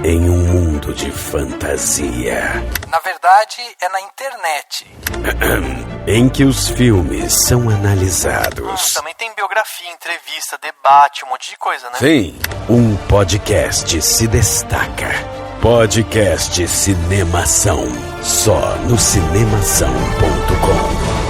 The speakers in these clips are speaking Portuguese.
em um mundo de fantasia. Na verdade, é na internet. Em que os filmes são analisados. Também tem biografia, entrevista, debate, um monte de coisa, né? Sim, um podcast se destaca. Podcast Cinemação. Só no cinemação.com.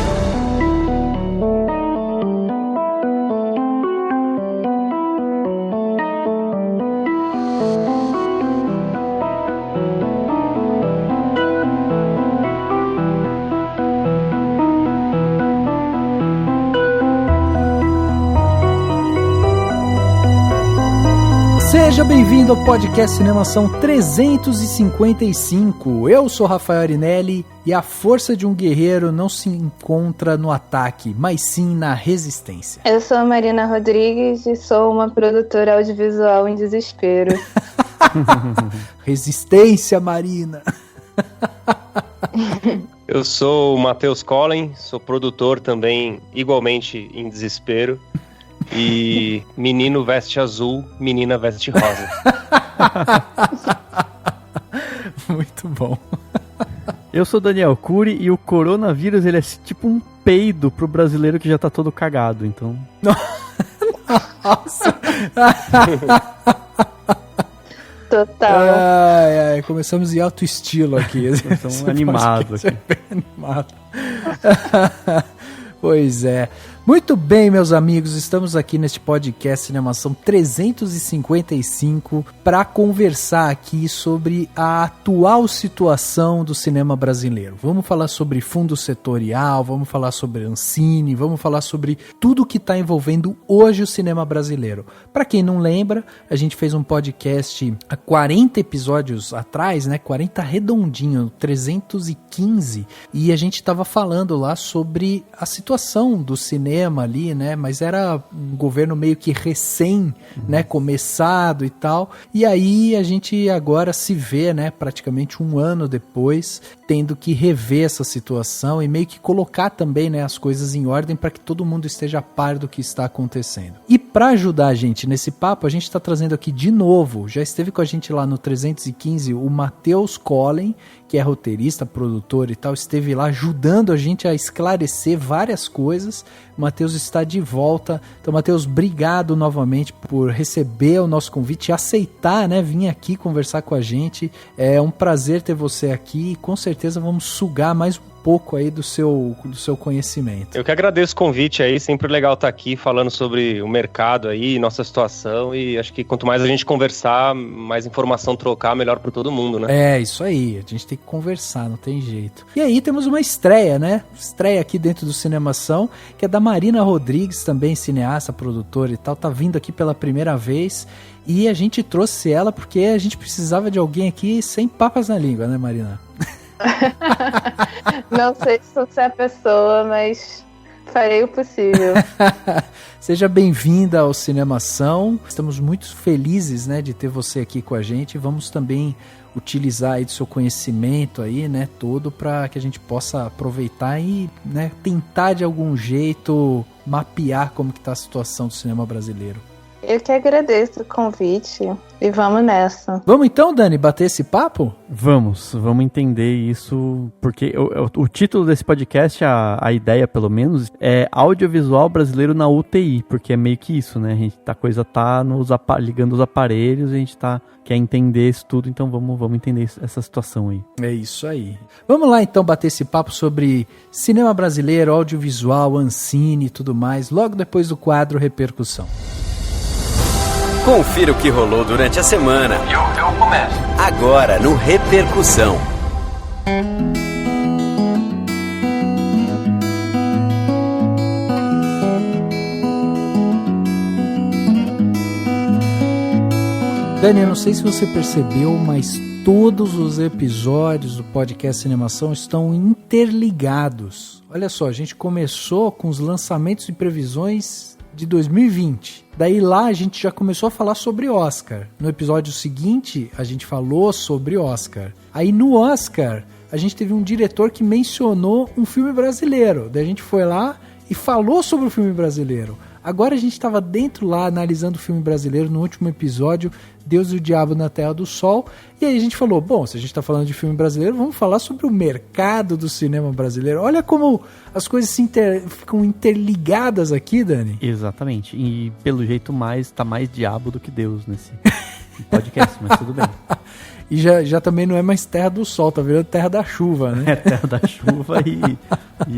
Seja bem-vindo ao podcast Cinemação 355. Eu sou Rafael Arinelli e a força de um guerreiro não se encontra no ataque, mas sim na resistência. Eu sou a Marina Rodrigues e sou uma produtora audiovisual em desespero. Resistência, Marina! Eu sou o Matheus Collen, sou produtor também igualmente em desespero. E menino veste azul, menina veste rosa. Muito bom. Eu sou Daniel Cury e o coronavírus ele é tipo um peido pro brasileiro que já tá todo cagado, então... Nossa! Total. Ai, começamos em alto estilo aqui. Estamos animados aqui. Animado. Pois é. Muito bem, meus amigos, estamos aqui neste podcast Cinemação 355 para conversar aqui sobre a atual situação do cinema brasileiro. Vamos falar sobre fundo setorial, vamos falar sobre Ancine, vamos falar sobre tudo que está envolvendo hoje o cinema brasileiro. Para quem não lembra, a gente fez um podcast há 40 episódios atrás, né? 40 redondinho, 315, e a gente estava falando lá sobre a situação do cinema ali, né, mas era um governo meio que recém, né, começado e tal, e aí a gente agora se vê, né, praticamente um ano depois, tendo que rever essa situação e meio que colocar também, né, as coisas em ordem para que todo mundo esteja a par do que está acontecendo. E para ajudar a gente nesse papo, a gente está trazendo aqui de novo, já esteve com a gente lá no 315, o Matheus Collen, que é roteirista, produtor e tal, esteve lá ajudando a gente a esclarecer várias coisas. O Matheus está de volta. Então, Matheus, obrigado novamente por receber o nosso convite e aceitar, né, vir aqui conversar com a gente. É um prazer ter você aqui e com certeza vamos sugar mais um pouco aí do seu conhecimento. Eu que agradeço o convite aí, sempre legal estar aqui falando sobre o mercado aí, nossa situação, e acho que quanto mais a gente conversar, mais informação trocar, melhor para todo mundo, né? É, isso aí, a gente tem que conversar, não tem jeito. E aí temos uma estreia, né? Estreia aqui dentro do Cinemação, que é da Marina Rodrigues, também cineasta, produtora e tal, tá vindo aqui pela primeira vez, e a gente trouxe ela porque a gente precisava de alguém aqui sem papas na língua, né, Marina? Não sei se sou a pessoa, mas farei o possível. Seja bem-vinda ao Cinemação. Estamos muito felizes, né, de ter você aqui com a gente. Vamos também utilizar aí do seu conhecimento aí, né, todo para que a gente possa aproveitar e, né, tentar de algum jeito mapear como que tá a situação do cinema brasileiro. Eu que agradeço o convite e vamos nessa. Vamos então, Dani, bater esse papo? Vamos entender isso, porque o título desse podcast, a ideia pelo menos, é Audiovisual Brasileiro na UTI, porque é meio que isso, né? A coisa tá ligando os aparelhos, a gente quer entender isso tudo, então vamos entender essa situação aí. É isso aí. Vamos lá então bater esse papo sobre cinema brasileiro, audiovisual, Ancine e tudo mais, logo depois do quadro Repercussão. Confira o que rolou durante a semana. Eu começo. Agora no Repercussão. Dani, eu não sei se você percebeu, mas todos os episódios do podcast Cinemação estão interligados. Olha só, a gente começou com os lançamentos e previsões de 2020. Daí lá a gente já começou a falar sobre Oscar. No episódio seguinte, a gente falou sobre Oscar. Aí no Oscar, a gente teve um diretor que mencionou um filme brasileiro. Daí a gente foi lá e falou sobre o filme brasileiro. Agora a gente estava dentro lá, analisando o filme brasileiro no último episódio, Deus e o Diabo na Terra do Sol, e aí a gente falou, bom, se a gente está falando de filme brasileiro, vamos falar sobre o mercado do cinema brasileiro. Olha como as coisas ficam interligadas aqui, Dani. Exatamente, e pelo jeito tá mais diabo do que Deus nesse podcast, mas tudo bem. E já também não é mais Terra do Sol, tá virando Terra da Chuva, né? É Terra da Chuva e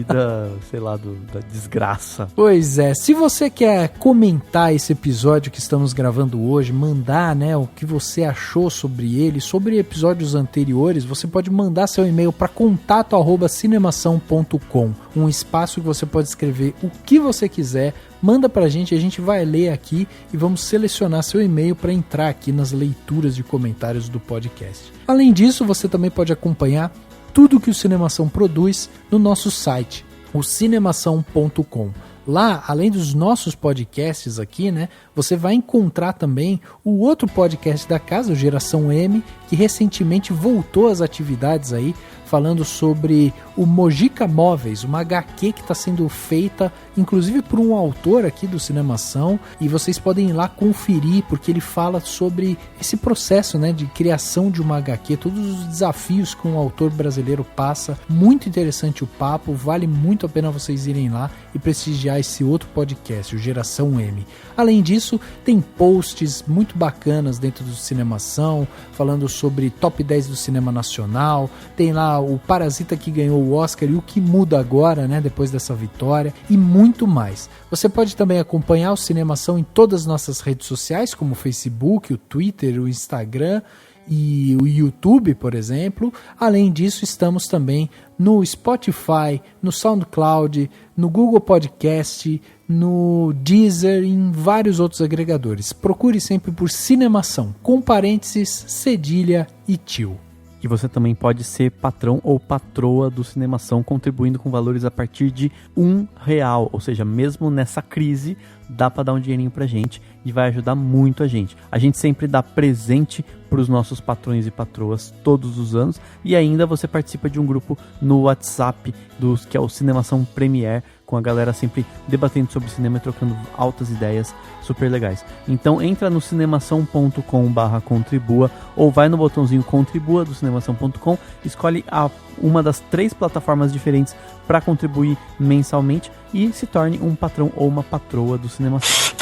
da, sei lá, da desgraça. Pois é, se você quer comentar esse episódio que estamos gravando hoje, mandar, né, o que você achou sobre ele, sobre episódios anteriores, você pode mandar seu e-mail para contato@cinemação.com, um espaço que você pode escrever o que você quiser. Manda pra gente, a gente vai ler aqui e vamos selecionar seu e-mail para entrar aqui nas leituras de comentários do podcast. Além disso, você também pode acompanhar tudo que o Cinemação produz no nosso site, o cinemação.com. Lá, além dos nossos podcasts aqui, né, você vai encontrar também o outro podcast da casa, o Geração M, que recentemente voltou às atividades aí, falando sobre o Mojica Móveis, uma HQ que está sendo feita, inclusive por um autor aqui do Cinemação, e vocês podem ir lá conferir, porque ele fala sobre esse processo, né, de criação de uma HQ, todos os desafios que um autor brasileiro passa. Muito interessante o papo, vale muito a pena vocês irem lá e prestigiar esse outro podcast, o Geração M. Além disso, tem posts muito bacanas dentro do Cinemação, falando sobre top 10 do cinema nacional, tem lá o Parasita que ganhou o Oscar e o que muda agora, né, depois dessa vitória, e muito mais. Você pode também acompanhar o Cinemação em todas as nossas redes sociais, como o Facebook, o Twitter, o Instagram e o YouTube, por exemplo. Além disso, estamos também no Spotify, no SoundCloud, no Google Podcast, no Deezer e em vários outros agregadores. Procure sempre por Cinemação, com parênteses, cedilha e tio. E você também pode ser patrão ou patroa do Cinemação, contribuindo com valores a partir de R$1, ou seja, mesmo nessa crise, dá para dar um dinheirinho pra gente e vai ajudar muito a gente. A gente sempre dá presente para os nossos patrões e patroas todos os anos, e ainda você participa de um grupo no WhatsApp, que é o Cinemação Premier, com a galera sempre debatendo sobre cinema e trocando altas ideias super legais. Então entra no cinemação.com/contribua ou vai no botãozinho contribua do cinemação.com, escolhe uma das 3 plataformas diferentes para contribuir mensalmente e se torne um patrão ou uma patroa do Cinemação.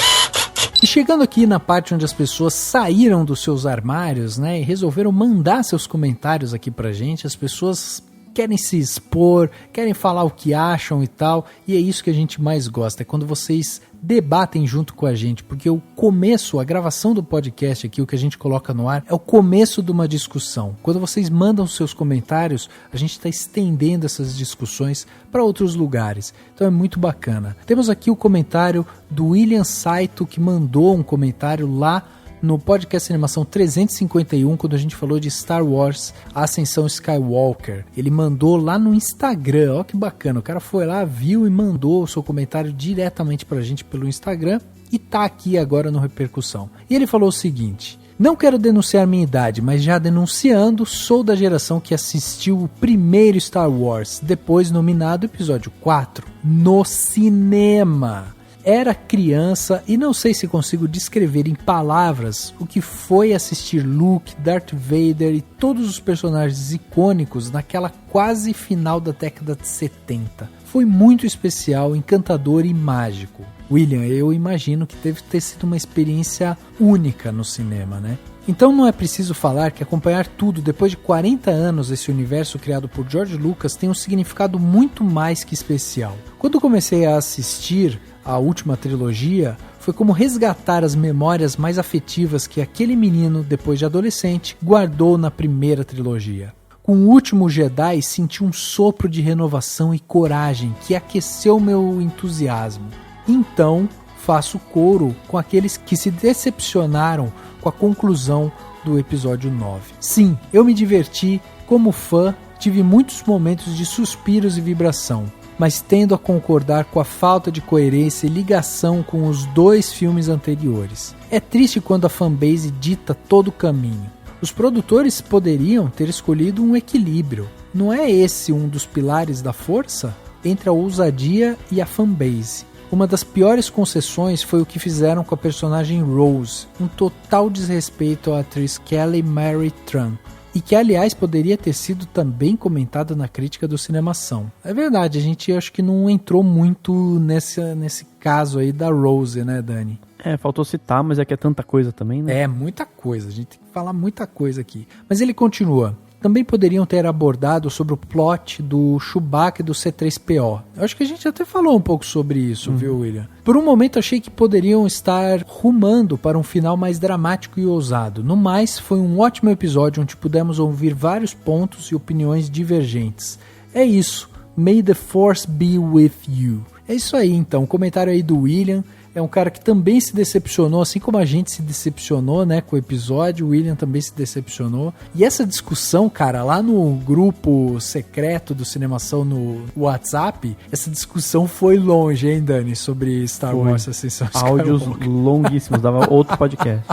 E chegando aqui na parte onde as pessoas saíram dos seus armários, né, e resolveram mandar seus comentários aqui pra gente, as pessoas querem se expor, querem falar o que acham e tal, e é isso que a gente mais gosta, é quando vocês debatem junto com a gente, porque o começo, a gravação do podcast aqui, o que a gente coloca no ar, é o começo de uma discussão. Quando vocês mandam seus comentários, a gente está estendendo essas discussões para outros lugares, então é muito bacana. Temos aqui o comentário do William Saito, que mandou um comentário lá no podcast Cinemação 351, quando a gente falou de Star Wars, a Ascensão Skywalker. Ele mandou lá no Instagram, ó que bacana, o cara foi lá, viu e mandou o seu comentário diretamente pra gente pelo Instagram e tá aqui agora no Repercussão. E ele falou o seguinte: não quero denunciar minha idade, mas já denunciando, sou da geração que assistiu o primeiro Star Wars, depois nominado episódio 4, no cinema. Era criança e não sei se consigo descrever em palavras o que foi assistir Luke, Darth Vader e todos os personagens icônicos naquela quase final da década de 70. Foi muito especial, encantador e mágico. William, eu imagino que deve ter sido uma experiência única no cinema, né? Então não é preciso falar que acompanhar tudo depois de 40 anos esse universo criado por George Lucas tem um significado muito mais que especial. Quando comecei a assistir a última trilogia, foi como resgatar as memórias mais afetivas que aquele menino, depois de adolescente, guardou na primeira trilogia. Com o último Jedi, senti um sopro de renovação e coragem que aqueceu meu entusiasmo. Então, faço coro com aqueles que se decepcionaram com a conclusão do episódio 9. Sim, eu me diverti, como fã, tive muitos momentos de suspiros e vibração, mas tendo a concordar com a falta de coerência e ligação com os 2 filmes anteriores. É triste quando a fanbase dita todo o caminho. Os produtores poderiam ter escolhido um equilíbrio. Não é esse um dos pilares da força? Entre a ousadia e a fanbase. uma das piores concessões foi o que fizeram com a personagem Rose, um total desrespeito à atriz Kelly Marie Tran, e que aliás poderia ter sido também comentada na crítica do Cinemação. É verdade, a gente acho que não entrou muito nesse caso aí da Rose, né, Dani? Faltou citar, mas é que é tanta coisa também, né? É, muita coisa, a gente tem que falar muita coisa aqui. Mas ele continua. Também poderiam ter abordado sobre o plot do Chewbacca e do C-3PO. Eu acho que a gente até falou um pouco sobre isso, viu, William? Por um momento achei que poderiam estar rumando para um final mais dramático e ousado. No mais, foi um ótimo episódio onde pudemos ouvir vários pontos e opiniões divergentes. É isso. May the Force be with you. É isso aí, então. Comentário aí do William. É um cara que também se decepcionou, assim como a gente se decepcionou, né, com o episódio. O William também se decepcionou. E essa discussão, cara, lá no grupo secreto do Cinemação no WhatsApp, essa discussão foi longe, hein, Dani, sobre Star Wars Ascensão Skywalker. Áudios longuíssimos, dava outro podcast.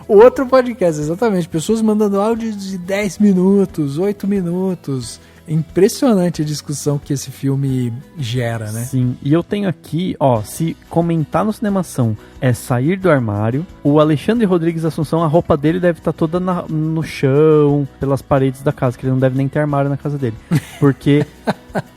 Outro podcast, exatamente. Pessoas mandando áudios de 10 minutos, 8 minutos. Impressionante a discussão que esse filme gera, né? Sim, e eu tenho aqui, se comentar no Cinemação é sair do armário, o Alexandre Rodrigues Assunção, a roupa dele deve estar toda no chão, pelas paredes da casa, que ele não deve nem ter armário na casa dele. Porque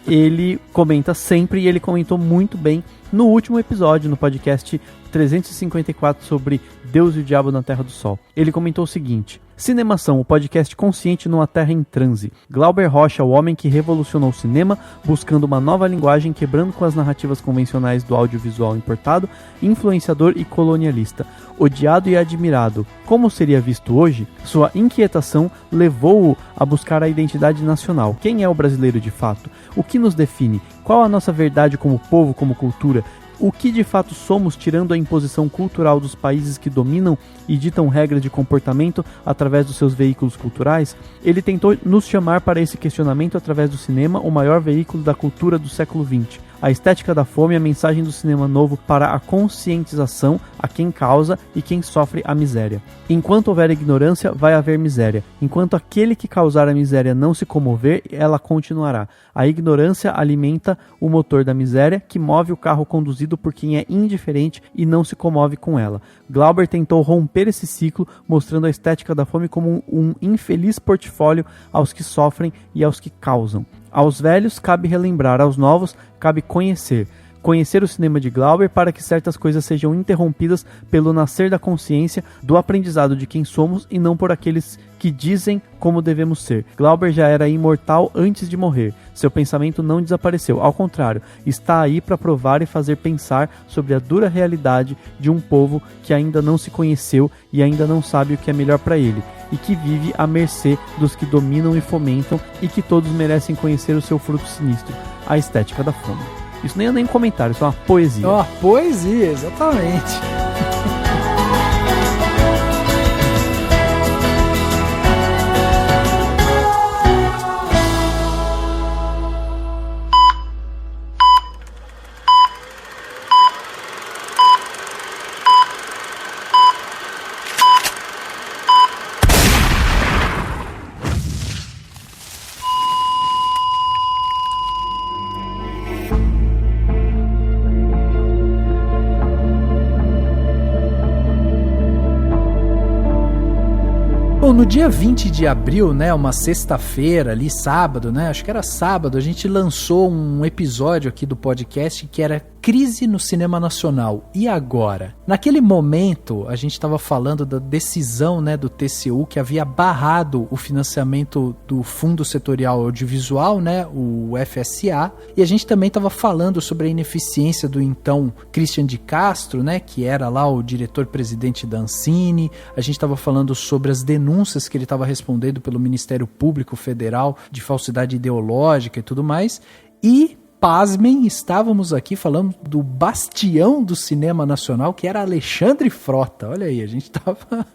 ele comenta sempre, e ele comentou muito bem no último episódio, no podcast 354 sobre Deus e o Diabo na Terra do Sol. Ele comentou o seguinte: Cinemação, o podcast consciente numa terra em transe. Glauber Rocha, o homem que revolucionou o cinema, buscando uma nova linguagem, quebrando com as narrativas convencionais do audiovisual importado, influenciador e colonialista. Odiado e admirado, como seria visto hoje, sua inquietação levou-o a buscar a identidade nacional. Quem é o brasileiro de fato? O que nos define? Qual a nossa verdade como povo, como cultura? O que de fato somos, tirando a imposição cultural dos países que dominam e ditam regras de comportamento através dos seus veículos culturais? Ele tentou nos chamar para esse questionamento através do cinema, o maior veículo da cultura do século XX. A estética da fome, a mensagem do cinema novo para a conscientização a quem causa e quem sofre a miséria. Enquanto houver ignorância, vai haver miséria. Enquanto aquele que causar a miséria não se comover, ela continuará. A ignorância alimenta o motor da miséria, que move o carro conduzido por quem é indiferente e não se comove com ela. Glauber tentou romper esse ciclo, mostrando a estética da fome como um infeliz portfólio aos que sofrem e aos que causam. Aos velhos cabe relembrar, aos novos cabe conhecer. Conhecer o cinema de Glauber para que certas coisas sejam interrompidas pelo nascer da consciência, do aprendizado de quem somos e não por aqueles que dizem como devemos ser. Glauber já era imortal antes de morrer. Seu pensamento não desapareceu. Ao contrário, está aí para provar e fazer pensar sobre a dura realidade de um povo que ainda não se conheceu e ainda não sabe o que é melhor para ele, e que vive à mercê dos que dominam e fomentam, e que todos merecem conhecer o seu fruto sinistro, a estética da fome. Isso nem é nem um comentário, isso é uma poesia. É uma poesia, exatamente. Bom, no dia 20 de abril, né, uma sexta-feira ali, sábado, né, acho que era sábado, a gente lançou um episódio aqui do podcast que era Crise no Cinema Nacional. E agora? Naquele momento, a gente estava falando da decisão, né, do TCU que havia barrado o financiamento do Fundo Setorial Audiovisual, né, o FSA, e a gente também estava falando sobre a ineficiência do então Christian de Castro, né, que era lá o diretor-presidente da Ancine. A gente estava falando sobre as denúncias que ele estava respondendo pelo Ministério Público Federal de falsidade ideológica e tudo mais. E pasmem, estávamos aqui falando do bastião do cinema nacional, que era Alexandre Frota. Olha aí, a gente estava,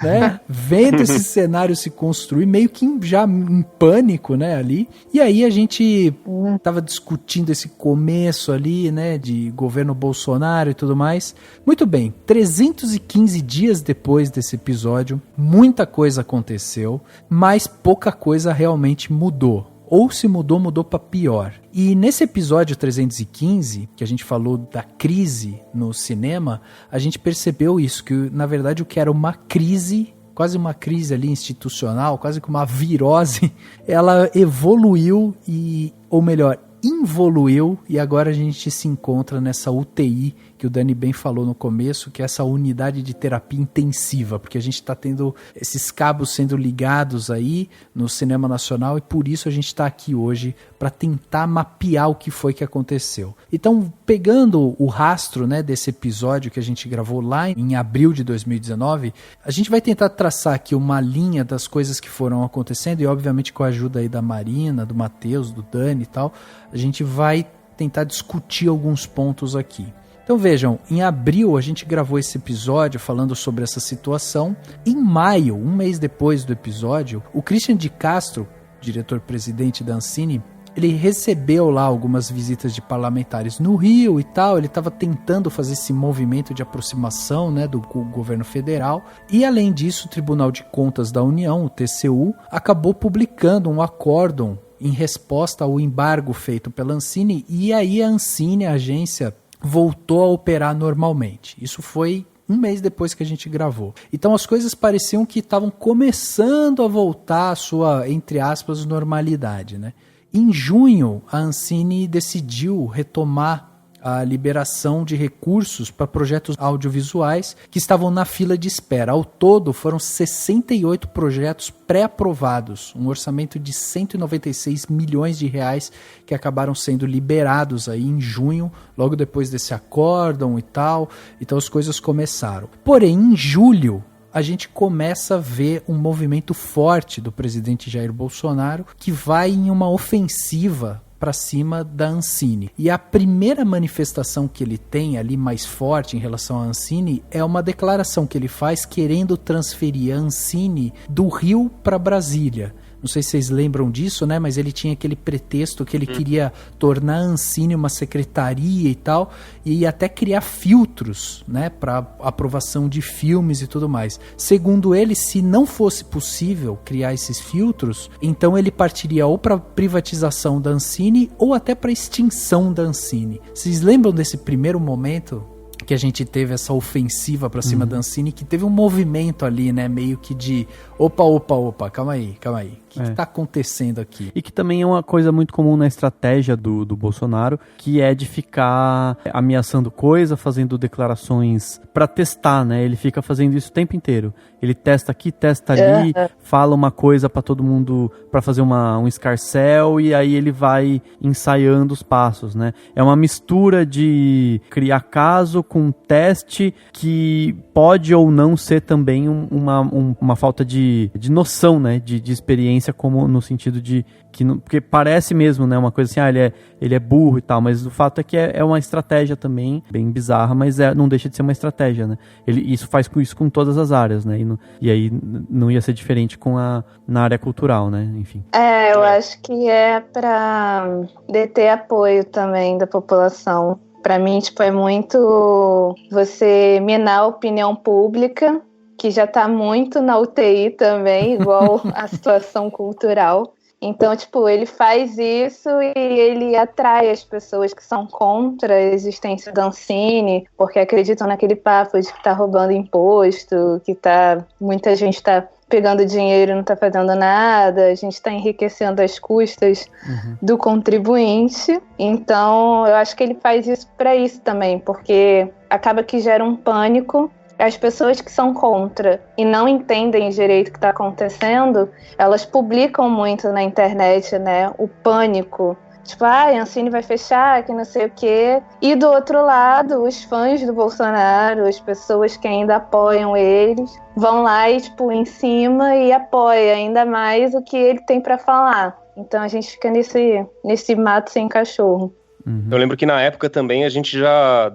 né, vendo esse cenário se construir, meio que já em pânico, né, ali. E aí a gente estava discutindo esse começo ali, né, de governo Bolsonaro e tudo mais. Muito bem, 315 dias depois desse episódio, muita coisa aconteceu, mas pouca coisa realmente mudou. ou se mudou, mudou para pior. E nesse episódio 315, que a gente falou da crise no cinema, a gente percebeu isso, que na verdade o que era uma crise, quase uma crise ali institucional, quase que uma virose, ela evoluiu ou melhor, involuiu, e agora a gente se encontra nessa UTI que o Dani bem falou no começo, que é essa unidade de terapia intensiva, porque a gente está tendo esses cabos sendo ligados aí no cinema nacional, e por isso a gente está aqui hoje para tentar mapear o que foi que aconteceu. Então, pegando o rastro, né, desse episódio que a gente gravou lá em abril de 2019, a gente vai tentar traçar aqui uma linha das coisas que foram acontecendo, e obviamente com a ajuda aí da Marina, do Matheus, do Dani e tal, a gente vai tentar discutir alguns pontos aqui. Então vejam, em abril a gente gravou esse episódio falando sobre essa situação. Em maio, um mês depois do episódio, o Christian de Castro, diretor-presidente da Ancine, ele recebeu lá algumas visitas de parlamentares no Rio e tal, ele estava tentando fazer esse movimento de aproximação, né, do governo federal, e além disso o Tribunal de Contas da União, o TCU, acabou publicando um acórdão em resposta ao embargo feito pela Ancine, e aí a Ancine, a agência, voltou a operar normalmente. Isso foi um mês depois que a gente gravou. Então as coisas pareciam que estavam começando a voltar à sua, entre aspas, normalidade, né? Em junho, a Ancine decidiu retomar a liberação de recursos para projetos audiovisuais que estavam na fila de espera. Ao todo, foram 68 projetos pré-aprovados, um orçamento de 196 milhões de reais que acabaram sendo liberados aí em junho, logo depois desse acórdão e tal. Então as coisas começaram. Porém, em julho, a gente começa a ver um movimento forte do presidente Jair Bolsonaro que vai em uma ofensiva para cima da Ancine. E a primeira manifestação que ele tem ali mais forte em relação à Ancine é uma declaração que ele faz querendo transferir a Ancine do Rio para Brasília. Não sei se vocês lembram disso, né? Mas ele tinha aquele pretexto que ele queria tornar a Ancine uma secretaria e tal, e até criar filtros, né, para aprovação de filmes e tudo mais. Segundo ele, se não fosse possível criar esses filtros, então ele partiria ou para privatização da Ancine ou até para extinção da Ancine. Vocês lembram desse primeiro momento que a gente teve essa ofensiva pra cima da Ancine, que teve um movimento ali, né, meio que de opa, calma aí, o que tá acontecendo aqui? E que também é uma coisa muito comum na estratégia do Bolsonaro, que é de ficar ameaçando coisa, fazendo declarações pra testar, né, ele fica fazendo isso o tempo inteiro, ele testa aqui, testa ali, fala uma coisa pra todo mundo, pra fazer um escarcéu, e aí ele vai ensaiando os passos, né, é uma mistura de criar caso com teste que pode ou não ser também uma falta de noção, né, de experiência, como no sentido de que porque parece mesmo, né, uma coisa assim, ele é burro e tal, mas o fato é que é uma estratégia também bem bizarra, mas não deixa de ser uma estratégia, né, isso faz isso com todas as áreas, né, e aí não ia ser diferente na área cultural, né, enfim. Eu acho que é para deter apoio também da população. Para mim, é muito você minar a opinião pública, que já está muito na UTI também, igual a situação cultural. Então, ele faz isso e ele atrai as pessoas que são contra a existência da Ancine, porque acreditam naquele papo de que está roubando imposto, que muita gente está pegando dinheiro e não está fazendo nada, a gente está enriquecendo às custas do contribuinte. Então, eu acho que ele faz isso para isso também, porque acaba que gera um pânico. As pessoas que são contra e não entendem direito o que está acontecendo, elas publicam muito na internet, né, o pânico. A Ancine vai fechar, que não sei o quê. E do outro lado, os fãs do Bolsonaro, as pessoas que ainda apoiam eles, vão lá e, em cima e apoia ainda mais o que ele tem para falar. Então a gente fica nesse mato sem cachorro. Eu lembro que na época também a gente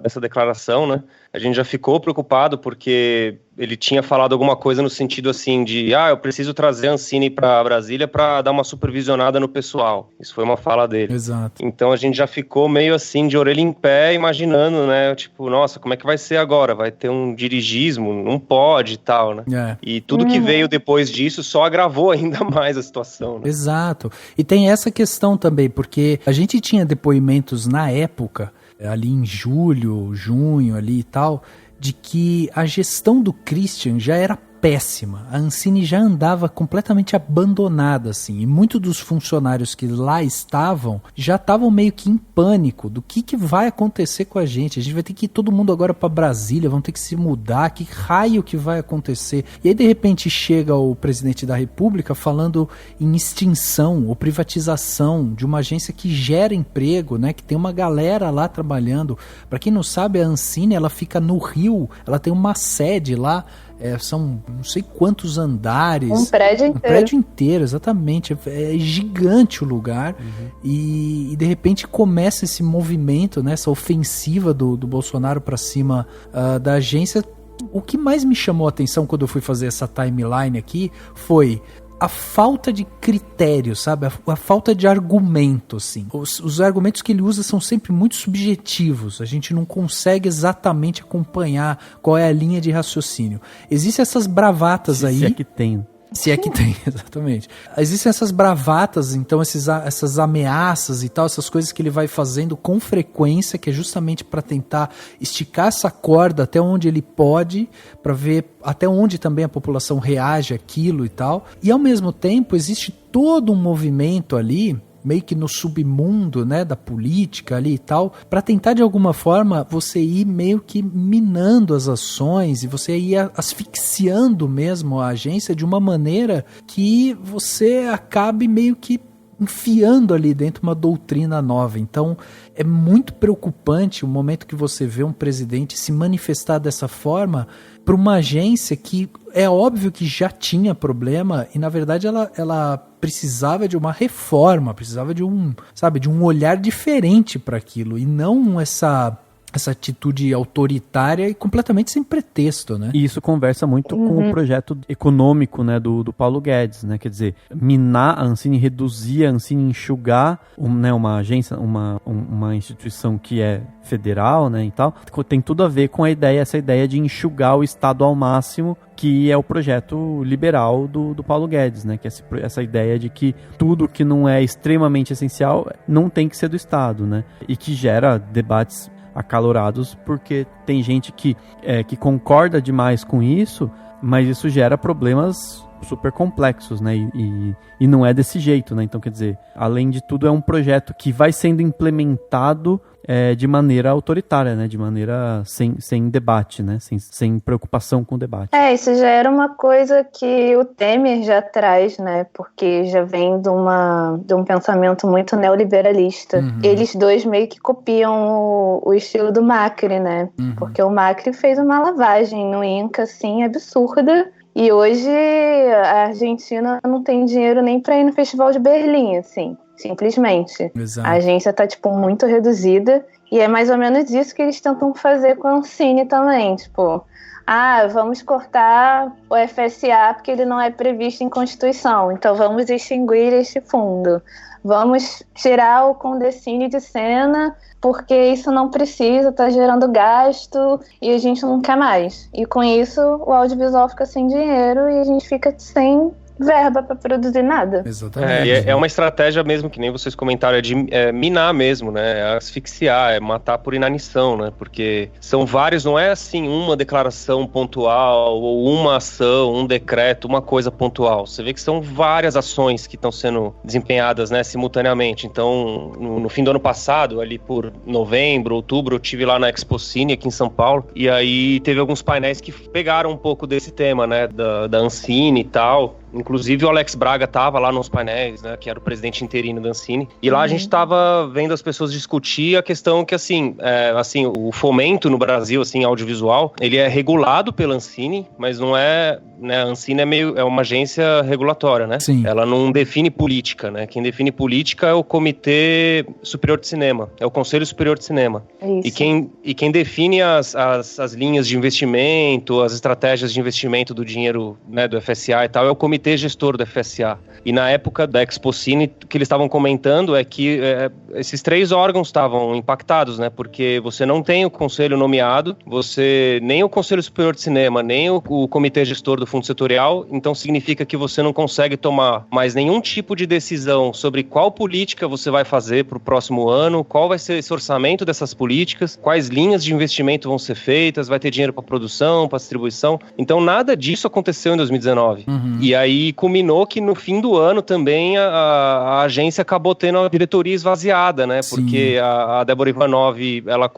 dessa declaração, né, a gente já ficou preocupado porque ele tinha falado alguma coisa no sentido assim de, eu preciso trazer a Ancine para Brasília para dar uma supervisionada no pessoal. Isso foi uma fala dele. Exato. Então a gente já ficou meio assim, de orelha em pé, imaginando, né, tipo, nossa, como é que vai ser agora? Vai ter um dirigismo? Não pode e tal, né? E tudo que veio depois disso só agravou ainda mais a situação, né? Exato. E tem essa questão também, porque a gente tinha depoimentos na época, ali em julho, junho ali e tal, de que a gestão do Christian já era péssima. A Ancine já andava completamente abandonada, assim, e muitos dos funcionários que lá estavam já estavam meio que em pânico do que vai acontecer com a gente. A gente vai ter que ir todo mundo agora para Brasília, vamos ter que se mudar, que raio que vai acontecer? E aí de repente chega o presidente da República falando em extinção ou privatização de uma agência que gera emprego, né, que tem uma galera lá trabalhando. Para quem não sabe, a Ancine, ela fica no Rio, ela tem uma sede lá. São não sei quantos andares. Um prédio inteiro. Um prédio inteiro, exatamente. É gigante o lugar. E de repente começa esse movimento, né, essa ofensiva do Bolsonaro para cima da agência. O que mais me chamou a atenção quando eu fui fazer essa timeline aqui foi a falta de critério, sabe? A falta de argumento, assim. Os argumentos que ele usa são sempre muito subjetivos. A gente não consegue exatamente acompanhar qual é a linha de raciocínio. Existem essas bravatas aí. Se é que tem. Se é que tem, exatamente. Existem essas bravatas, então essas ameaças e tal, essas coisas que ele vai fazendo com frequência, que é justamente para tentar esticar essa corda até onde ele pode, para ver até onde também a população reage àquilo e tal. E ao mesmo tempo existe todo um movimento ali, meio que no submundo, né, da política ali e tal, para tentar de alguma forma você ir meio que minando as ações e você ir asfixiando mesmo a agência de uma maneira que você acabe meio que enfiando ali dentro uma doutrina nova. Então é muito preocupante o momento que você vê um presidente se manifestar dessa forma para uma agência que é óbvio que já tinha problema e na verdade ela precisava de uma reforma, precisava de um olhar diferente para aquilo e não essa atitude autoritária e completamente sem pretexto, né? E isso conversa muito com o projeto econômico, né, do Paulo Guedes, né? Quer dizer, minar a Ancine, reduzir a Ancine, enxugar uma agência, uma instituição que é federal, né, e tal, tem tudo a ver com essa ideia de enxugar o Estado ao máximo, que é o projeto liberal do Paulo Guedes, né? Que é essa ideia de que tudo que não é extremamente essencial não tem que ser do Estado, né? E que gera debates acalorados, porque tem gente que concorda demais com isso, mas isso gera problemas super complexos, né? E não é desse jeito, né? Então, quer dizer, além de tudo, é um projeto que vai sendo implementado de maneira autoritária, né? De maneira sem debate, né? Sem preocupação com o debate. Isso já era uma coisa que o Temer já traz, né? Porque já vem de um pensamento muito neoliberalista. Eles dois meio que copiam o estilo do Macri, né? Porque o Macri fez uma lavagem no Inca, assim, absurda. E hoje a Argentina não tem dinheiro nem para ir no Festival de Berlim, assim, simplesmente. Exato. A agência tá, muito reduzida. E é mais ou menos isso que eles tentam fazer com a Ancine também, vamos cortar o FSA porque ele não é previsto em Constituição, então vamos extinguir este fundo. Vamos tirar o Condecine de cena porque isso não precisa, está gerando gasto e a gente não quer mais. E com isso o audiovisual fica sem dinheiro e a gente fica sem verba para produzir nada. Exatamente. É uma estratégia mesmo, que nem vocês comentaram, de minar mesmo, né? Asfixiar, matar por inanição, né? Porque são vários, não é assim uma declaração pontual ou uma ação, um decreto, uma coisa pontual. Você vê que são várias ações que estão sendo desempenhadas, né, simultaneamente. Então, no fim do ano passado, ali por novembro, outubro, eu estive lá na Expocine aqui em São Paulo, e aí teve alguns painéis que pegaram um pouco desse tema, né, da Ancine e tal. Inclusive o Alex Braga estava lá nos painéis, né, que era o presidente interino da Ancine, e lá a gente estava vendo as pessoas discutir a questão que, assim, o fomento no Brasil, assim, audiovisual, ele é regulado pela Ancine, mas não é, né, a Ancine é uma agência regulatória, né? Sim. Ela não define política, né? Quem define política é o Comitê Superior de Cinema, é o Conselho Superior de Cinema. Isso. E quem define as linhas de investimento, as estratégias de investimento do dinheiro, né, do FSA e tal, é o Comitê Gestor do FSA. E na época da Expocine, o que eles estavam comentando é que esses 3 órgãos estavam impactados, né? Porque você não tem o conselho nomeado, nem o Conselho Superior de Cinema, nem o Comitê Gestor do Fundo Setorial, então significa que você não consegue tomar mais nenhum tipo de decisão sobre qual política você vai fazer para o próximo ano, qual vai ser esse orçamento dessas políticas, quais linhas de investimento vão ser feitas, vai ter dinheiro para produção, para distribuição. Então nada disso aconteceu em 2019. E aí culminou que no fim do ano também a agência acabou tendo a diretoria esvaziada, né? Sim. Porque a Débora Ivanov, ela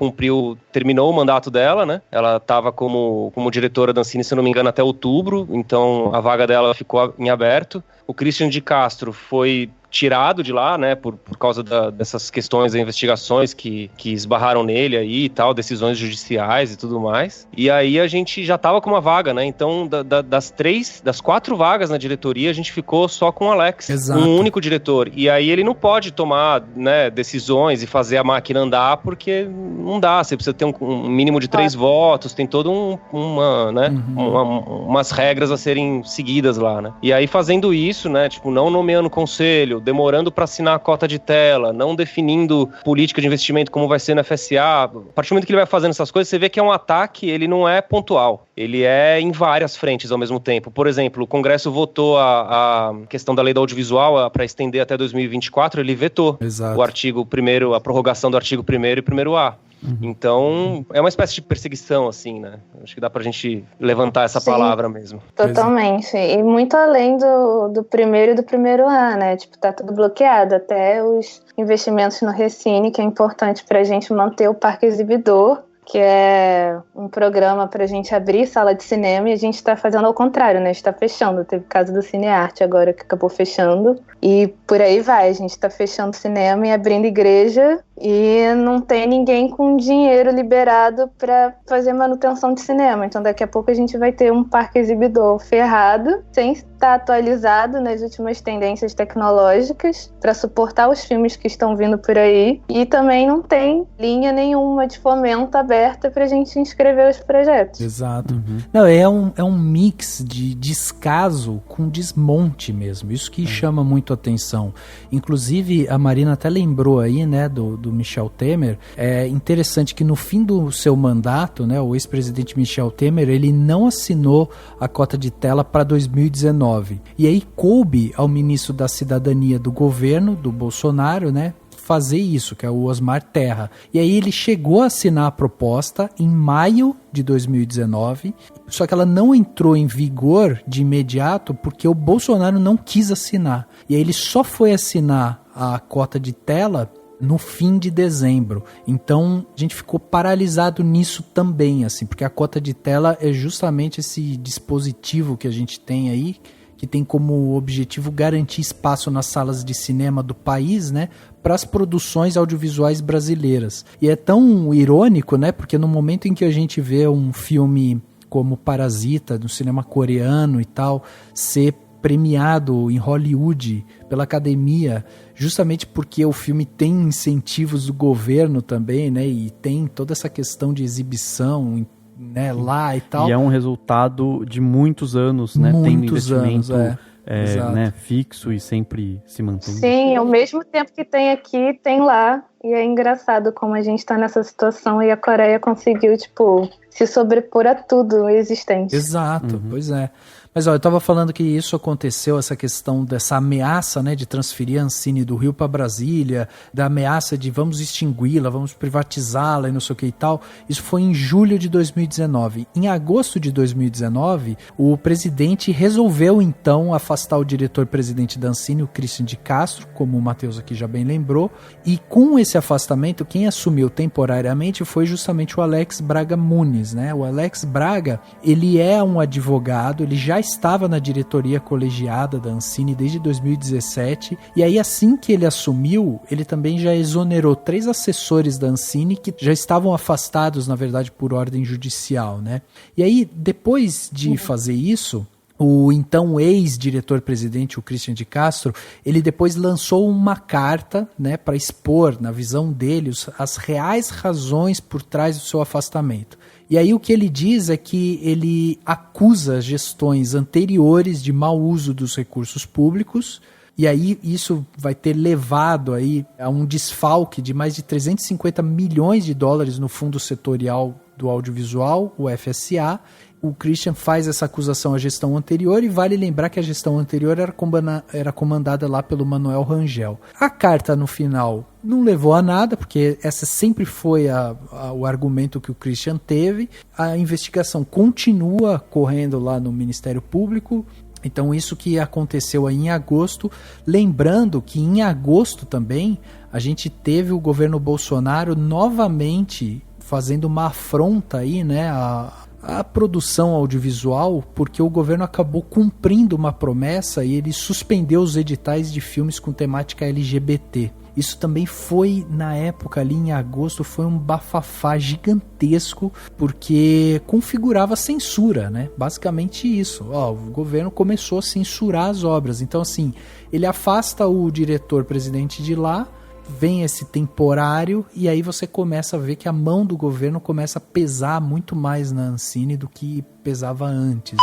terminou o mandato dela, né? Ela estava como diretora da Ancine, se eu não me engano, até outubro, então a vaga dela ficou em aberto. O Christian de Castro foi tirado de lá, né, por causa dessas questões das investigações que esbarraram nele aí e tal, decisões judiciais e tudo mais. E aí a gente já tava com uma vaga, né, então das 4 vagas na diretoria, a gente ficou só com o Alex, Exato. um único diretor. E aí ele não pode tomar, né, decisões e fazer a máquina andar, porque não dá, você precisa ter um mínimo de 3 votos, tem todo umas regras a serem seguidas lá, né. E aí fazendo isso, né, tipo, não nomeando conselho, demorando para assinar a cota de tela, não definindo política de investimento como vai ser no FSA. A partir do momento que ele vai fazendo essas coisas, você vê que é um ataque, ele não é pontual. Ele é em várias frentes ao mesmo tempo. Por exemplo, o Congresso votou a questão da lei do audiovisual para estender até 2024, ele vetou. Exato. O artigo 1º, a prorrogação do artigo 1º e 1º A. Então, é uma espécie de perseguição, assim, né? Acho que dá pra gente levantar essa palavra mesmo. Totalmente. E muito além do primeiro e do 1º A, né? Tipo, tá tudo bloqueado. Até os investimentos no Recine, que é importante pra gente manter o parque exibidor, que é um programa pra gente abrir sala de cinema, e a gente tá fazendo ao contrário, né? A gente tá fechando. Teve o caso do Cinearte agora, que acabou fechando. E por aí vai, a gente tá fechando cinema e abrindo igreja, e não tem ninguém com dinheiro liberado para fazer manutenção de cinema. Então daqui a pouco a gente vai ter um parque exibidor ferrado, sem estar atualizado nas últimas tendências tecnológicas para suportar os filmes que estão vindo por aí, e também não tem linha nenhuma de fomento aberta pra gente inscrever os projetos. Exato. Não, é um mix de descaso com desmonte mesmo. Isso que chama muito atenção. Inclusive, a Marina até lembrou aí, né, do Michel Temer. É interessante que no fim do seu mandato, né, o ex-presidente Michel Temer, ele não assinou a cota de tela para 2019. E aí coube ao ministro da Cidadania do governo, do Bolsonaro, né, fazer isso, que é o Osmar Terra. E aí ele chegou a assinar a proposta em maio de 2019, só que ela não entrou em vigor de imediato porque o Bolsonaro não quis assinar. E aí ele só foi assinar a cota de tela no fim de dezembro. Então a gente ficou paralisado nisso também, assim, porque a cota de tela é justamente esse dispositivo que a gente tem aí, que tem como objetivo garantir espaço nas salas de cinema do país, né, para as produções audiovisuais brasileiras. E é tão irônico, né, porque no momento em que a gente vê um filme como Parasita, no cinema coreano e tal, ser premiado em Hollywood pela academia, justamente porque o filme tem incentivos do governo também, né, e tem toda essa questão de exibição, né, lá e tal. E é um resultado de muitos anos, né? Tem investimento né, fixo e sempre se mantém. Sim, ao mesmo tempo que tem aqui, tem lá. E é engraçado como a gente tá nessa situação e a Coreia conseguiu, tipo, se sobrepor a tudo existente. Exato, pois é. Mas, ó, eu tava falando que isso aconteceu, essa questão dessa ameaça, né, de transferir a Ancine do Rio para Brasília, da ameaça de vamos extingui-la, vamos privatizá-la e não sei o que e tal. Isso foi em julho de 2019. Em agosto de 2019, o presidente resolveu, então, afastar o diretor-presidente da Ancine, o Christian de Castro, como o Matheus aqui já bem lembrou, e com esse desse afastamento, quem assumiu temporariamente foi justamente o Alex Braga Nunes, né? O Alex Braga, ele é um advogado, ele já estava na diretoria colegiada da Ancine desde 2017, e aí assim que ele assumiu, ele também já exonerou 3 assessores da Ancine que já estavam afastados, na verdade, por ordem judicial, né? E aí, depois de fazer isso, o então ex-diretor-presidente, o Christian de Castro, ele depois lançou uma carta, né, para expor, na visão dele, as reais razões por trás do seu afastamento. E aí o que ele diz é que ele acusa gestões anteriores de mau uso dos recursos públicos, e aí isso vai ter levado aí a um desfalque de mais de 350 milhões de dólares no Fundo Setorial do Audiovisual, o FSA. O Christian faz essa acusação à gestão anterior, e vale lembrar que a gestão anterior era comandada lá pelo Manuel Rangel. A carta, no final, não levou a nada, porque essa sempre foi o argumento que o Christian teve. A investigação continua correndo lá no Ministério Público. Então isso que aconteceu aí em agosto, lembrando que em agosto também a gente teve o governo Bolsonaro novamente fazendo uma afronta aí, né, a produção audiovisual, porque o governo acabou cumprindo uma promessa e ele suspendeu os editais de filmes com temática LGBT. Isso também foi, na época ali em agosto, foi um bafafá gigantesco, porque configurava censura, né? Basicamente isso. O governo começou a censurar as obras. Então, assim, ele afasta o diretor-presidente de lá, vem esse temporário, e aí você começa a ver que a mão do governo começa a pesar muito mais na Ancine do que pesava antes.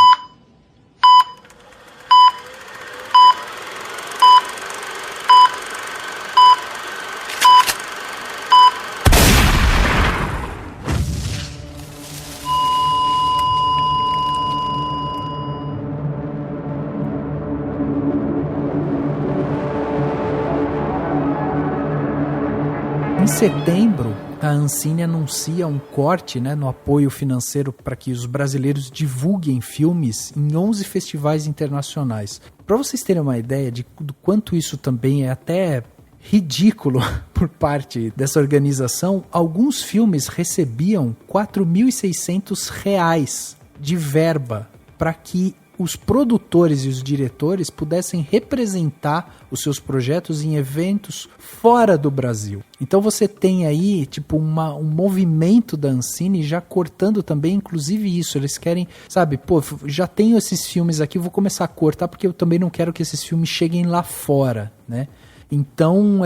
Em setembro, a Ancine anuncia um corte, né, no apoio financeiro para que os brasileiros divulguem filmes em 11 festivais internacionais. Para vocês terem uma ideia do quanto isso também é até ridículo por parte dessa organização, alguns filmes recebiam R$4.600 de verba para que os produtores e os diretores pudessem representar os seus projetos em eventos fora do Brasil. Então você tem aí tipo um movimento da Ancine já cortando também, inclusive isso. Eles querem, sabe, já tenho esses filmes aqui, vou começar a cortar porque eu também não quero que esses filmes cheguem lá fora, né? Então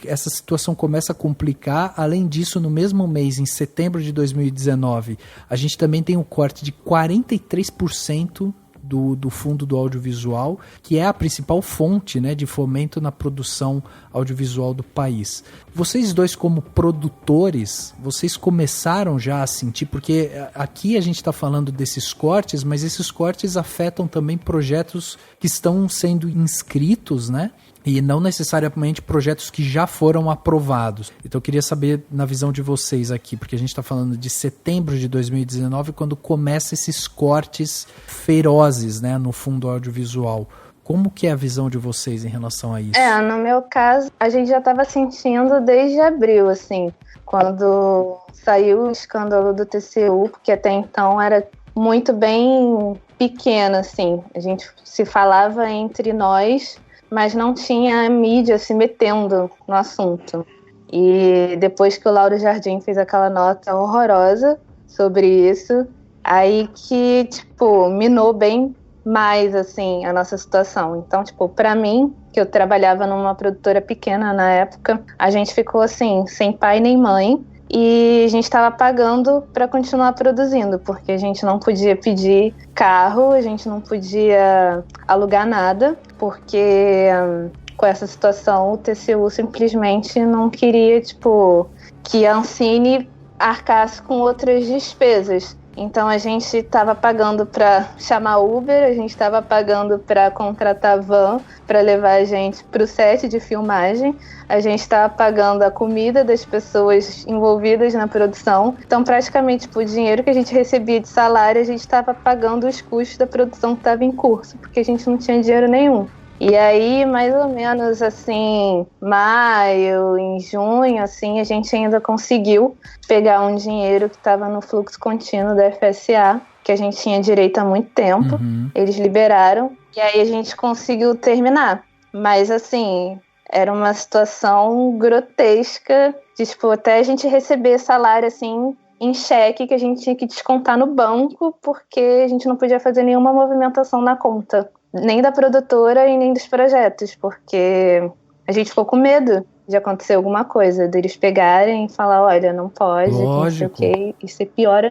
essa situação começa a complicar. Além disso, no mesmo mês, em setembro de 2019, a gente também tem um corte de 43% do fundo do audiovisual, que é a principal fonte, né, de fomento na produção audiovisual do país. Vocês dois, como produtores, vocês começaram já a sentir, porque aqui a gente está falando desses cortes, mas esses cortes afetam também projetos que estão sendo inscritos, né? E não necessariamente projetos que já foram aprovados. Então eu queria saber, na visão de vocês aqui, porque a gente está falando de setembro de 2019, quando começam esses cortes ferozes, né, no fundo audiovisual. Como que é a visão de vocês em relação a isso? No meu caso, a gente já estava sentindo desde abril, assim, quando saiu o escândalo do TCU, porque até então era muito bem pequeno, assim. A gente se falava entre nós, mas não tinha mídia se metendo no assunto. E depois que o Lauro Jardim fez aquela nota horrorosa sobre isso, aí que, minou bem mais, assim, a nossa situação. Então, pra mim, que eu trabalhava numa produtora pequena na época, a gente ficou, assim, sem pai nem mãe, e a gente estava pagando para continuar produzindo, porque a gente não podia pedir carro, a gente não podia alugar nada, porque com essa situação o TCU simplesmente não queria que a Ancine arcasse com outras despesas. Então a gente estava pagando para chamar Uber, a gente estava pagando para contratar van para levar a gente para o set de filmagem, a gente estava pagando a comida das pessoas envolvidas na produção. Então praticamente o dinheiro que a gente recebia de salário, a gente estava pagando os custos da produção que estava em curso, porque a gente não tinha dinheiro nenhum. E aí, mais ou menos assim, maio, em junho, assim, a gente ainda conseguiu pegar um dinheiro que estava no fluxo contínuo da FSA, que a gente tinha direito há muito tempo. Eles liberaram e aí a gente conseguiu terminar. Mas assim, era uma situação grotesca de, tipo, até a gente receber salário assim em cheque que a gente tinha que descontar no banco, porque a gente não podia fazer nenhuma movimentação na conta, nem da produtora e nem dos projetos, porque a gente ficou com medo de acontecer alguma coisa, deles pegarem e falar, olha, não pode, não sei o quê, e ser pior.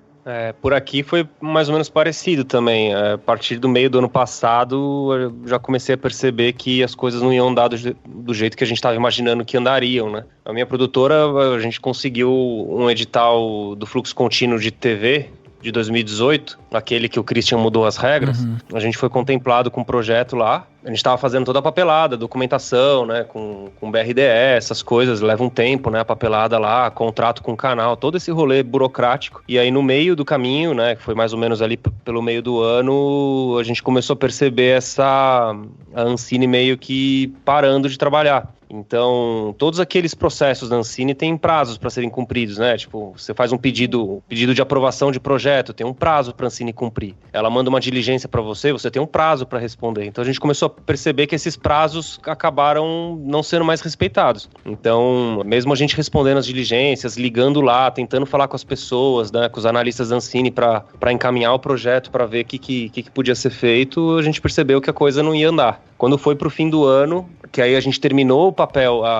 Por aqui foi mais ou menos parecido também. A partir do meio do ano passado, eu já comecei a perceber que as coisas não iam andar do jeito que a gente estava imaginando que andariam, né? A minha produtora, a gente conseguiu um edital do fluxo contínuo de TV de 2018, aquele que o Christian mudou as regras. A gente foi contemplado com um projeto lá. A gente estava fazendo toda a papelada, documentação, né, com BRDE, essas coisas, leva um tempo, né, a papelada lá, contrato com o canal, todo esse rolê burocrático. E aí no meio do caminho, né, que foi mais ou menos ali pelo meio do ano, a gente começou a perceber a Ancine meio que parando de trabalhar. Então, todos aqueles processos da Ancine têm prazos para serem cumpridos, né? Tipo, você faz um pedido de aprovação de projeto, tem um prazo para a Ancine cumprir. Ela manda uma diligência para você tem um prazo para responder. Então, a gente começou a perceber que esses prazos acabaram não sendo mais respeitados. Então, mesmo a gente respondendo as diligências, ligando lá, tentando falar com as pessoas, né, com os analistas da Ancine para encaminhar o projeto, para ver o que podia ser feito, a gente percebeu que a coisa não ia andar. Quando foi pro fim do ano, que aí a gente terminou a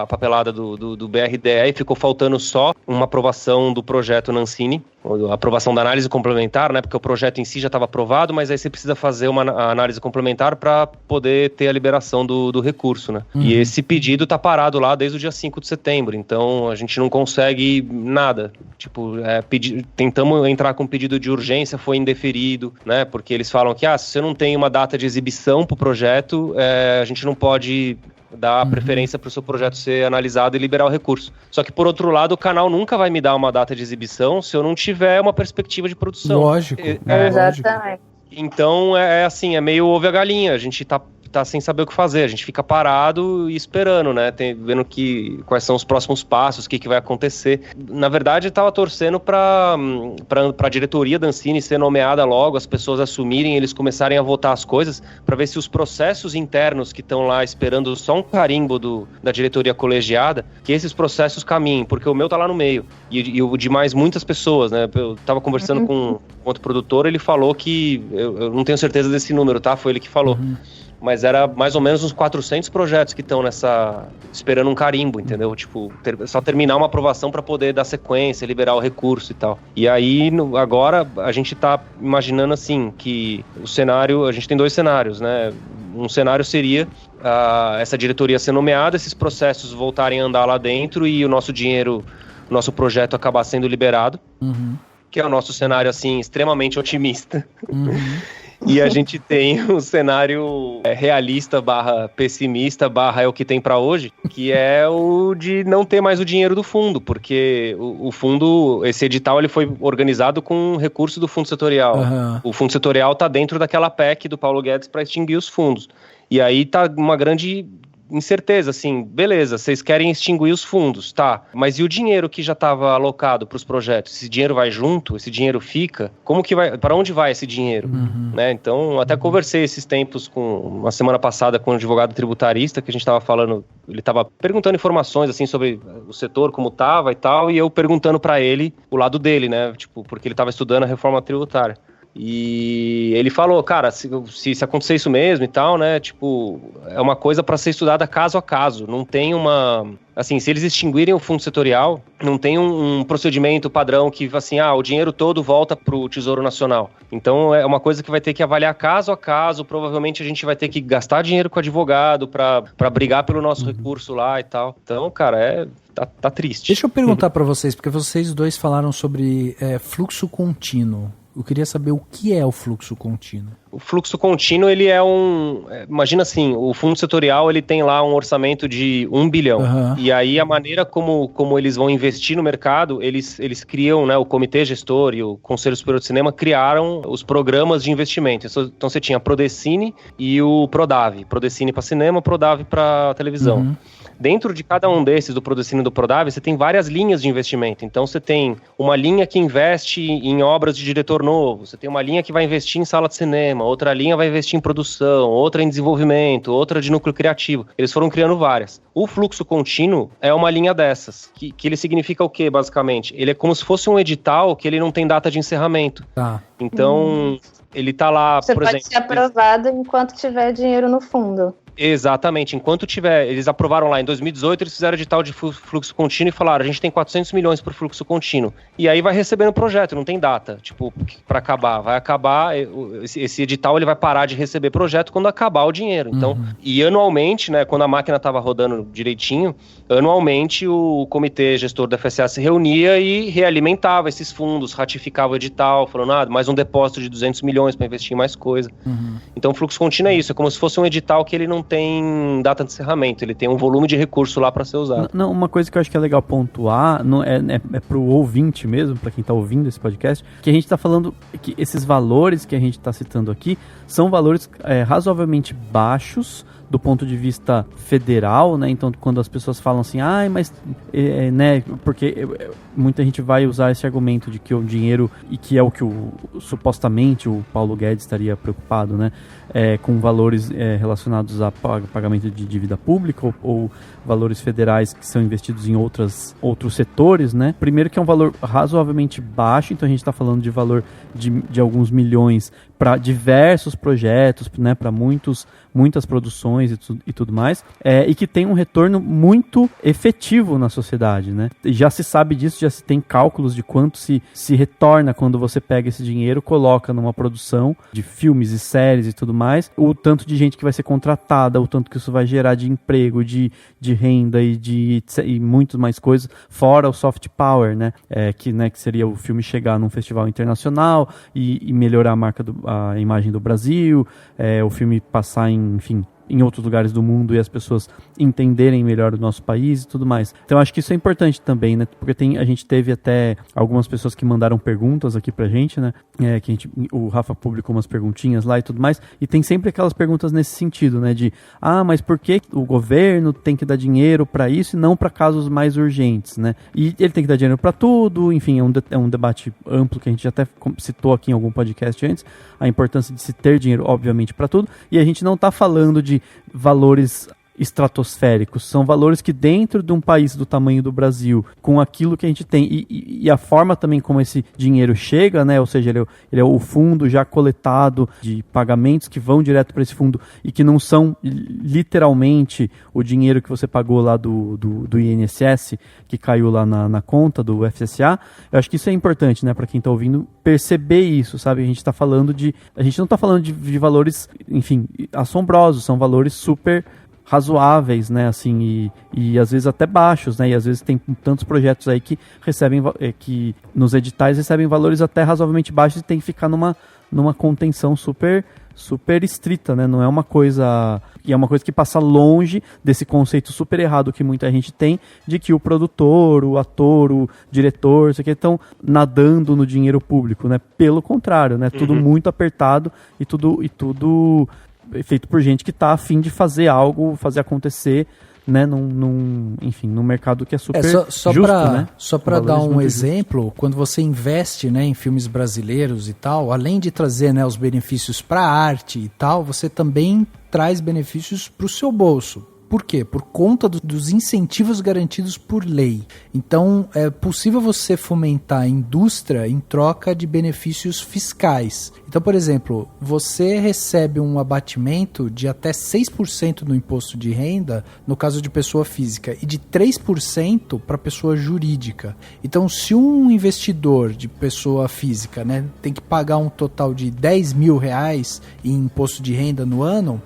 papelada do BRDE e ficou faltando só uma aprovação do projeto na Ancine, a aprovação da análise complementar, né? Porque o projeto em si já estava aprovado, mas aí você precisa fazer uma análise complementar para poder ter a liberação do recurso, né? E esse pedido tá parado lá desde o dia 5 de setembro, então a gente não consegue nada. Tipo, tentamos entrar com pedido de urgência, foi indeferido, né? Porque eles falam que, se você não tem uma data de exibição pro projeto, a gente não pode dar preferência para o seu projeto ser analisado e liberar o recurso. Só que, por outro lado, o canal nunca vai me dar uma data de exibição se eu não tiver uma perspectiva de produção. Lógico. Exatamente. Então, assim, é meio ovo e a galinha. A gente tá sem saber o que fazer. A gente fica parado e esperando, né? Vendo quais são os próximos passos, o que vai acontecer. Na verdade, eu tava torcendo pra diretoria da Ancine ser nomeada logo, as pessoas assumirem, eles começarem a votar as coisas, pra ver se os processos internos que estão lá esperando só um carimbo da diretoria colegiada, que esses processos caminhem, porque o meu tá lá no meio. E o de mais muitas pessoas, né? Eu tava conversando com outro produtor, ele falou que... Eu não tenho certeza desse número, tá? Foi ele que falou. Mas era mais ou menos uns 400 projetos que estão esperando um carimbo, entendeu? Tipo, só terminar uma aprovação para poder dar sequência, liberar o recurso e tal. E aí, agora, a gente tá imaginando assim, que o cenário, a gente tem 2 cenários, né? Um cenário seria essa diretoria ser nomeada, esses processos voltarem a andar lá dentro e o nosso dinheiro, o nosso projeto acabar sendo liberado, que é o nosso cenário, assim, extremamente otimista. E a gente tem o cenário realista / pessimista / é o que tem pra hoje, que é o de não ter mais o dinheiro do fundo, porque o fundo, esse edital, ele foi organizado com recurso do fundo setorial. O fundo setorial tá dentro daquela PEC do Paulo Guedes para extinguir os fundos. E aí tá uma grande incerteza, assim, beleza, vocês querem extinguir os fundos, tá, mas e o dinheiro que já estava alocado para os projetos? Esse dinheiro vai junto? Esse dinheiro fica? Como que vai, para onde vai esse dinheiro? Né? Então, até conversei esses tempos uma semana passada com um advogado tributarista, que a gente estava falando, ele estava perguntando informações, assim, sobre o setor, como estava e tal, e eu perguntando para ele o lado dele, né, tipo, porque ele estava estudando a reforma tributária. E ele falou, cara, se acontecer isso mesmo e tal, né, tipo, é uma coisa para ser estudada caso a caso, não tem assim, se eles extinguirem o fundo setorial, não tem um procedimento padrão que, assim, o dinheiro todo volta pro Tesouro Nacional. Então, é uma coisa que vai ter que avaliar caso a caso, provavelmente a gente vai ter que gastar dinheiro com advogado para brigar pelo nosso recurso lá e tal. Então, cara, tá triste. Deixa eu perguntar para vocês, porque vocês dois falaram sobre fluxo contínuo. Eu queria saber o que é o fluxo contínuo. O fluxo contínuo, ele é imagina assim, o fundo setorial, ele tem lá um orçamento de 1 bilhão. Uhum. E aí a maneira como eles vão investir no mercado, eles criam, né, o comitê gestor e o Conselho Superior de Cinema criaram os programas de investimento. Então você tinha a Prodecine e o Prodave. Prodecine para cinema, Prodave para televisão. Uhum. Dentro de cada um desses, do Prodecine e do Prodave, você tem várias linhas de investimento. Então você tem uma linha que investe em obras de diretor novo, você tem uma linha que vai investir em sala de cinema, outra linha vai investir em produção, outra em desenvolvimento, outra de núcleo criativo. Eles foram criando várias. O fluxo contínuo é uma linha dessas, que ele significa o quê, basicamente? Ele é como se fosse um edital que ele não tem data de encerramento. Tá. Então, ele tá lá, Você por pode exemplo... ser aprovado enquanto tiver dinheiro no fundo. Exatamente, enquanto tiver, eles aprovaram lá em 2018, eles fizeram edital de fluxo contínuo e falaram, a gente tem 400 milhões para fluxo contínuo, e aí vai recebendo o projeto, não tem data, tipo, para acabar, vai acabar, esse edital ele vai parar de receber projeto quando acabar o dinheiro, então, e anualmente, né, quando a máquina estava rodando direitinho, anualmente o comitê gestor da FSA se reunia e realimentava esses fundos, ratificava o edital, falando, mais um depósito de 200 milhões para investir em mais coisa. Então o fluxo contínuo é isso, é como se fosse um edital que ele não tem data de encerramento, ele tem um volume de recurso lá para ser usado. Não, uma coisa que eu acho que é legal pontuar é pro ouvinte mesmo, para quem tá ouvindo esse podcast, que a gente tá falando que esses valores que a gente tá citando aqui são valores razoavelmente baixos do ponto de vista federal, né? Então, quando as pessoas falam assim, mas né? Porque muita gente vai usar esse argumento de que o dinheiro, e que é o que supostamente o Paulo Guedes estaria preocupado, né? Com valores relacionados a pagamento de dívida pública ou valores federais que são investidos em outros setores, né? Primeiro que é um valor razoavelmente baixo, então a gente está falando de valor de alguns milhões para diversos projetos, né? Para muitas produções e tudo mais, e que tem um retorno muito efetivo na sociedade, né? Já se sabe disso, já se tem cálculos de quanto se retorna quando você pega esse dinheiro, coloca numa produção de filmes e séries e tudo mais, o tanto de gente que vai ser contratada, o tanto que isso vai gerar de emprego, de renda e muito mais coisas, fora o soft power, né? Que seria o filme chegar num festival internacional e melhorar a imagem do Brasil, o filme passar em outros lugares do mundo e as pessoas entenderem melhor o nosso país e tudo mais. Então acho que isso é importante também, né? Porque a gente teve até algumas pessoas que mandaram perguntas aqui pra gente, né? O Rafa publicou umas perguntinhas lá e tudo mais, e tem sempre aquelas perguntas nesse sentido, né? De, mas por que o governo tem que dar dinheiro pra isso e não pra casos mais urgentes, né? E ele tem que dar dinheiro pra tudo, enfim, é um debate amplo que a gente até citou aqui em algum podcast antes, a importância de se ter dinheiro, obviamente, pra tudo, e a gente não tá falando de valores estratosféricos, são valores que dentro de um país do tamanho do Brasil, com aquilo que a gente tem e a forma também como esse dinheiro chega, né? Ou seja, ele é o fundo já coletado de pagamentos que vão direto para esse fundo e que não são literalmente o dinheiro que você pagou lá do INSS, que caiu lá na conta do FSA. Eu acho que isso é importante, né? Para quem está ouvindo, perceber isso, sabe? A gente não está falando de valores, enfim, assombrosos, são valores super razoáveis, né, assim, e às vezes até baixos, né, e às vezes tem tantos projetos aí que recebem, que nos editais recebem valores até razoavelmente baixos e tem que ficar numa contenção super estrita, né, não é uma coisa, e é uma coisa que passa longe desse conceito super errado que muita gente tem, de que o produtor, o ator, o diretor, isso aqui estão nadando no dinheiro público, né, pelo contrário, né, tudo muito apertado e tudo feito por gente que está a fim de fazer algo, fazer acontecer, né, enfim, num mercado que é super justo, né? Só para dar um exemplo, quando você investe, né, em filmes brasileiros e tal, além de trazer, né, os benefícios para a arte e tal, você também traz benefícios para o seu bolso. Por quê? Por conta dos incentivos garantidos por lei. Então, é possível você fomentar a indústria em troca de benefícios fiscais. Então, por exemplo, você recebe um abatimento de até 6% no imposto de renda, no caso de pessoa física, e de 3% para pessoa jurídica. Então, se um investidor de pessoa física, né, tem que pagar um total de R$10 mil em imposto de renda no ano,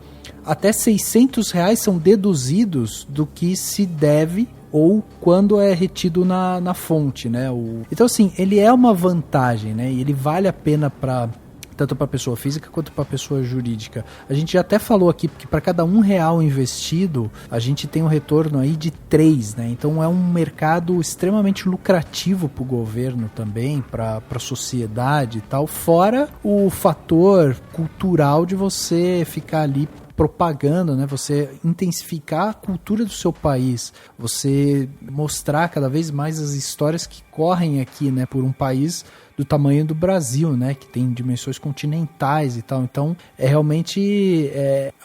até R$600 são deduzidos do que se deve ou quando é retido na fonte, né? Então, assim, ele é uma vantagem, né? E ele vale a pena para tanto para pessoa física quanto para pessoa jurídica. A gente já até falou aqui que para cada R$1 investido, a gente tem um retorno aí de 3, né? Então é um mercado extremamente lucrativo para o governo também, para a sociedade e tal, fora o fator cultural de você ficar ali propaganda, né? Você intensificar a cultura do seu país, você mostrar cada vez mais as histórias que correm aqui, né? Por um país do tamanho do Brasil, né? Que tem dimensões continentais e tal. Então, realmente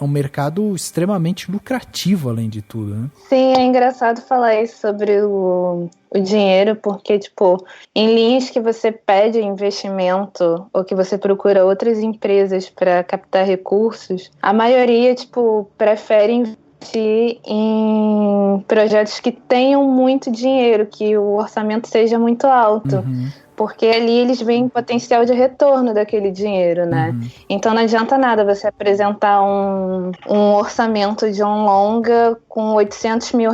um mercado extremamente lucrativo, além de tudo, né? Sim, é engraçado falar isso sobre o dinheiro, porque, tipo, em linhas que você pede investimento ou que você procura outras empresas para captar recursos, a maioria, tipo, prefere investir em projetos que tenham muito dinheiro, que o orçamento seja muito alto. Uhum. Porque ali eles veem potencial de retorno daquele dinheiro, né? Uhum. Então não adianta nada você apresentar um orçamento de um longa com R$800 mil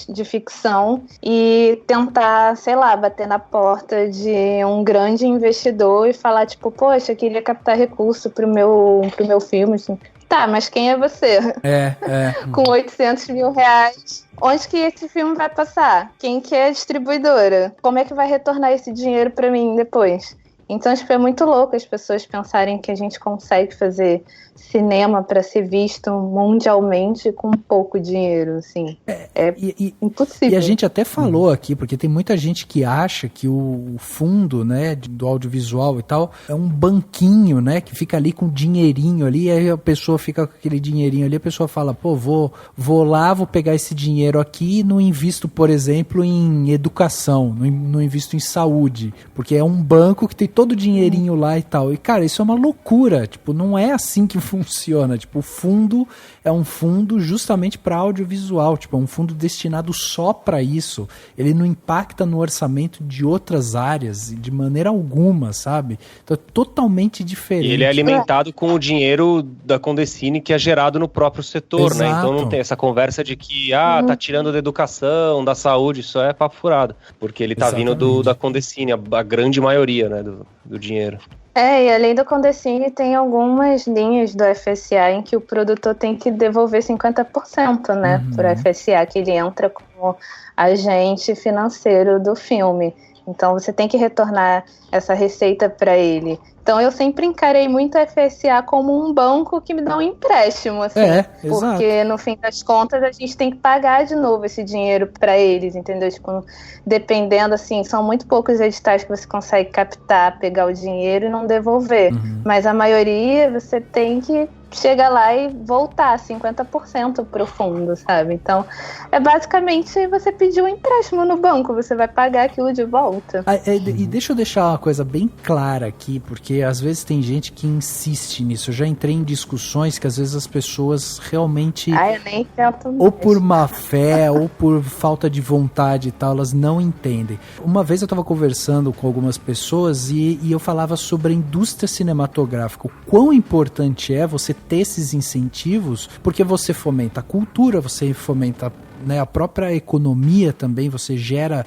de ficção e tentar, sei lá, bater na porta de um grande investidor e falar, tipo, poxa, eu queria captar recurso pro meu filme, assim. Tá, mas quem é você? Com R$800 mil, onde que esse filme vai passar? Quem que é a distribuidora? Como é que vai retornar esse dinheiro pra mim depois? Então, tipo, é muito louco as pessoas pensarem que a gente consegue fazer cinema para ser visto mundialmente com pouco dinheiro, assim. É impossível. E a gente até falou aqui, porque tem muita gente que acha que o fundo, né, do audiovisual e tal, é um banquinho, né, que fica ali com dinheirinho ali, e aí a pessoa fica com aquele dinheirinho ali, a pessoa fala, pô, vou lá, vou pegar esse dinheiro aqui e não invisto, por exemplo, em educação, não invisto em saúde, porque é um banco que tem todo o dinheirinho lá e tal. E, cara, isso é uma loucura, tipo, não é assim que funciona. Tipo, o fundo é um fundo justamente para audiovisual, tipo, é um fundo destinado só para isso. Ele não impacta no orçamento de outras áreas de maneira alguma, sabe? Então é totalmente diferente. E ele é alimentado com o dinheiro da Condecine que é gerado no próprio setor, né? Então não tem essa conversa de que, tá tirando da educação, da saúde, isso é papo furado. Porque ele tá vindo da Condecine, a grande maioria, né, do dinheiro. E além do Condecine, tem algumas linhas do FSA em que o produtor tem que devolver 50%, né, para o FSA, que ele entra como agente financeiro do filme. Então você tem que retornar essa receita para ele. Então eu sempre encarei muito a FSA como um banco que me dá um empréstimo, assim, porque exato. No fim das contas a gente tem que pagar de novo esse dinheiro para eles, entendeu? Tipo, dependendo, assim, são muito poucos editais que você consegue captar, pegar o dinheiro e não devolver, mas a maioria você tem que chegar lá e voltar 50% pro fundo, sabe? Então, é basicamente você pedir um empréstimo no banco, você vai pagar aquilo de volta. E deixa eu deixar uma coisa bem clara aqui, porque às vezes tem gente que insiste nisso. Eu já entrei em discussões que às vezes as pessoas realmente, eu nem tento ou por má fé, ou por falta de vontade e tal, elas não entendem. Uma vez eu estava conversando com algumas pessoas e eu falava sobre a indústria cinematográfica, o quão importante é você ter esses incentivos, porque você fomenta a cultura, você fomenta, né, a própria economia também, você gera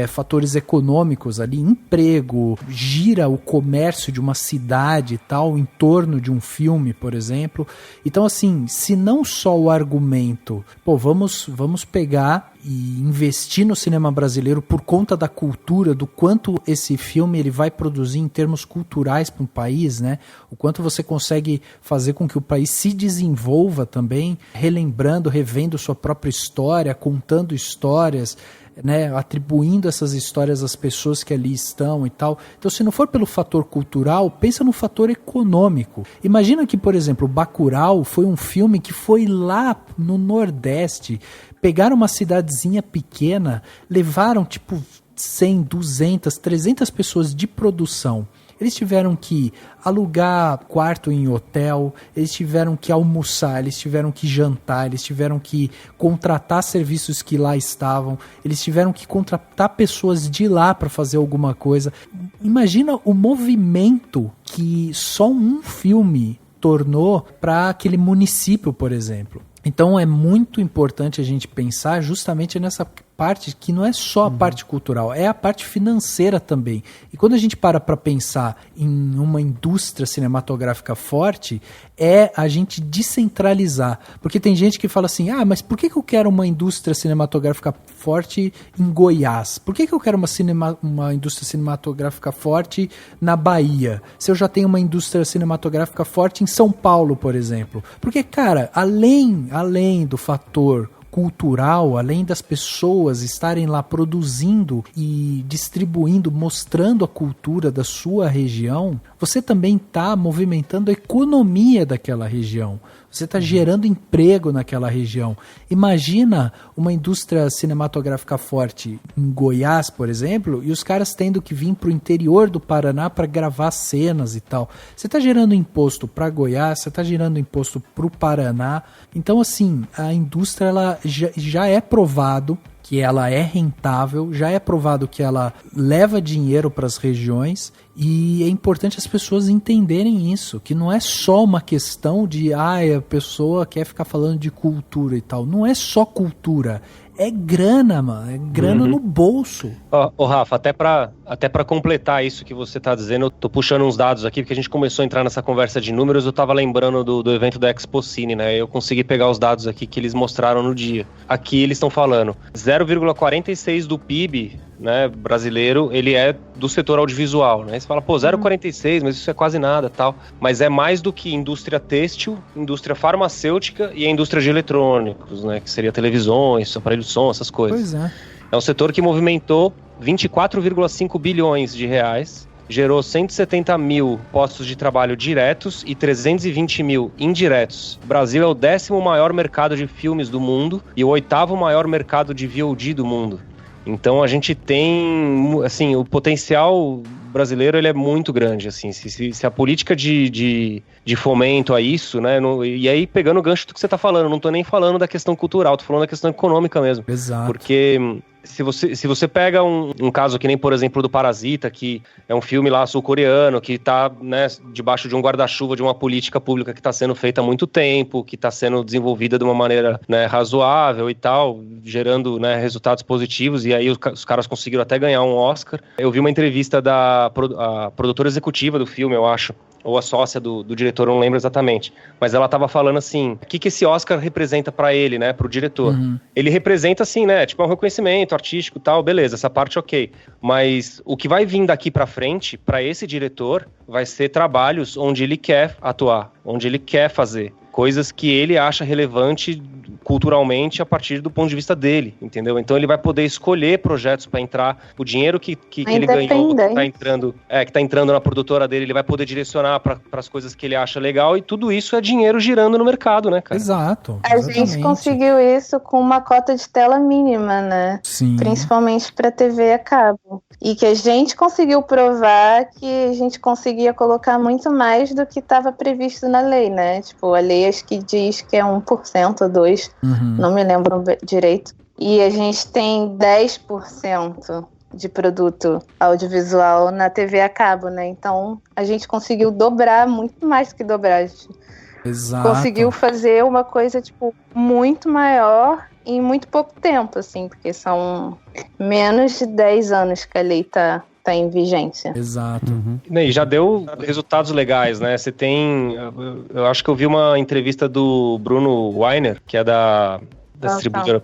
fatores econômicos ali, emprego, gira o comércio de uma cidade e tal, em torno de um filme, por exemplo. Então, assim, se não só o argumento, vamos pegar e investir no cinema brasileiro por conta da cultura, do quanto esse filme ele vai produzir em termos culturais para um país, né? O quanto você consegue fazer com que o país se desenvolva também, relembrando, revendo sua própria história, contando histórias, né, atribuindo essas histórias às pessoas que ali estão e tal. Então, se não for pelo fator cultural, pensa no fator econômico. Imagina que, por exemplo, Bacurau foi um filme que foi lá no Nordeste, pegaram uma cidadezinha pequena, levaram tipo 100, 200, 300 pessoas de produção. Eles tiveram que alugar quarto em hotel, eles tiveram que almoçar, eles tiveram que jantar, eles tiveram que contratar serviços que lá estavam, eles tiveram que contratar pessoas de lá para fazer alguma coisa. Imagina o movimento que só um filme tornou para aquele município, por exemplo. Então é muito importante a gente pensar justamente nessa parte que não é só a parte cultural, é a parte financeira também. E quando a gente para pensar em uma indústria cinematográfica forte, é a gente descentralizar. Porque tem gente que fala assim, mas por que eu quero uma indústria cinematográfica forte em Goiás? Por que eu quero uma indústria cinematográfica forte na Bahia? Se eu já tenho uma indústria cinematográfica forte em São Paulo, por exemplo. Porque, cara, além do fator cultural, além das pessoas estarem lá produzindo e distribuindo, mostrando a cultura da sua região, você também está movimentando a economia daquela região. Você está gerando emprego naquela região. Imagina uma indústria cinematográfica forte em Goiás, por exemplo, e os caras tendo que vir para o interior do Paraná para gravar cenas e tal. Você está gerando imposto para Goiás, você está gerando imposto para o Paraná. Então, assim, a indústria ela já é provado que ela é rentável, já é provado que ela leva dinheiro para as regiões, e é importante as pessoas entenderem isso, que não é só uma questão de a pessoa quer ficar falando de cultura e tal. Não é só cultura, é grana, mano, é grana no bolso. Rafa, até pra completar isso que você tá dizendo, eu tô puxando uns dados aqui, porque a gente começou a entrar nessa conversa de números, eu tava lembrando do evento da Expo Cine, né? Eu consegui pegar os dados aqui que eles mostraram no dia. Aqui eles estão falando 0,46 do PIB, né, brasileiro, ele é do setor audiovisual, né? Você fala, 0,46, mas isso é quase nada, tal. Mas é mais do que indústria têxtil, indústria farmacêutica e a indústria de eletrônicos, né? Que seria televisões, aparelhos de som, essas coisas. Pois é. É um setor que movimentou 24,5 bilhões de reais, gerou 170 mil postos de trabalho diretos e 320 mil indiretos. O Brasil é o 10º maior mercado de filmes do mundo e o 8º maior mercado de VOD do mundo. Então a gente tem, assim, o potencial brasileiro ele é muito grande, assim, se a política de fomento a isso, né, e aí pegando o gancho do que você está falando, não estou nem falando da questão cultural, estou falando da questão econômica mesmo. Exato. Porque se você pega um caso que nem, por exemplo, do Parasita, que é um filme lá sul-coreano, que está, né, debaixo de um guarda-chuva de uma política pública que está sendo feita há muito tempo, que está sendo desenvolvida de uma maneira, né, razoável e tal, gerando, né, resultados positivos, e aí os caras conseguiram até ganhar um Oscar. Eu vi uma entrevista da produtora executiva do filme, eu acho, ou a sócia do diretor, eu não lembro exatamente, mas ela tava falando assim, o que esse Oscar representa pra ele, né, pro diretor. Ele representa assim, né, tipo, é um reconhecimento artístico e tal, beleza, essa parte ok, mas o que vai vir daqui pra frente, pra esse diretor, vai ser trabalhos onde ele quer atuar, onde ele quer fazer coisas que ele acha relevante culturalmente a partir do ponto de vista dele, entendeu? Então ele vai poder escolher projetos para entrar, o dinheiro que ele ganhou, que tá entrando na produtora dele, ele vai poder direcionar para as coisas que ele acha legal, e tudo isso é dinheiro girando no mercado, né, cara? Exato. A gente conseguiu isso com uma cota de tela mínima, né? Sim. Principalmente para TV a cabo. E que a gente conseguiu provar que a gente conseguia colocar muito mais do que estava previsto na lei, né? Tipo, a lei acho que diz que é 1% ou 2%, não me lembro direito. E a gente tem 10% de produto audiovisual na TV a cabo, né? Então, a gente conseguiu dobrar, muito mais do que dobrar. Exato. Conseguiu fazer uma coisa, tipo, muito maior em muito pouco tempo, assim, porque são menos de 10 anos que a lei tá em vigência. Exato. E já deu resultados legais, né? Você tem... Eu acho que eu vi uma entrevista do Bruno Weiner, que é da distribuidora...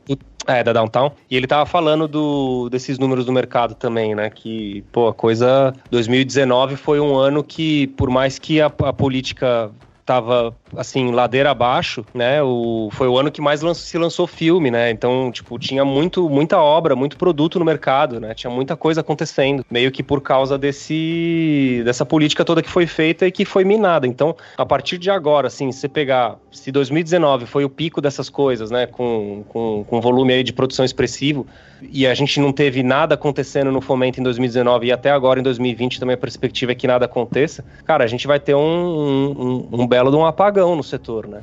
da Downtown, e ele tava falando desses números do mercado também, né, que, a coisa... 2019 foi um ano que, por mais que a política tava, assim, ladeira abaixo, né, foi o ano que mais se lançou filme, né, então, tipo, tinha muita obra, muito produto no mercado, né, tinha muita coisa acontecendo, meio que por causa dessa política toda que foi feita e que foi minada. Então, a partir de agora, assim, se 2019 foi o pico dessas coisas, né, com volume aí de produção expressivo, e a gente não teve nada acontecendo no fomento em 2019 e até agora em 2020 também a perspectiva é que nada aconteça, cara, a gente vai ter um belo de um apagão no setor, né?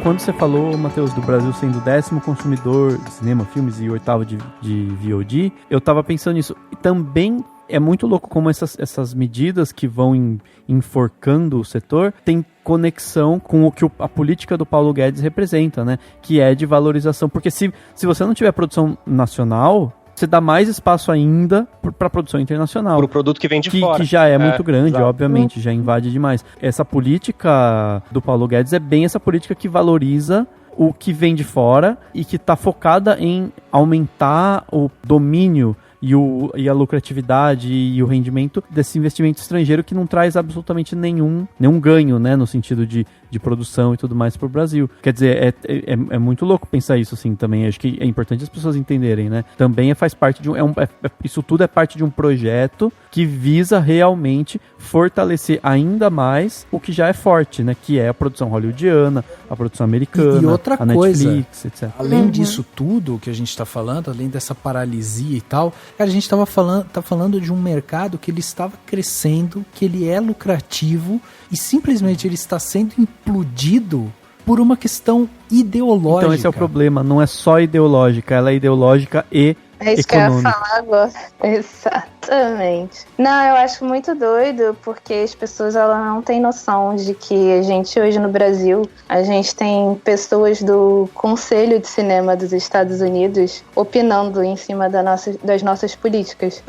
quando você falou, Matheus, do Brasil sendo o 10º consumidor de cinema, filmes e 8º de VOD, eu tava pensando nisso. E também é muito louco como essas medidas que vão enforcando o setor tem conexão com o que a política do Paulo Guedes representa, né? Que é de valorização. Porque se você não tiver produção nacional, você dá mais espaço ainda para produção internacional. Para o produto que vem de fora. Que já é muito grande, exato. Obviamente, já invade demais. Essa política do Paulo Guedes é bem essa política que valoriza o que vem de fora e que está focada em aumentar o domínio e a lucratividade e o rendimento desse investimento estrangeiro que não traz absolutamente nenhum ganho, né, no sentido de produção e tudo mais para o Brasil. Quer dizer, é muito louco pensar isso assim também. Acho que é importante as pessoas entenderem, né? Também faz parte de isso tudo é parte de um projeto que visa realmente fortalecer ainda mais o que já é forte, né? Que é a produção hollywoodiana, a produção americana, e outra a coisa, Netflix, etc. Além disso tudo que a gente está falando, além dessa paralisia e tal, cara, a gente tá falando de um mercado que ele estava crescendo, que ele é lucrativo e simplesmente ele está sendo implodido por uma questão ideológica. Então esse é o problema, não é só ideológica, ela é ideológica e é isso econômica. Que eu ia falar agora. Exatamente. Não, eu acho muito doido, porque as pessoas elas não têm noção de que a gente hoje no Brasil, a gente tem pessoas do Conselho de Cinema dos Estados Unidos opinando em cima das nossas políticas.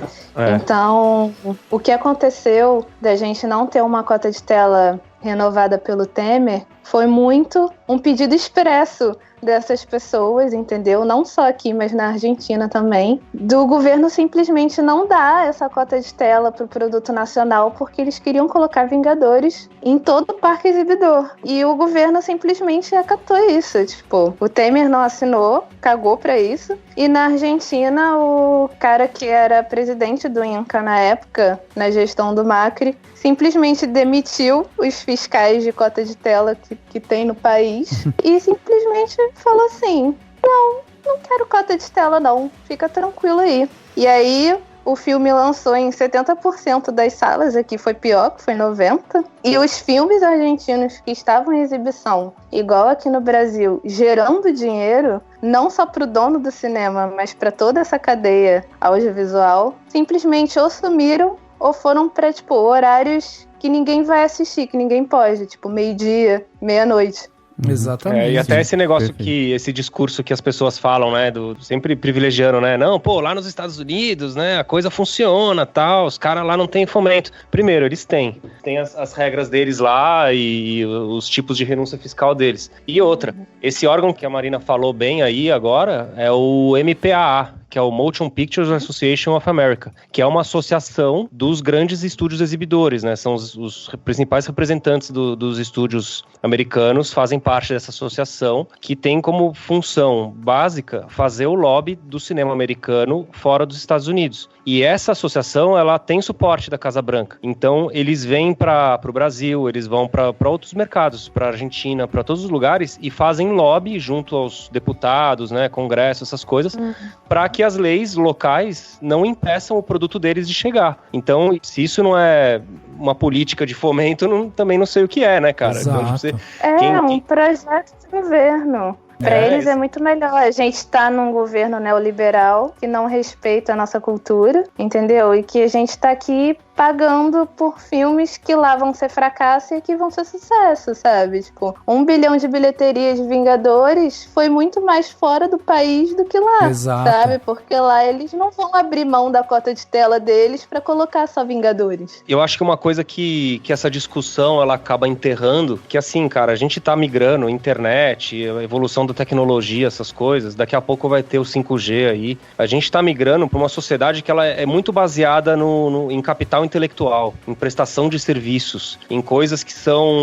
Então, o que aconteceu da gente não ter uma cota de tela renovada pelo Temer foi muito um pedido expresso dessas pessoas, entendeu? Não só aqui, mas na Argentina também, do governo simplesmente não dar essa cota de tela pro produto nacional, porque eles queriam colocar Vingadores em todo o parque exibidor. E o governo simplesmente acatou isso. Tipo, o Temer não assinou, cagou pra isso. E na Argentina, o cara que era presidente do INCA na época, na gestão do Macri, simplesmente demitiu os fiscais de cota de tela que tem no país e simplesmente falou assim, não quero cota de tela não, fica tranquilo aí. E aí o filme lançou em 70% das salas, aqui foi pior, que foi 90%, e os filmes argentinos que estavam em exibição, igual aqui no Brasil, gerando dinheiro, não só para o dono do cinema, mas para toda essa cadeia audiovisual, simplesmente ou sumiram ou foram para, tipo, horários que ninguém vai assistir, que ninguém pode, tipo, meio-dia, meia-noite. Exatamente. E até esse negócio esse discurso que as pessoas falam, né, sempre privilegiando, né, não, pô, lá nos Estados Unidos, né, a coisa funciona, tal, os caras lá não têm fomento. Primeiro, eles têm as regras deles lá e os tipos de renúncia fiscal deles. E outra, esse órgão que a Marina falou bem aí agora é o MPAA, que é o Motion Pictures Association of America, que é uma associação dos grandes estúdios exibidores, né? São os principais representantes dos estúdios americanos, fazem parte dessa associação, que tem como função básica fazer o lobby do cinema americano fora dos Estados Unidos. E essa associação, ela tem suporte da Casa Branca. Então, eles vêm para o Brasil, eles vão para outros mercados, para a Argentina, para todos os lugares, e fazem lobby junto aos deputados, né, Congresso, essas coisas, para que as leis locais não impeçam o produto deles de chegar. Então, se isso não é uma política de fomento, também não sei o que é, né, cara? Exato. Então, um projeto de governo. Para eles é muito melhor. A gente está num governo neoliberal que não respeita a nossa cultura, entendeu? E que a gente está aqui pagando por filmes que lá vão ser fracasso e aqui vão ser sucesso, sabe? Tipo, 1 bilhão de bilheteria de Vingadores foi muito mais fora do país do que lá, Exato. Sabe? Porque lá eles não vão abrir mão da cota de tela deles para colocar só Vingadores. Eu acho que uma coisa que essa discussão ela acaba enterrando, que assim, cara, a gente tá migrando, internet, a evolução da tecnologia, essas coisas, daqui a pouco vai ter o 5G aí. A gente tá migrando para uma sociedade que ela é muito baseada em capital intelectual, em prestação de serviços, em coisas que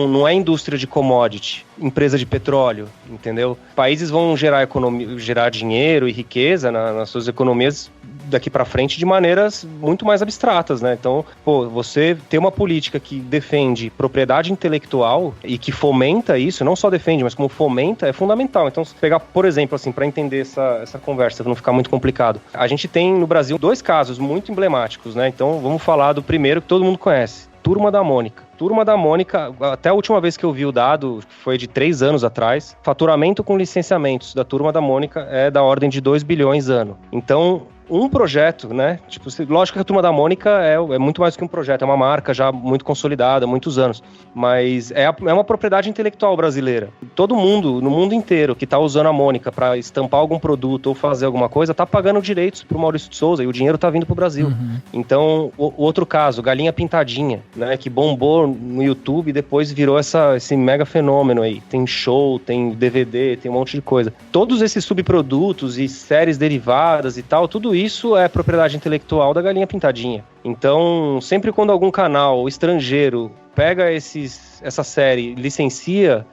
não é indústria de commodity, empresa de petróleo, entendeu? Países vão gerar dinheiro e riqueza nas suas economias daqui para frente de maneiras muito mais abstratas, né? Então, você ter uma política que defende propriedade intelectual e que fomenta isso, não só defende, mas como fomenta, é fundamental. Então, se pegar, por exemplo, assim, para entender essa conversa, para não ficar muito complicado, a gente tem no Brasil 2 casos muito emblemáticos, né? Então, vamos falar do primeiro que todo mundo conhece. Turma da Mônica. Turma da Mônica, até a última vez que eu vi o dado, foi de 3 anos atrás, faturamento com licenciamentos da Turma da Mônica é da ordem de 2 bilhões ano. Então, um projeto, né? Tipo, lógico que a Turma da Mônica é muito mais do que um projeto, é uma marca já muito consolidada, há muitos anos. Mas é uma propriedade intelectual brasileira. Todo mundo, no mundo inteiro, que está usando a Mônica para estampar algum produto ou fazer alguma coisa, está pagando direitos pro Maurício de Souza e o dinheiro está vindo pro Brasil. Então, o outro caso, Galinha Pintadinha, né? Que bombou no YouTube e depois virou esse mega fenômeno aí. Tem show, tem DVD, tem um monte de coisa. Todos esses subprodutos e séries derivadas e tal, tudo isso é propriedade intelectual da Galinha Pintadinha. Então, sempre quando algum canal estrangeiro pega essa série, licencia,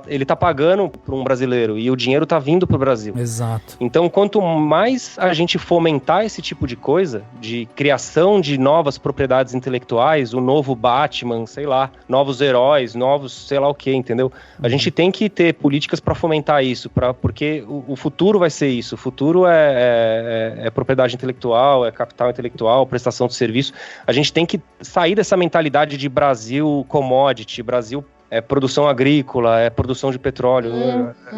ele tá pagando para um brasileiro e o dinheiro tá vindo pro Brasil. Exato. Então, quanto mais a gente fomentar esse tipo de coisa, de criação de novas propriedades intelectuais, o novo Batman, sei lá, novos heróis, novos sei lá o que, entendeu? A gente tem que ter políticas para fomentar isso, porque o futuro vai ser isso. O futuro é propriedade intelectual, é capital intelectual, prestação de serviço. A gente tem que sair dessa mentalidade de Brasil commodity, Brasil produção agrícola, produção de petróleo.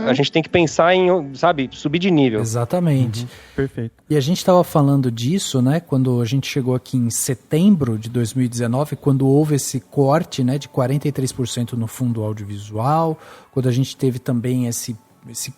A gente tem que pensar em, sabe, subir de nível. Exatamente. Perfeito. E a gente estava falando disso, né, quando a gente chegou aqui em setembro de 2019, quando houve esse corte, né, de 43% no fundo audiovisual, quando a gente teve também esse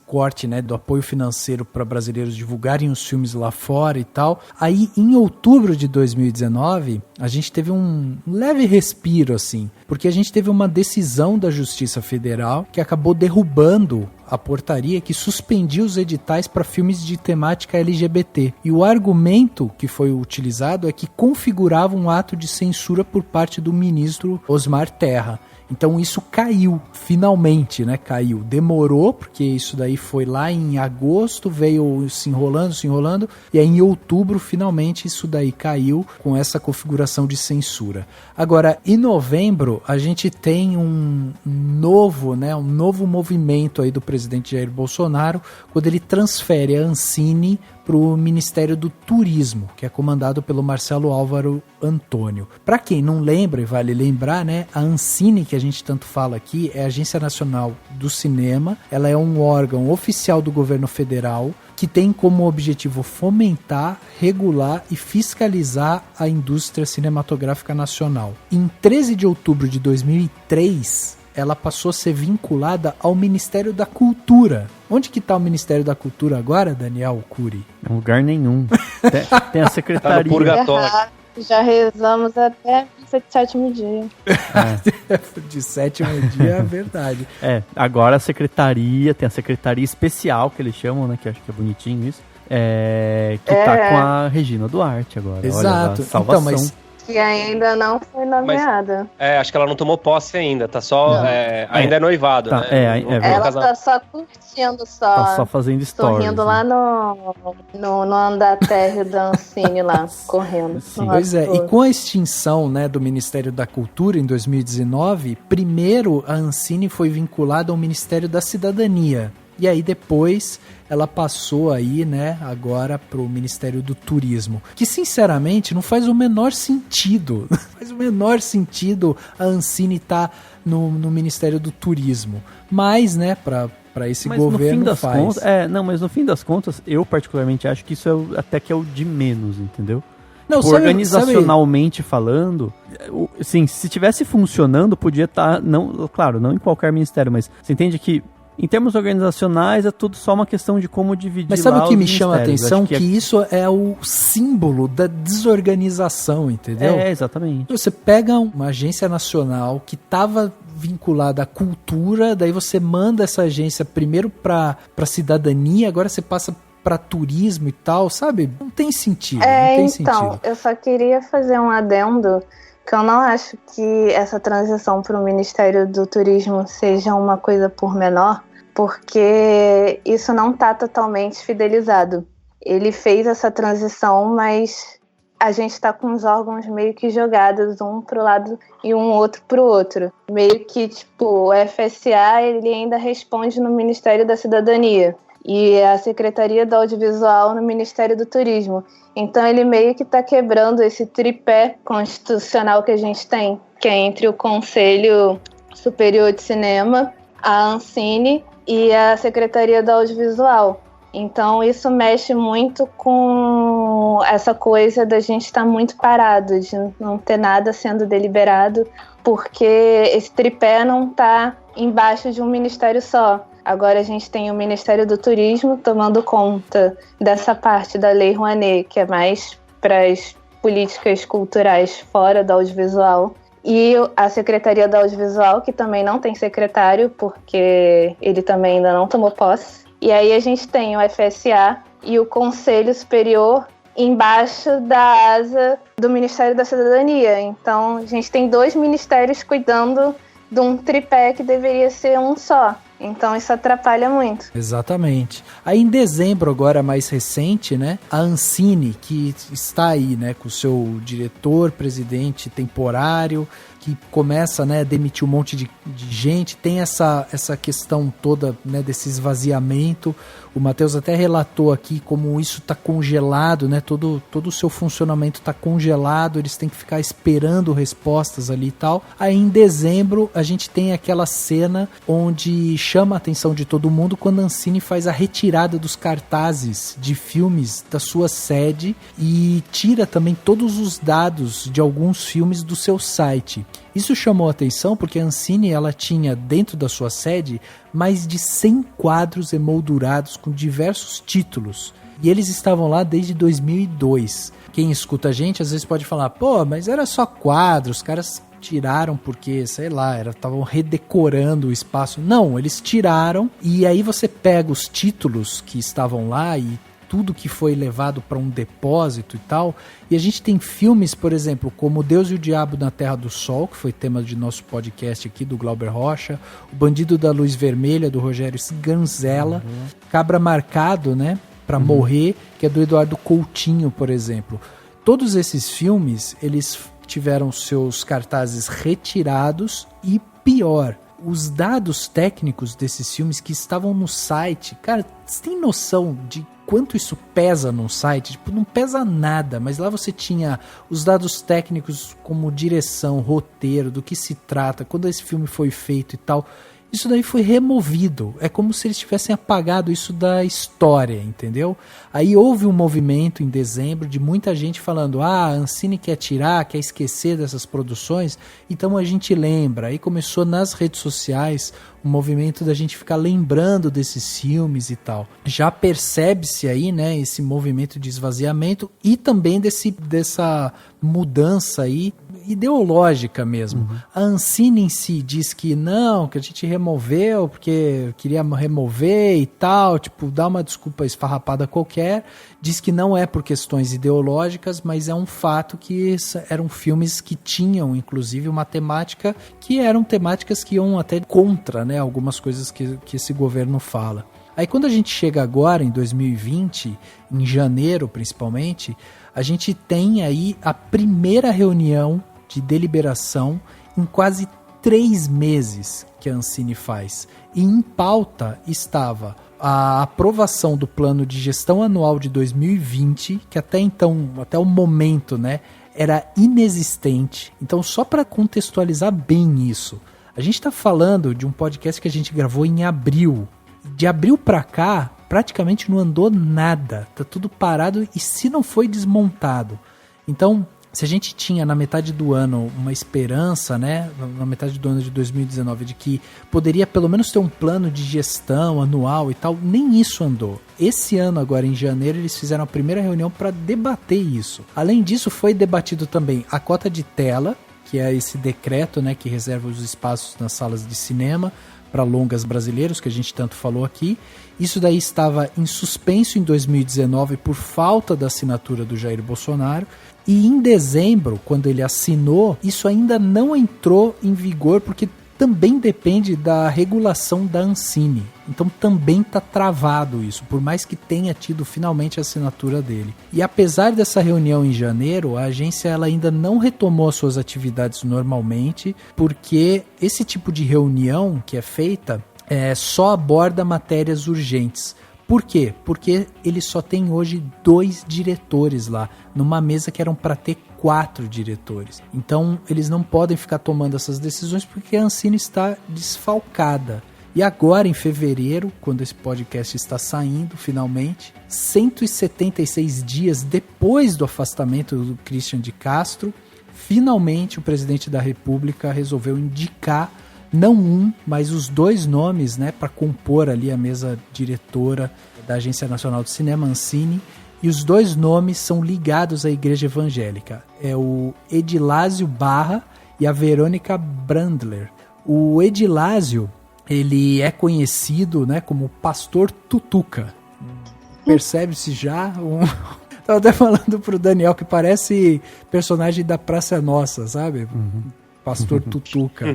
corte, né, do apoio financeiro para brasileiros divulgarem os filmes lá fora e tal. Aí, em outubro de 2019, a gente teve um leve respiro, assim, porque a gente teve uma decisão da Justiça Federal que acabou derrubando a portaria que suspendia os editais para filmes de temática LGBT. E o argumento que foi utilizado é que configurava um ato de censura por parte do ministro Osmar Terra. Então isso caiu, finalmente, né? Caiu. Demorou, porque isso daí foi lá em agosto, veio se enrolando, e aí em outubro, finalmente, isso daí caiu com essa configuração de censura. Agora, em novembro, a gente tem um novo movimento aí do presidente Jair Bolsonaro, quando ele transfere a Ancine para o Ministério do Turismo, que é comandado pelo Marcelo Álvaro Antônio. Para quem não lembra, e vale lembrar, né, a Ancine, que a gente tanto fala aqui, é a Agência Nacional do Cinema. Ela é um órgão oficial do governo federal que tem como objetivo fomentar, regular e fiscalizar a indústria cinematográfica nacional. Em 13 de outubro de 2003, ela passou a ser vinculada ao Ministério da Cultura. Onde que está o Ministério da Cultura agora, Daniel Cury? Em lugar nenhum. Tem a secretaria. Tá no purgatório. Já rezamos até de sétimo dia. De sétimo dia, é verdade. Agora a secretaria, tem a secretaria especial, que eles chamam, né? Que acho que é bonitinho isso. Que tá com a Regina Duarte agora. Exato. Olha, salvação. Então, mas Que ainda não foi nomeada. Acho que ela não tomou posse ainda, tá só. Ainda é noivado, tá, né? Ela tá só curtindo, tá só fazendo stories. Sorrindo lá no andar térreo da Ancine lá, correndo. Pois é, e com a extinção, né, do Ministério da Cultura em 2019, primeiro a Ancine foi vinculada ao Ministério da Cidadania. E aí depois ela passou aí, né, agora pro Ministério do Turismo. Que sinceramente não faz o menor sentido. Não faz o menor sentido a Ancine estar no Ministério do Turismo. Mas, né, para esse governo faz. Mas no fim das contas, eu particularmente acho que isso até que é o de menos, entendeu? Não, organizacionalmente falando, assim, se tivesse funcionando, podia estar, claro, não em qualquer ministério, mas você entende que em termos organizacionais é tudo só uma questão de como dividir. Mas sabe lá o que os me chama a atenção? Que é... isso é o símbolo da desorganização, entendeu? Exatamente. Você pega uma agência nacional que estava vinculada à cultura, daí você manda essa agência primeiro para cidadania, agora você passa para turismo e tal, sabe? Não tem sentido. Eu só queria fazer um adendo, que eu não acho que essa transição para o Ministério do Turismo seja uma coisa por menor, porque isso não está totalmente fidelizado. Ele fez essa transição, mas a gente está com os órgãos meio que jogados, um para o lado e um outro para o outro. Meio que, tipo, o FSA ele ainda responde no Ministério da Cidadania. e a Secretaria do Audiovisual no Ministério do Turismo. Então ele meio que está quebrando esse tripé constitucional que a gente tem, que é entre o Conselho Superior de Cinema, a Ancine e a Secretaria do Audiovisual. Então isso mexe muito com essa coisa da gente estar muito parado, de não ter nada sendo deliberado, porque esse tripé não está embaixo de um ministério só. Agora a gente tem o Ministério do Turismo tomando conta dessa parte da Lei Rouanet, que é mais para as políticas culturais fora do audiovisual. E a Secretaria do Audiovisual, que também não tem secretário, porque ele também ainda não tomou posse. E aí a gente tem o FSA e o Conselho Superior embaixo da asa do Ministério da Cidadania. Então a gente tem 2 ministérios cuidando de um tripé que deveria ser um só. Então isso atrapalha muito. Exatamente. Aí em dezembro, agora mais recente, né, a Ancine, que está aí, né, com o seu diretor, presidente temporário, que começa, né, a demitir um monte de gente, tem essa questão toda, né, desse esvaziamento. O Matheus até relatou aqui como isso está congelado, né, todo o seu funcionamento está congelado, eles têm que ficar esperando respostas ali e tal. Aí em dezembro a gente tem aquela cena onde chama a atenção de todo mundo quando a Ancine faz a retirada dos cartazes de filmes da sua sede e tira também todos os dados de alguns filmes do seu site. Isso chamou a atenção porque a Ancine, ela tinha dentro da sua sede mais de 100 quadros emoldurados com diversos títulos. E eles estavam lá desde 2002. Quem escuta a gente às vezes pode falar, pô, mas era só quadros, os caras tiraram porque, sei lá, estavam redecorando o espaço. Não, eles tiraram e aí você pega os títulos que estavam lá e tudo que foi levado para um depósito e tal, e a gente tem filmes, por exemplo, como Deus e o Diabo na Terra do Sol, que foi tema de nosso podcast aqui do Glauber Rocha, O Bandido da Luz Vermelha, do Rogério Sganzella, Cabra Marcado, né, para Morrer, que é do Eduardo Coutinho, por exemplo. Todos esses filmes, eles tiveram seus cartazes retirados e, pior, os dados técnicos desses filmes que estavam no site, cara, você tem noção de quanto isso pesa num site? Tipo, não pesa nada, mas lá você tinha os dados técnicos como direção, roteiro, do que se trata, quando esse filme foi feito e tal. Isso daí foi removido. É como se eles tivessem apagado isso da história, entendeu? Aí houve um movimento em dezembro de muita gente falando, a Ancine quer tirar, quer esquecer dessas produções, então a gente lembra. Aí começou nas redes sociais o movimento da gente ficar lembrando desses filmes e tal. Já percebe-se aí, né, esse movimento de esvaziamento e também dessa mudança aí ideológica mesmo. A Ancine em si diz que não, que a gente removeu porque queria remover e tal, tipo, dá uma desculpa esfarrapada qualquer, diz que não é por questões ideológicas, mas é um fato que eram filmes que tinham, inclusive, uma temática que eram temáticas que iam até contra, né, algumas coisas que esse governo fala. Aí quando a gente chega agora, em 2020, em janeiro principalmente, a gente tem aí a primeira reunião de deliberação em quase 3 meses que a Ancine faz. E em pauta estava a aprovação do plano de gestão anual de 2020, que até então, até o momento, né, era inexistente. Então, só para contextualizar bem isso, a gente está falando de um podcast que a gente gravou em abril. De abril para cá, praticamente não andou nada. Tá tudo parado e se não foi desmontado. Então, se a gente tinha na metade do ano uma esperança, né, na metade do ano de 2019, de que poderia pelo menos ter um plano de gestão anual e tal, nem isso andou. Esse ano, agora em janeiro, eles fizeram a primeira reunião para debater isso. Além disso, foi debatido também a cota de tela, que é esse decreto, né, que reserva os espaços nas salas de cinema para longas brasileiros, que a gente tanto falou aqui. Isso daí estava em suspenso em 2019 por falta da assinatura do Jair Bolsonaro. E em dezembro, quando ele assinou, isso ainda não entrou em vigor, porque também depende da regulação da Ancine. Então também está travado isso, por mais que tenha tido finalmente a assinatura dele. E apesar dessa reunião em janeiro, a agência ela ainda não retomou as suas atividades normalmente, porque esse tipo de reunião que é feita só aborda matérias urgentes. Por quê? Porque ele só tem hoje 2 diretores lá, numa mesa que eram para ter 4 diretores. Então, eles não podem ficar tomando essas decisões porque a Ancine está desfalcada. E agora, em fevereiro, quando esse podcast está saindo, finalmente, 176 dias depois do afastamento do Christian de Castro, finalmente o presidente da República resolveu indicar não um, mas os 2 nomes, né, para compor ali a mesa diretora da Agência Nacional do Cinema, Ancine, e os 2 nomes são ligados à Igreja Evangélica. É o Edilásio Barra e a Verônica Brandler. O Edilásio, ele é conhecido, né, como Pastor Tutuca. Percebe-se já Tava até falando pro Daniel que parece personagem da Praça Nossa, sabe? Pastor Tutuca.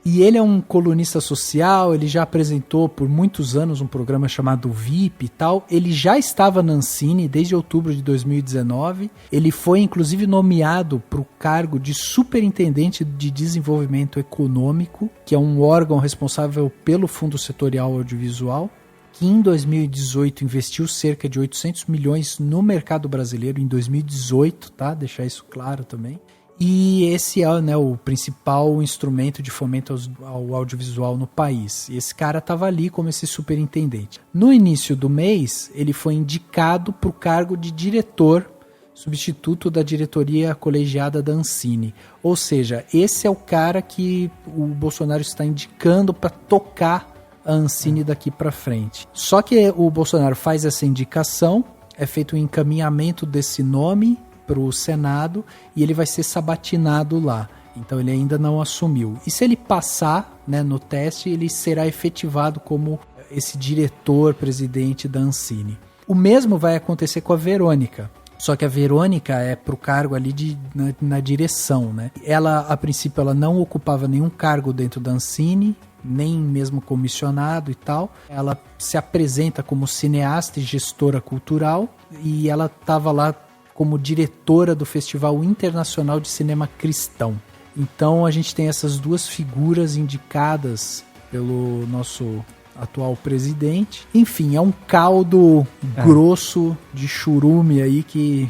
E ele é um colunista social, ele já apresentou por muitos anos um programa chamado VIP e tal. Ele já estava na Ancine desde outubro de 2019. Ele foi, inclusive, nomeado para o cargo de Superintendente de Desenvolvimento Econômico, que é um órgão responsável pelo Fundo Setorial Audiovisual, que em 2018 investiu cerca de 800 milhões no mercado brasileiro, em 2018, tá? Deixar isso claro também. E esse é, né, o principal instrumento de fomento ao audiovisual no país. E esse cara estava ali como esse superintendente. No início do mês, ele foi indicado para o cargo de diretor substituto da diretoria colegiada da Ancine. Ou seja, esse é o cara que o Bolsonaro está indicando para tocar a Ancine daqui para frente. Só que o Bolsonaro faz essa indicação, é feito um encaminhamento desse nome para o Senado e ele vai ser sabatinado lá. Então ele ainda não assumiu. E se ele passar, né, no teste, ele será efetivado como esse diretor-presidente da Ancine. O mesmo vai acontecer com a Verônica. Só que a Verônica é para o cargo ali na direção, né? Ela, a princípio, ela não ocupava nenhum cargo dentro da Ancine, nem mesmo comissionado e tal. Ela se apresenta como cineasta e gestora cultural e ela estava lá como diretora do Festival Internacional de Cinema Cristão. Então a gente tem essas 2 figuras indicadas pelo nosso atual presidente. Enfim, é um caldo grosso de churume aí que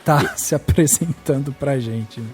tá se apresentando pra gente, né?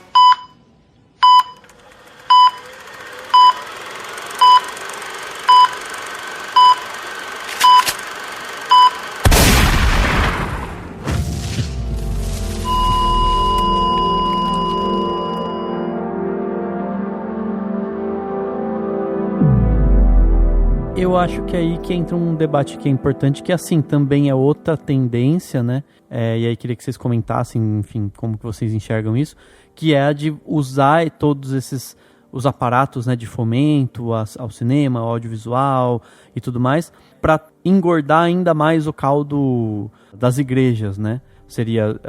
Eu acho que aí que entra um debate que é importante, que assim, também é outra tendência, né? E aí queria que vocês comentassem, enfim, como que vocês enxergam isso, que é a de usar todos os aparatos, né, de fomento ao cinema, ao audiovisual e tudo mais, para engordar ainda mais o caldo das igrejas, né? Seria,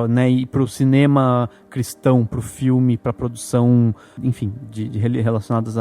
né, ir para o cinema cristão, para o filme, para a produção, enfim, relacionadas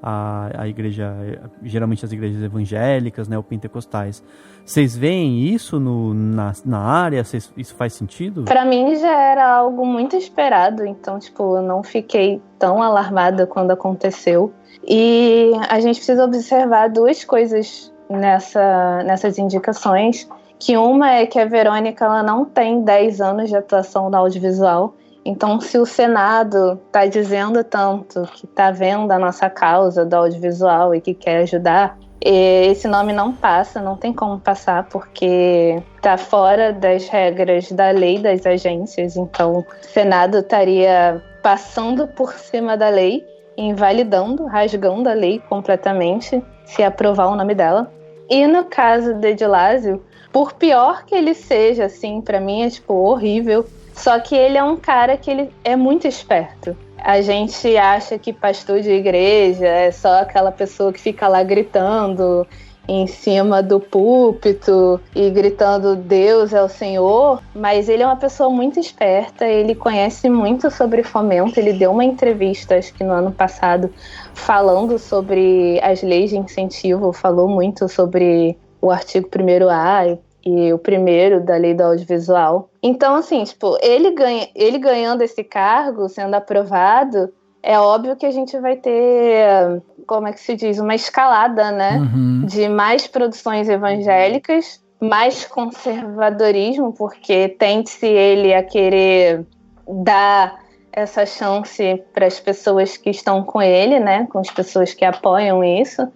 a igreja, geralmente as igrejas evangélicas, né, ou pentecostais. Vocês veem isso na área? Isso faz sentido? Pra mim já era algo muito esperado, então, tipo, eu não fiquei tão alarmada quando aconteceu. E a gente precisa observar 2 coisas nessas indicações, que uma é que a Verônica, ela não tem 10 anos de atuação no audiovisual. Então, se o Senado está dizendo tanto que está vendo a nossa causa do audiovisual e que quer ajudar, esse nome não passa, não tem como passar, porque está fora das regras da lei das agências. Então, o Senado estaria passando por cima da lei, invalidando, rasgando a lei completamente, se aprovar o nome dela. E no caso do Edilásio, por pior que ele seja, assim, para mim é, tipo, horrível. Só que ele é um cara que ele é muito esperto. A gente acha que pastor de igreja é só aquela pessoa que fica lá gritando em cima do púlpito e gritando Deus é o Senhor, mas ele é uma pessoa muito esperta, ele conhece muito sobre fomento. Ele deu uma entrevista, acho que no ano passado, falando sobre as leis de incentivo, falou muito sobre o artigo 1º-A e o 1º da lei do audiovisual. Então, assim, tipo, ele ganhando esse cargo, sendo aprovado, é óbvio que a gente vai ter, como é que se diz, uma escalada, né? De mais produções evangélicas mais conservadorismo, porque tende-se ele a querer dar essa chance para as pessoas que estão com ele, né, com as pessoas que apoiam isso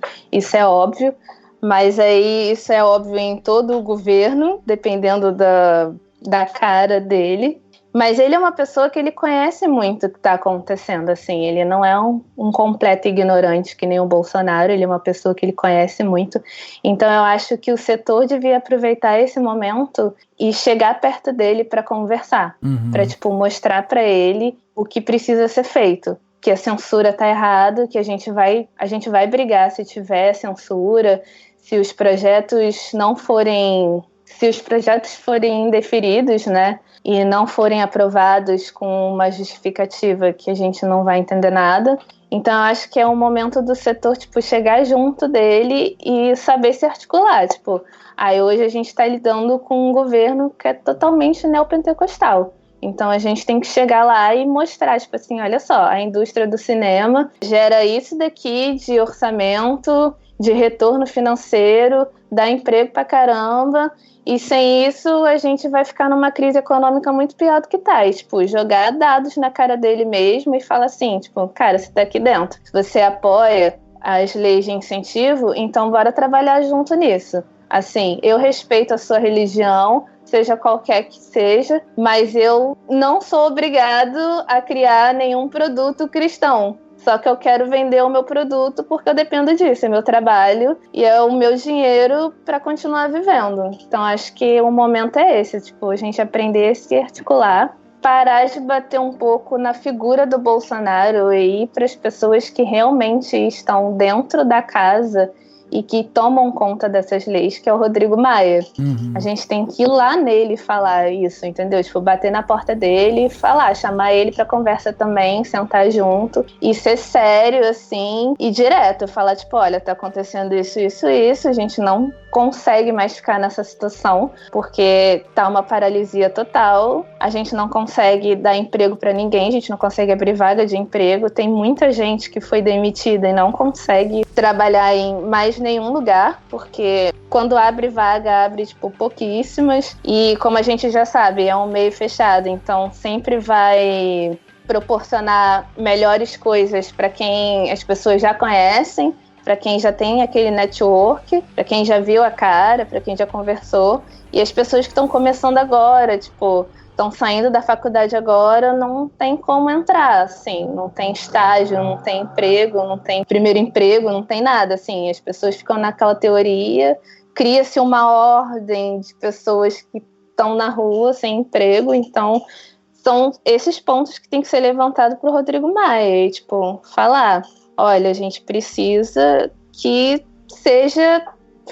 é óbvio, mas aí isso é óbvio em todo o governo, dependendo da cara dele. Mas ele é uma pessoa que ele conhece muito o que está acontecendo, assim, ele não é um completo ignorante que nem o Bolsonaro, ele é uma pessoa que ele conhece muito. Então eu acho que o setor devia aproveitar esse momento e chegar perto dele para conversar, para mostrar para ele o que precisa ser feito, que a censura está errada, que a gente vai brigar se tiver censura, se os projetos forem indeferidos, né, e não forem aprovados com uma justificativa que a gente não vai entender nada. Então, eu acho que é um momento do setor, chegar junto dele e saber se articular. Hoje a gente está lidando com um governo que é totalmente neopentecostal. Então, a gente tem que chegar lá e mostrar, olha só, a indústria do cinema gera isso daqui de orçamento, de retorno financeiro, dá emprego pra caramba, e sem isso a gente vai ficar numa crise econômica muito pior do que tá. E, jogar dados na cara dele mesmo e falar assim, cara, você tá aqui dentro. Se você apoia as leis de incentivo, então bora trabalhar junto nisso. Assim, eu respeito a sua religião, seja qualquer que seja, mas eu não sou obrigado a criar nenhum produto cristão. Só que eu quero vender o meu produto porque eu dependo disso, é meu trabalho e é o meu dinheiro para continuar vivendo. Então acho que o momento é esse, a gente aprender a se articular, parar de bater um pouco na figura do Bolsonaro e ir para as pessoas que realmente estão dentro da casa e que tomam conta dessas leis, que é o Rodrigo Maia. A gente tem que ir lá nele falar isso, entendeu? Bater na porta dele e falar, chamar ele pra conversa também, sentar junto e ser sério, assim, e direto, falar, olha, tá acontecendo isso, a gente não consegue mais ficar nessa situação, porque tá uma paralisia total, a gente não consegue dar emprego pra ninguém, a gente não consegue abrir vaga de emprego, tem muita gente que foi demitida e não consegue trabalhar em mais nenhum lugar, porque quando abre vaga, abre pouquíssimas, e como a gente já sabe, é um meio fechado, então sempre vai proporcionar melhores coisas para quem as pessoas já conhecem, para quem já tem aquele network, para quem já viu a cara, para quem já conversou, e as pessoas que estão começando agora, estão saindo da faculdade agora, não tem como entrar, assim, não tem estágio, não tem emprego, não tem primeiro emprego, não tem nada, assim, as pessoas ficam naquela teoria, cria-se uma ordem de pessoas que estão na rua sem emprego, então são esses pontos que tem que ser levantados para o Rodrigo Maia, e, falar, olha, a gente precisa que seja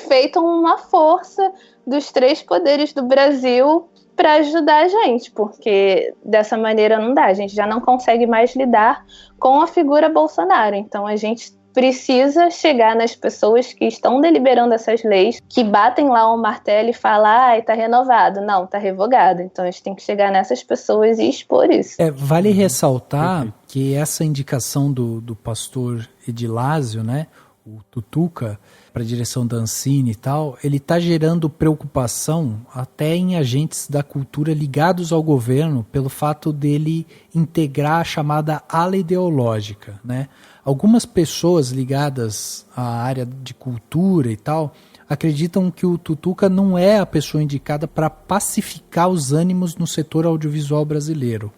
feita uma força dos 3 poderes do Brasil para ajudar a gente, porque dessa maneira não dá, a gente já não consegue mais lidar com a figura Bolsonaro, então a gente precisa chegar nas pessoas que estão deliberando essas leis, que batem lá o martelo e falam, tá renovado, não, tá revogado, então a gente tem que chegar nessas pessoas e expor isso. Vale ressaltar que essa indicação do pastor Edilásio, né, o Tutuca, para a direção da Ancine e tal, ele está gerando preocupação até em agentes da cultura ligados ao governo pelo fato dele integrar a chamada ala ideológica, né? Algumas pessoas ligadas à área de cultura e tal acreditam que o Tutuca não é a pessoa indicada para pacificar os ânimos no setor audiovisual brasileiro.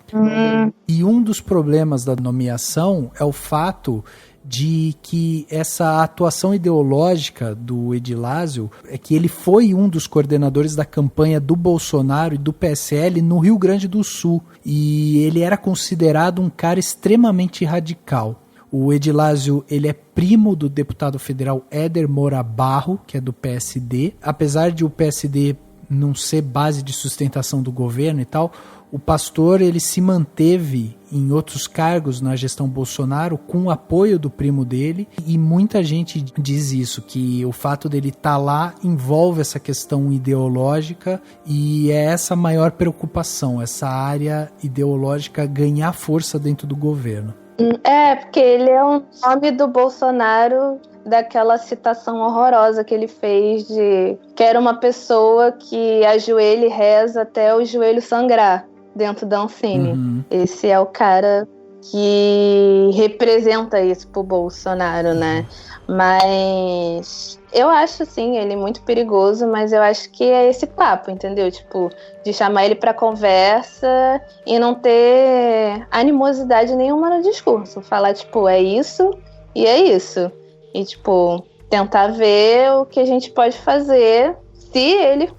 E um dos problemas da nomeação é o fato de que essa atuação ideológica do Edilásio é que ele foi um dos coordenadores da campanha do Bolsonaro e do PSL no Rio Grande do Sul, e ele era considerado um cara extremamente radical. O Edilásio, ele é primo do deputado federal Éder Moura Barro, que é do PSD. Apesar de o PSD não ser base de sustentação do governo e tal, o pastor ele se manteve em outros cargos na gestão Bolsonaro com o apoio do primo dele, e muita gente diz isso, que o fato dele estar lá envolve essa questão ideológica, e é essa a maior preocupação, essa área ideológica ganhar força dentro do governo. Porque ele é um nome do Bolsonaro, daquela citação horrorosa que ele fez de que era uma pessoa que ajoelha e reza até o joelho sangrar dentro da Ancine. Esse é o cara que representa isso pro Bolsonaro, né? Mas eu acho, assim, ele muito perigoso, mas eu acho que é esse papo, entendeu? Tipo, de chamar ele pra conversa e não ter animosidade nenhuma no discurso. Falar, tipo, é isso e é isso. E, tipo, tentar ver o que a gente pode fazer se ele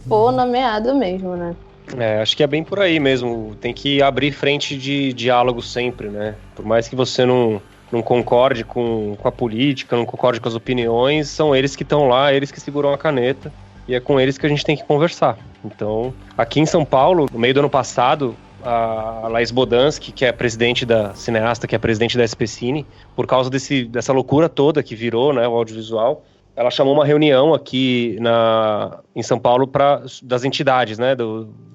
for nomeado mesmo, né? Acho que é bem por aí mesmo. Tem que abrir frente de diálogo sempre, né? Por mais que você não concorde com a política, não concorde com as opiniões, são eles que estão lá, eles que seguram a caneta, e é com eles que a gente tem que conversar. Então, aqui em São Paulo, no meio do ano passado, a Laís Bodansky, que é presidente da cineasta, que é presidente da SPCine, por causa dessa loucura toda que virou, né, o audiovisual, ela chamou uma reunião aqui em São Paulo das entidades, né,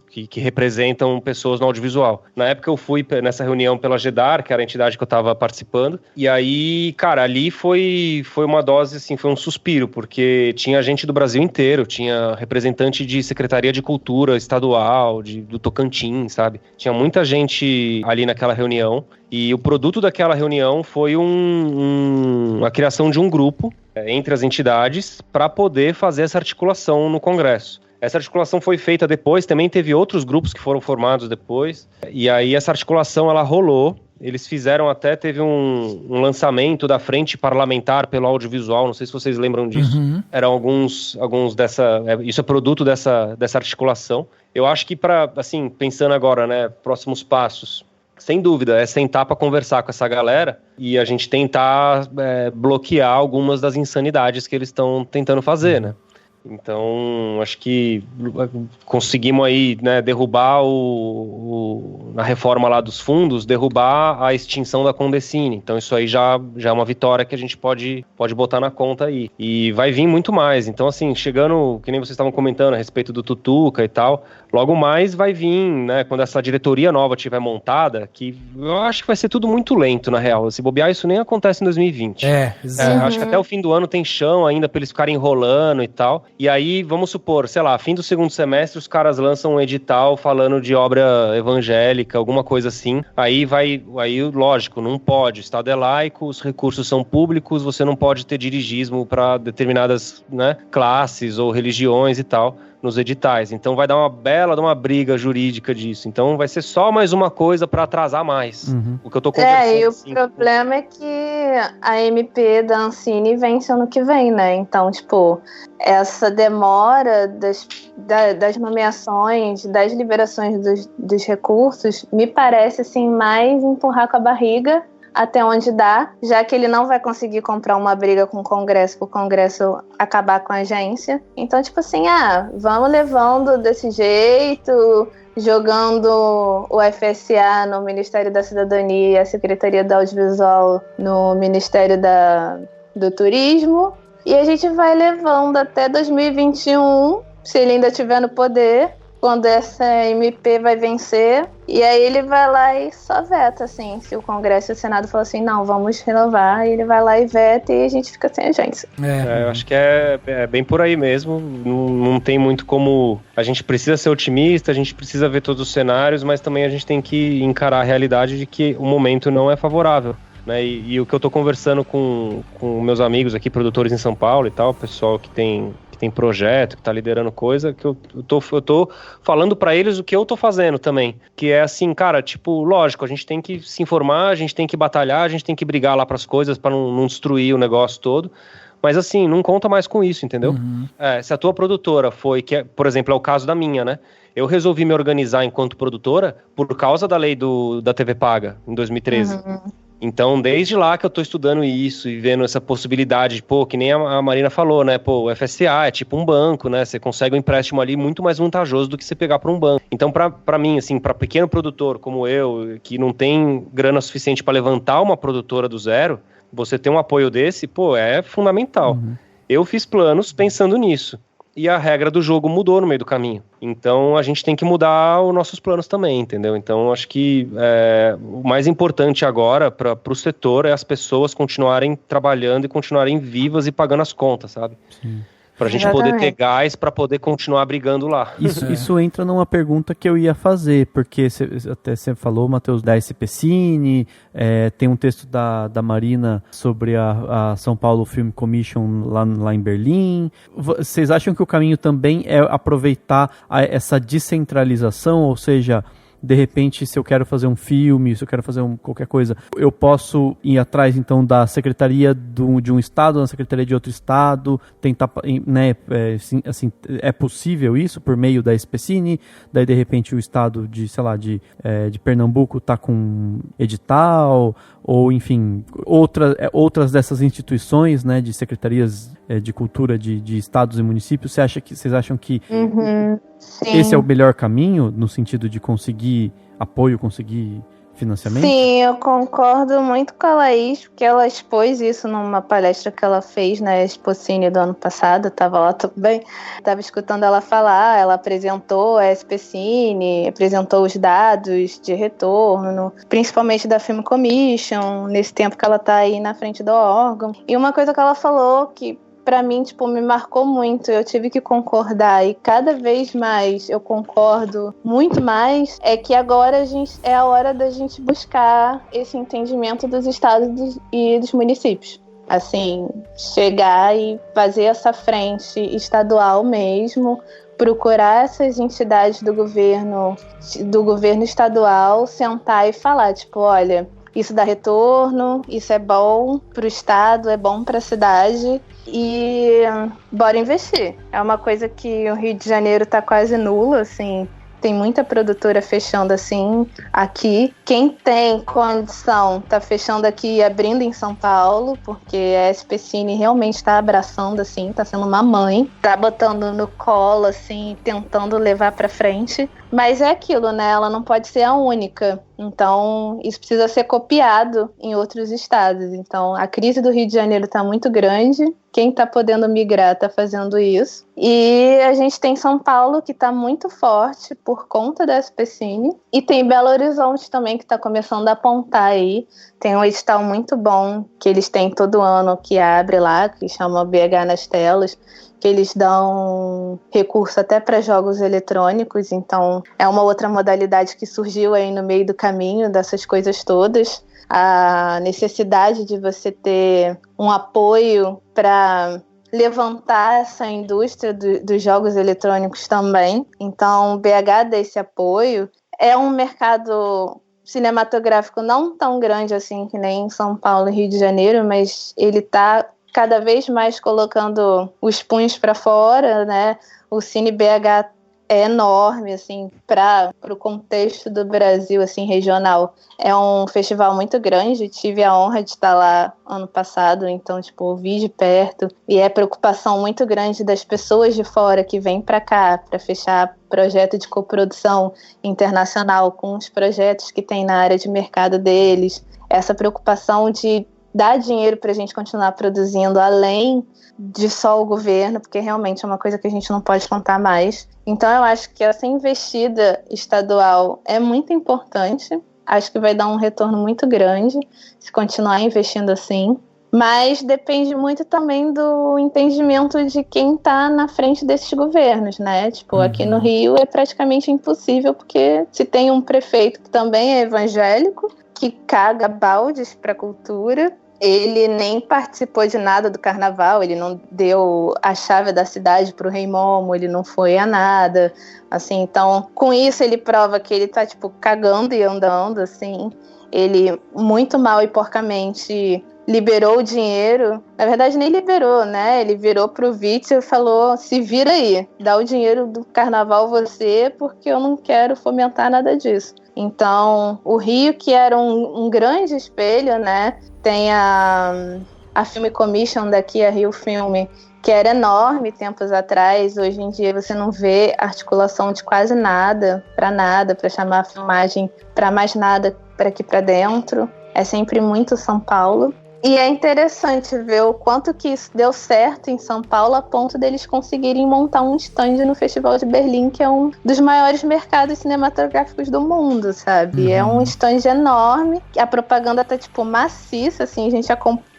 que representam pessoas no audiovisual. Na época eu fui nessa reunião pela GEDAR, que era a entidade que eu estava participando, e aí, cara, ali foi uma dose, assim, foi um suspiro, porque tinha gente do Brasil inteiro, tinha representante de Secretaria de Cultura estadual, do Tocantins, sabe? Tinha muita gente ali naquela reunião, e o produto daquela reunião foi a criação de um grupo entre as entidades para poder fazer essa articulação no Congresso. Essa articulação foi feita depois, também teve outros grupos que foram formados depois, e aí essa articulação ela rolou, eles fizeram teve um lançamento da Frente Parlamentar pelo Audiovisual, não sei se vocês lembram disso, eram alguns isso é produto dessa articulação. Eu acho que assim, pensando agora, né, próximos passos, sem dúvida, é sentar para conversar com essa galera e a gente tentar bloquear algumas das insanidades que eles estão tentando fazer, né? Então, acho que conseguimos aí, né, derrubar na reforma lá dos fundos, derrubar a extinção da Condecine. Então, isso aí já é uma vitória que a gente pode botar na conta aí. E vai vir muito mais. Então, assim, chegando, que nem vocês estavam comentando a respeito do Tutuca e tal, logo mais vai vir, né, quando essa diretoria nova estiver montada, que eu acho que vai ser tudo muito lento, na real. Se bobear, isso nem acontece em 2020. Acho que até o fim do ano tem chão ainda pra eles ficarem enrolando e tal. E aí, vamos supor, sei lá, fim do segundo semestre, os caras lançam um edital falando de obra evangélica, alguma coisa assim. Aí, lógico, não pode. O Estado é laico, os recursos são públicos, você não pode ter dirigismo para determinadas, né, classes ou religiões e tal nos editais. Então vai dar uma briga jurídica disso. Então vai ser só mais uma coisa para atrasar mais. O que eu tô conversando. E o problema é que a MP da Ancine vence ano que vem, né? Então, tipo, essa demora das nomeações, das liberações dos recursos, me parece, assim, mais empurrar com a barriga até onde dá, já que ele não vai conseguir comprar uma briga com o Congresso, para o Congresso acabar com a agência. Então, tipo assim, vamos levando desse jeito, jogando o FSA no Ministério da Cidadania e a Secretaria do Audiovisual no Ministério do Turismo, e a gente vai levando até 2021, se ele ainda estiver no poder, quando essa MP vai vencer, e aí ele vai lá e só veta, assim, se o Congresso e o Senado falam assim, não, vamos renovar, ele vai lá e veta e a gente fica sem agência. Eu acho que é bem por aí mesmo, não tem muito como, a gente precisa ser otimista, a gente precisa ver todos os cenários, mas também a gente tem que encarar a realidade de que o momento não é favorável, né, e o que eu tô conversando com meus amigos aqui, produtores em São Paulo e tal, pessoal que tem projeto, que tá liderando coisa, que eu tô falando pra eles o que eu tô fazendo também, que é assim, cara, tipo, lógico, a gente tem que se informar, a gente tem que batalhar, a gente tem que brigar lá pras coisas pra não destruir o negócio todo, mas assim, não conta mais com isso, entendeu? Se a tua produtora por exemplo, é o caso da minha, né? Eu resolvi me organizar enquanto produtora por causa da lei da TV Paga, em 2013. Então, desde lá que eu tô estudando isso e vendo essa possibilidade de, que nem a Marina falou, né? O FSA é tipo um banco, né? Você consegue um empréstimo ali muito mais vantajoso do que você pegar para um banco. Então, pra mim, assim, pra pequeno produtor como eu, que não tem grana suficiente para levantar uma produtora do zero, você ter um apoio desse, é fundamental. Eu fiz planos pensando nisso. e a regra do jogo mudou no meio do caminho. Então a gente tem que mudar os nossos planos também, entendeu? Então acho que o mais importante agora para o setor é as pessoas continuarem trabalhando e continuarem vivas e pagando as contas, sabe? Sim. Pra gente poder ter gás pra poder continuar brigando lá. Isso entra numa pergunta que eu ia fazer, porque até você falou, Matheus, da SPCine, tem um texto da Marina sobre a São Paulo Film Commission lá em Berlim. Vocês acham que o caminho também é aproveitar essa descentralização, ou seja, de repente, se eu quero fazer um filme, se eu quero fazer qualquer coisa, eu posso ir atrás, então, da secretaria de um estado, da secretaria de outro estado, tentar, né, assim, é possível isso por meio da SPCine? Daí, de repente, o estado de, sei lá, de Pernambuco está com edital, ou, enfim, outras dessas instituições, né, de secretarias de cultura de estados e municípios. Vocês acham que esse é o melhor caminho, no sentido de conseguir apoio, conseguir financiamento? Sim, eu concordo muito com a Laís, porque ela expôs isso numa palestra que ela fez na SPCine do ano passado, eu estava lá também, estava escutando ela falar, ela apresentou a SPCine, apresentou os dados de retorno, principalmente da Film Commission, nesse tempo que ela está aí na frente do órgão. E uma coisa que ela falou que pra mim, me marcou muito, eu tive que concordar, e cada vez mais eu concordo muito mais, é que agora é a hora da gente buscar esse entendimento dos estados e dos municípios. Assim, chegar e fazer essa frente estadual mesmo, procurar essas entidades do governo estadual, sentar e falar, olha, isso dá retorno, isso é bom para o estado, é bom para a cidade e bora investir. É uma coisa que o Rio de Janeiro está quase nulo, assim, tem muita produtora fechando assim aqui. Quem tem condição tá fechando aqui e abrindo em São Paulo, porque a SPCine realmente está abraçando, assim, tá sendo uma mãe, tá botando no colo, assim, tentando levar para frente. Mas é aquilo, né? Ela não pode ser a única. Então, isso precisa ser copiado em outros estados. Então, a crise do Rio de Janeiro está muito grande. Quem está podendo migrar está fazendo isso. E a gente tem São Paulo, que está muito forte por conta da SPCine. E tem Belo Horizonte também, que está começando a apontar aí. Tem um edital muito bom que eles têm todo ano, que abre lá, que chama BH nas Telas, que eles dão recurso até para jogos eletrônicos, então é uma outra modalidade que surgiu aí no meio do caminho dessas coisas todas. A necessidade de você ter um apoio para levantar essa indústria dos jogos eletrônicos também. Então, o BH dá esse apoio. É um mercado cinematográfico não tão grande assim que nem em São Paulo e Rio de Janeiro, mas ele está cada vez mais colocando os punhos para fora, né? O Cine BH é enorme, assim, para o contexto do Brasil, assim, regional. É um festival muito grande, tive a honra de estar lá ano passado, então, vi de perto. E é preocupação muito grande das pessoas de fora que vêm para cá para fechar projeto de coprodução internacional com os projetos que tem na área de mercado deles. Essa preocupação de dar dinheiro para a gente continuar produzindo além de só o governo, porque realmente é uma coisa que a gente não pode contar mais. Então eu acho que essa investida estadual é muito importante, acho que vai dar um retorno muito grande se continuar investindo assim, mas depende muito também do entendimento de quem está na frente desses governos, né? Aqui no Rio é praticamente impossível, porque se tem um prefeito que também é evangélico, que caga baldes para a cultura. Ele nem participou de nada do carnaval, ele não deu a chave da cidade para o Rei Momo, ele não foi a nada, assim, então, com isso ele prova que ele tá, cagando e andando, assim, ele muito mal e porcamente liberou o dinheiro, na verdade nem liberou, né, ele virou pro Vítor e falou, se vira aí, dá o dinheiro do carnaval você, porque eu não quero fomentar nada disso. Então, o Rio, que era um grande espelho, né, tem a Film Commission daqui, a Rio Filme, que era enorme tempos atrás. Hoje em dia você não vê articulação de quase nada, para chamar a filmagem para mais nada para aqui para dentro. É sempre muito São Paulo. E é interessante ver o quanto que isso deu certo em São Paulo a ponto deles conseguirem montar um stand no Festival de Berlim, que é um dos maiores mercados cinematográficos do mundo, sabe? É um stand enorme, a propaganda tá, tipo, maciça, assim,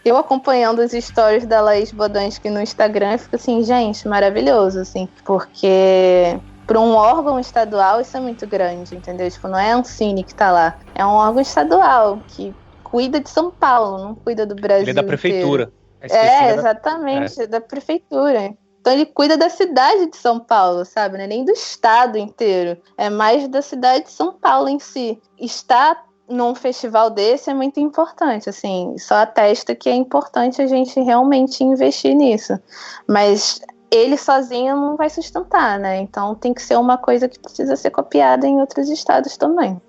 eu acompanhando os stories da Laís Bodansky no Instagram, eu fico assim, gente, maravilhoso, assim, porque para um órgão estadual isso é muito grande, entendeu? Tipo, não é a Ancine que tá lá, é um órgão estadual que cuida de São Paulo, não cuida do Brasil. Ele é da prefeitura. Exatamente, da prefeitura. Então ele cuida da cidade de São Paulo, sabe? Não é nem do estado inteiro. É mais da cidade de São Paulo em si. Estar num festival desse é muito importante, assim. Só atesta que é importante a gente realmente investir nisso. Mas ele sozinho não vai sustentar, né? Então tem que ser uma coisa que precisa ser copiada em outros estados também.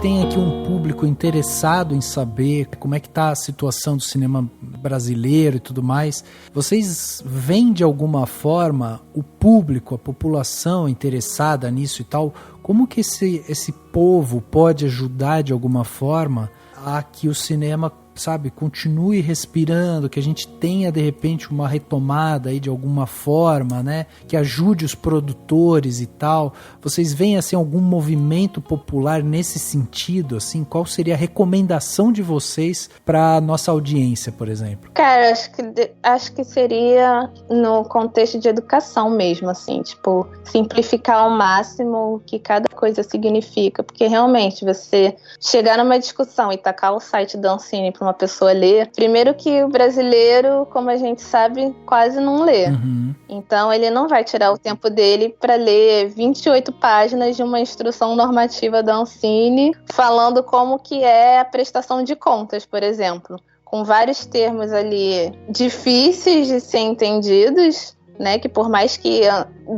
Tem aqui um público interessado em saber como é que tá a situação do cinema brasileiro e tudo mais. Vocês veem de alguma forma o público, a população interessada nisso e tal? Como que esse povo pode ajudar de alguma forma a que o cinema, sabe, continue respirando, que a gente tenha de repente uma retomada aí de alguma forma, né, que ajude os produtores e tal? Vocês veem assim algum movimento popular nesse sentido, assim? Qual seria a recomendação de vocês para nossa audiência, por exemplo? Cara, acho que seria no contexto de educação mesmo, assim, tipo, simplificar ao máximo o que cada coisa significa, porque realmente você chegar numa discussão e tacar o site da Ancine para uma pessoa ler, primeiro que o brasileiro, como a gente sabe, quase não lê. Então ele não vai tirar o tempo dele para ler 28 páginas de uma instrução normativa da Ancine falando como que é a prestação de contas, por exemplo, com vários termos ali difíceis de ser entendidos, né, que por mais que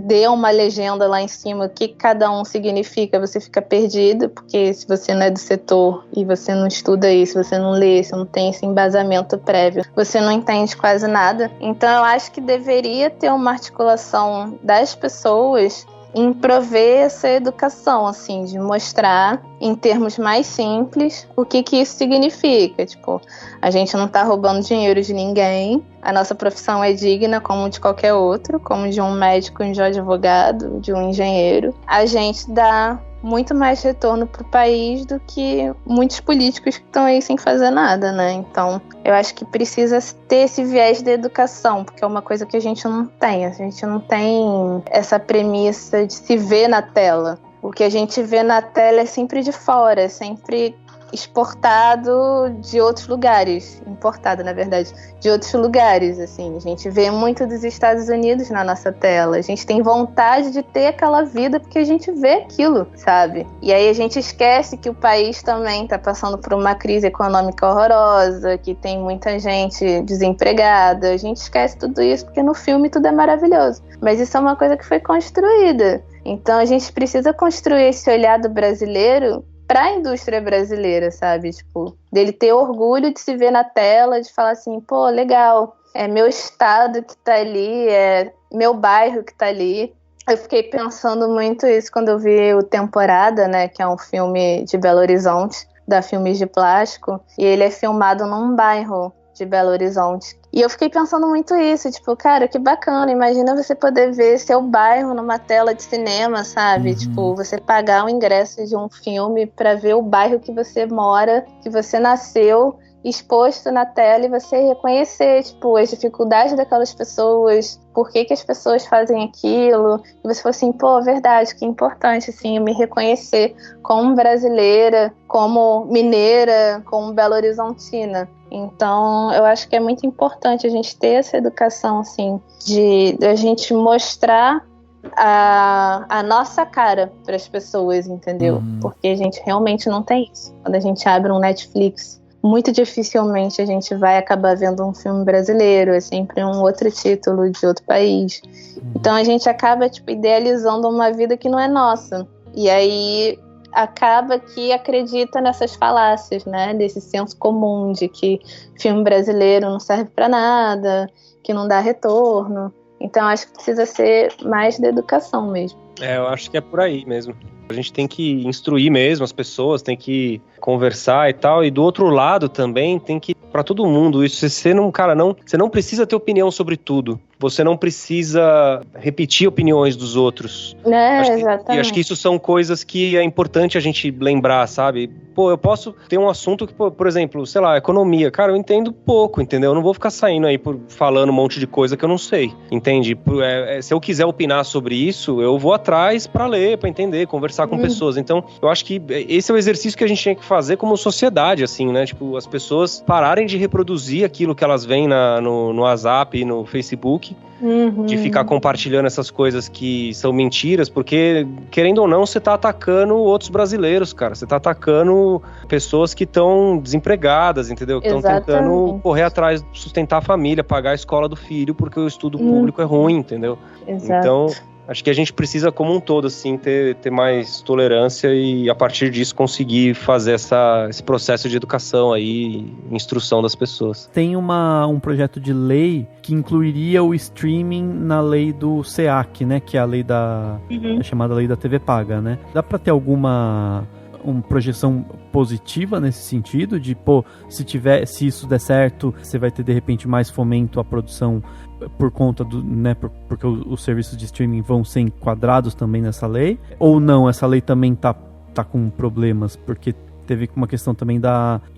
dê uma legenda lá em cima, o que cada um significa, você fica perdido, porque se você não é do setor e você não estuda isso, você não lê, você não tem esse embasamento prévio, você não entende quase nada. Então eu acho que deveria ter uma articulação das pessoas em prover essa educação, assim, de mostrar em termos mais simples o que isso significa. Tipo, a gente não tá roubando dinheiro de ninguém, a nossa profissão é digna como de qualquer outro, como de um médico, de um advogado, de um engenheiro. A gente dá muito mais retorno pro país do que muitos políticos que estão aí sem fazer nada, né? Então, eu acho que precisa ter esse viés da educação, porque é uma coisa que a gente não tem. A gente não tem essa premissa de se ver na tela. O que a gente vê na tela é sempre de fora, é sempre exportado de outros lugares, importado, na verdade, de outros lugares, assim. A gente vê muito dos Estados Unidos na nossa tela, a gente tem vontade de ter aquela vida porque a gente vê aquilo, sabe? E aí a gente esquece que o país também tá passando por uma crise econômica horrorosa, que tem muita gente desempregada, a gente esquece tudo isso porque no filme tudo é maravilhoso, mas isso é uma coisa que foi construída. Então a gente precisa construir esse olhar do brasileiro para a indústria brasileira, sabe? Tipo, dele ter orgulho de se ver na tela, de falar assim, pô, legal, é meu estado que tá ali, é meu bairro que tá ali. Eu fiquei pensando muito isso quando eu vi o Temporada, né, que é um filme de Belo Horizonte, da Filmes de Plástico, e ele é filmado num bairro de Belo Horizonte. E eu fiquei pensando muito isso, tipo, cara, que bacana, imagina você poder ver seu bairro numa tela de cinema, sabe? Tipo, você pagar o ingresso de um filme pra ver o bairro que você mora, que você nasceu, exposto na tela, e você reconhecer, tipo, as dificuldades daquelas pessoas, por que as pessoas fazem aquilo, e você fala assim, pô, verdade, que importante, assim, eu me reconhecer como brasileira, como mineira, como belo-horizontina. Então, eu acho que é muito importante a gente ter essa educação, assim, de a gente mostrar a nossa cara para as pessoas, entendeu? Porque a gente realmente não tem isso. Quando a gente abre um Netflix, muito dificilmente a gente vai acabar vendo um filme brasileiro, é sempre um outro título de outro país. Então a gente acaba, tipo, idealizando uma vida que não é nossa. E aí acaba que acredita nessas falácias, né? Desse senso comum de que filme brasileiro não serve para nada, que não dá retorno. Então acho que precisa ser mais da educação mesmo. Eu acho que é por aí mesmo. A gente tem que instruir mesmo as pessoas, tem que conversar e tal. E do outro lado também tem que, para todo mundo, isso, você não precisa ter opinião sobre tudo. Você não precisa repetir opiniões dos outros. Exatamente. E acho que isso são coisas que é importante a gente lembrar, sabe? Pô, eu posso ter um assunto que, por exemplo, sei lá, economia. Cara, eu entendo pouco, entendeu? Eu não vou ficar saindo aí falando um monte de coisa que eu não sei, entende? Se eu quiser opinar sobre isso, eu vou atrás pra ler, pra entender, conversar com pessoas. Então, eu acho que esse é o exercício que a gente tem que fazer como sociedade, assim, né? Tipo, as pessoas pararem de reproduzir aquilo que elas veem no WhatsApp e no Facebook, de ficar compartilhando essas coisas que são mentiras, porque, querendo ou não, você tá atacando outros brasileiros, cara. Você tá atacando pessoas que estão desempregadas, entendeu? Que estão tentando correr atrás de sustentar a família, pagar a escola do filho, porque o estudo público é ruim, entendeu? Exato. Então, acho que a gente precisa, como um todo, assim, ter mais tolerância e, a partir disso, conseguir fazer esse processo de educação aí, instrução das pessoas. Tem um projeto de lei que incluiria o streaming na lei do SEAC, né? Que é a lei é chamada lei da TV paga, né? Dá pra ter alguma projeção positiva nesse sentido? De, se isso der certo, você vai ter, de repente, mais fomento à produção por conta né, porque os serviços de streaming vão ser enquadrados também nessa lei? Ou não, essa lei também tá com problemas, porque teve uma questão também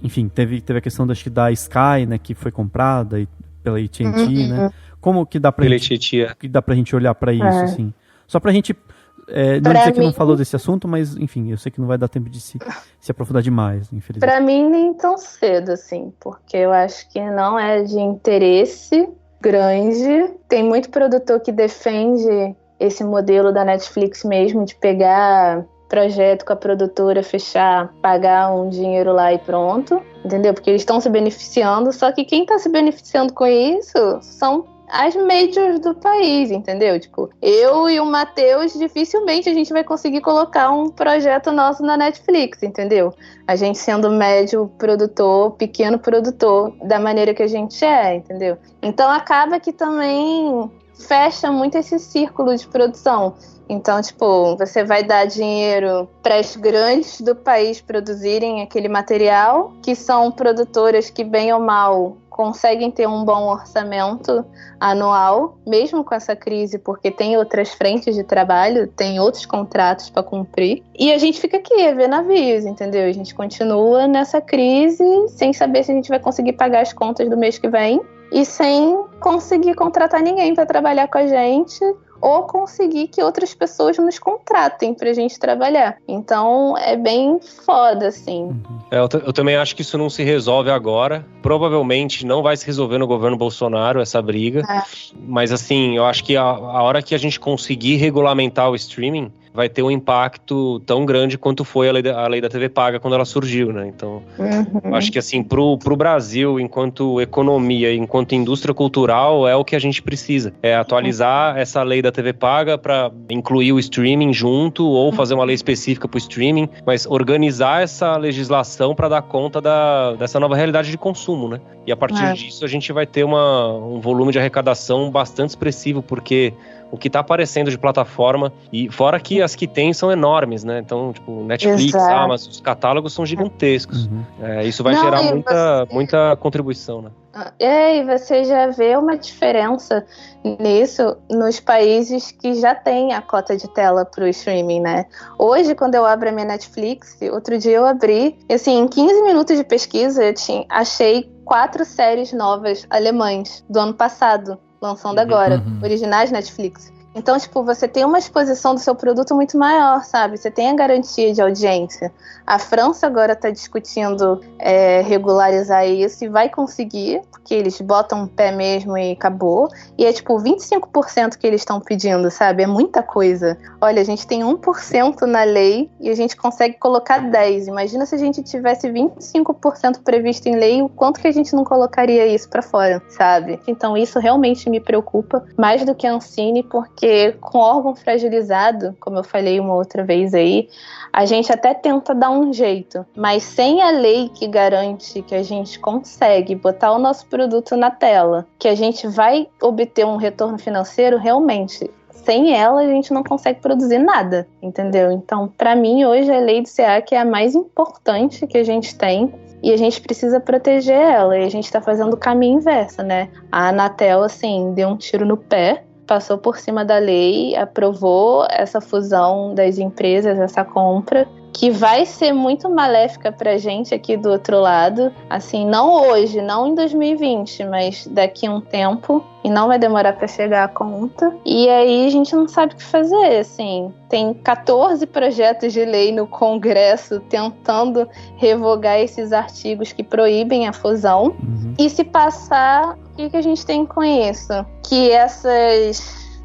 enfim, teve a questão acho que da Sky, né, que foi comprada pela AT&T, né? Como que dá pra gente olhar pra isso, assim? Só pra gente não dizer que não falou desse assunto, mas, enfim, eu sei que não vai dar tempo de se aprofundar demais, infelizmente. Pra mim, nem tão cedo, assim, porque eu acho que não é de interesse grande. Tem muito produtor que defende esse modelo da Netflix mesmo, de pegar projeto com a produtora, fechar, pagar um dinheiro lá e pronto, entendeu? Porque eles estão se beneficiando, só que quem está se beneficiando com isso são as majors do país, entendeu? Tipo, eu e o Matheus, dificilmente a gente vai conseguir colocar um projeto nosso na Netflix, entendeu? A gente sendo médio produtor, pequeno produtor, da maneira que a gente é, entendeu? Então acaba que também fecha muito esse círculo de produção. Então, tipo, você vai dar dinheiro para as grandes do país produzirem aquele material, que são produtoras que, bem ou mal, conseguem ter um bom orçamento anual, mesmo com essa crise, porque tem outras frentes de trabalho, tem outros contratos para cumprir. E a gente fica aqui, a ver navios, entendeu? A gente continua nessa crise, sem saber se a gente vai conseguir pagar as contas do mês que vem e sem conseguir contratar ninguém para trabalhar com a gente, ou conseguir que outras pessoas nos contratem pra gente trabalhar. Então, é bem foda, assim. Eu também acho que isso não se resolve agora. Provavelmente não vai se resolver no governo Bolsonaro, essa briga. Mas, assim, eu acho que a hora que a gente conseguir regulamentar o streaming, vai ter um impacto tão grande quanto foi a lei da TV paga quando ela surgiu, né? Então, eu acho que, assim, pro Brasil, enquanto economia, enquanto indústria cultural, é o que a gente precisa. É atualizar essa lei da TV paga para incluir o streaming junto, ou fazer uma lei específica pro streaming, mas organizar essa legislação para dar conta dessa nova realidade de consumo, né? E a partir disso, a gente vai ter um volume de arrecadação bastante expressivo, porque o que tá aparecendo de plataforma, e fora que as que tem são enormes, né? Então, tipo, Netflix, Amazon, os catálogos são gigantescos. Isso vai gerar muita contribuição, né? E você já vê uma diferença nisso nos países que já têm a cota de tela pro streaming, né? Hoje, quando eu abro a minha Netflix, outro dia eu abri, assim, em 15 minutos de pesquisa, eu achei 4 séries novas alemãs do ano passado, lançando agora, originais Netflix. Então, tipo, você tem uma exposição do seu produto muito maior, sabe? Você tem a garantia de audiência. A França agora está discutindo regularizar isso e vai conseguir, porque eles botam o pé mesmo e acabou. E é tipo 25% que eles estão pedindo, sabe? É muita coisa. Olha, a gente tem 1% na lei e a gente consegue colocar 10%. Imagina se a gente tivesse 25% previsto em lei, o quanto que a gente não colocaria isso para fora, sabe? Então isso realmente me preocupa, mais do que a Ancine, porque com órgão fragilizado, como eu falei uma outra vez aí, a gente até tenta dar um jeito, mas sem a lei que garante que a gente consegue botar o nosso produto na tela, que a gente vai obter um retorno financeiro, realmente, sem ela a gente não consegue produzir nada, entendeu? Então, para mim, hoje a lei do CA que é a mais importante que a gente tem, e a gente precisa proteger ela, e a gente está fazendo o caminho inverso, né? A Anatel, assim, deu um tiro no pé, passou por cima da lei, aprovou essa fusão das empresas, essa compra, que vai ser muito maléfica pra gente aqui do outro lado, assim, não hoje, não em 2020, mas daqui a um tempo, e não vai demorar pra chegar a conta, e aí a gente não sabe o que fazer, assim, tem 14 projetos de lei no Congresso tentando revogar esses artigos que proíbem a fusão, e se passar, o que a gente tem com isso? Que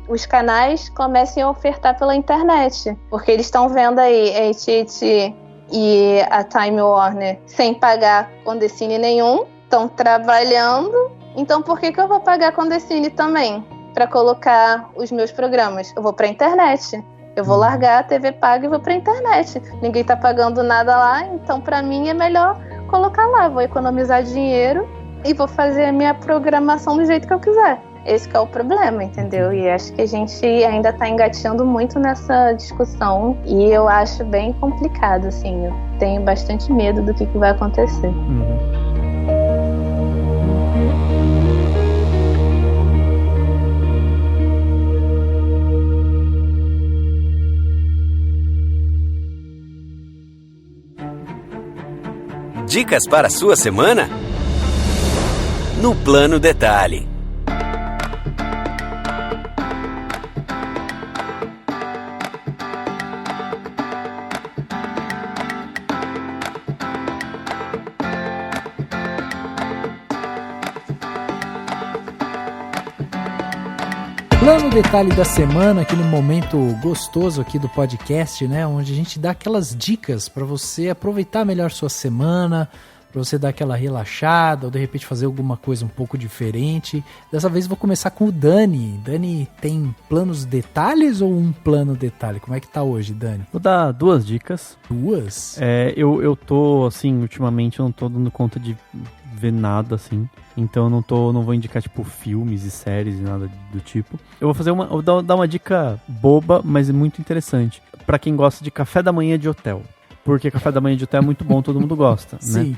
os canais comecem a ofertar pela internet, porque eles estão vendo aí a AT&T e a Time Warner sem pagar Condecine nenhum, estão trabalhando, então por que eu vou pagar Condecine também para colocar os meus programas? Eu vou para a internet, eu vou largar a TV paga e vou para a internet, ninguém está pagando nada lá, então para mim é melhor colocar lá, vou economizar dinheiro e vou fazer a minha programação do jeito que eu quiser. Esse que é o problema, entendeu? E acho que a gente ainda está engateando muito nessa discussão e eu acho bem complicado, assim. Eu tenho bastante medo do que vai acontecer. Dicas para a sua semana? No Plano Detalhe. Plano Detalhe da semana, aquele momento gostoso aqui do podcast, né? Onde a gente dá aquelas dicas para você aproveitar melhor sua semana, para você dar aquela relaxada ou de repente fazer alguma coisa um pouco diferente. Dessa vez vou começar com o Dani. Dani, tem planos detalhes ou um plano detalhe? Como é que tá hoje, Dani? Vou dar 2 dicas. 2? Eu tô, assim, ultimamente eu não tô dando conta de ver nada, assim. Então eu não vou indicar, tipo, filmes e séries e nada do tipo. Eu vou dar uma dica boba, mas muito interessante. Pra quem gosta de café da manhã de hotel. Porque café da manhã de hotel é muito bom, todo mundo gosta, né? Sim.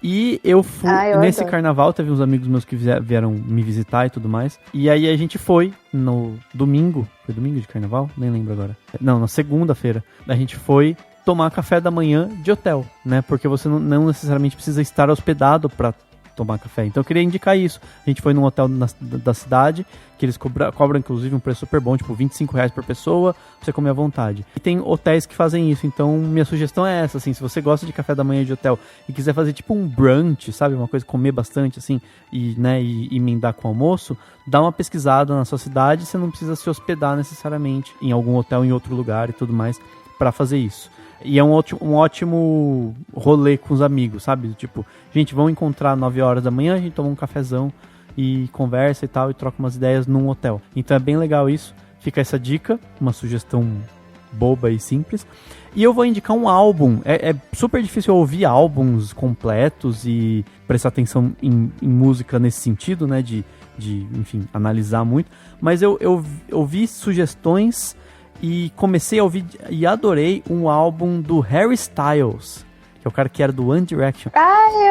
E eu fui, nesse carnaval, teve uns amigos meus que vieram me visitar e tudo mais. E aí a gente foi no domingo, foi domingo de carnaval? Nem lembro agora. Não, na segunda-feira. A gente foi tomar café da manhã de hotel, né? Porque você não necessariamente precisa estar hospedado pra tomar café. Então eu queria indicar isso. A gente foi num hotel da cidade, que eles cobram inclusive um preço super bom, tipo R$25 por pessoa, pra você comer à vontade. E tem hotéis que fazem isso, então minha sugestão é essa, assim, se você gosta de café da manhã de hotel e quiser fazer tipo um brunch, sabe, uma coisa, comer bastante, assim, e emendar com o almoço, dá uma pesquisada na sua cidade, você não precisa se hospedar necessariamente em algum hotel em outro lugar e tudo mais pra fazer isso. E é um ótimo rolê com os amigos, sabe? Tipo, gente, vamos encontrar 9 horas da manhã, a gente toma um cafezão e conversa e tal, e troca umas ideias num hotel. Então é bem legal isso. Fica essa dica, uma sugestão boba e simples. E eu vou indicar um álbum. É super difícil eu ouvir álbuns completos e prestar atenção em música nesse sentido, né? De enfim, analisar muito. Mas eu ouvi sugestões e comecei a ouvir e adorei um álbum do Harry Styles, que é o cara que era do One Direction,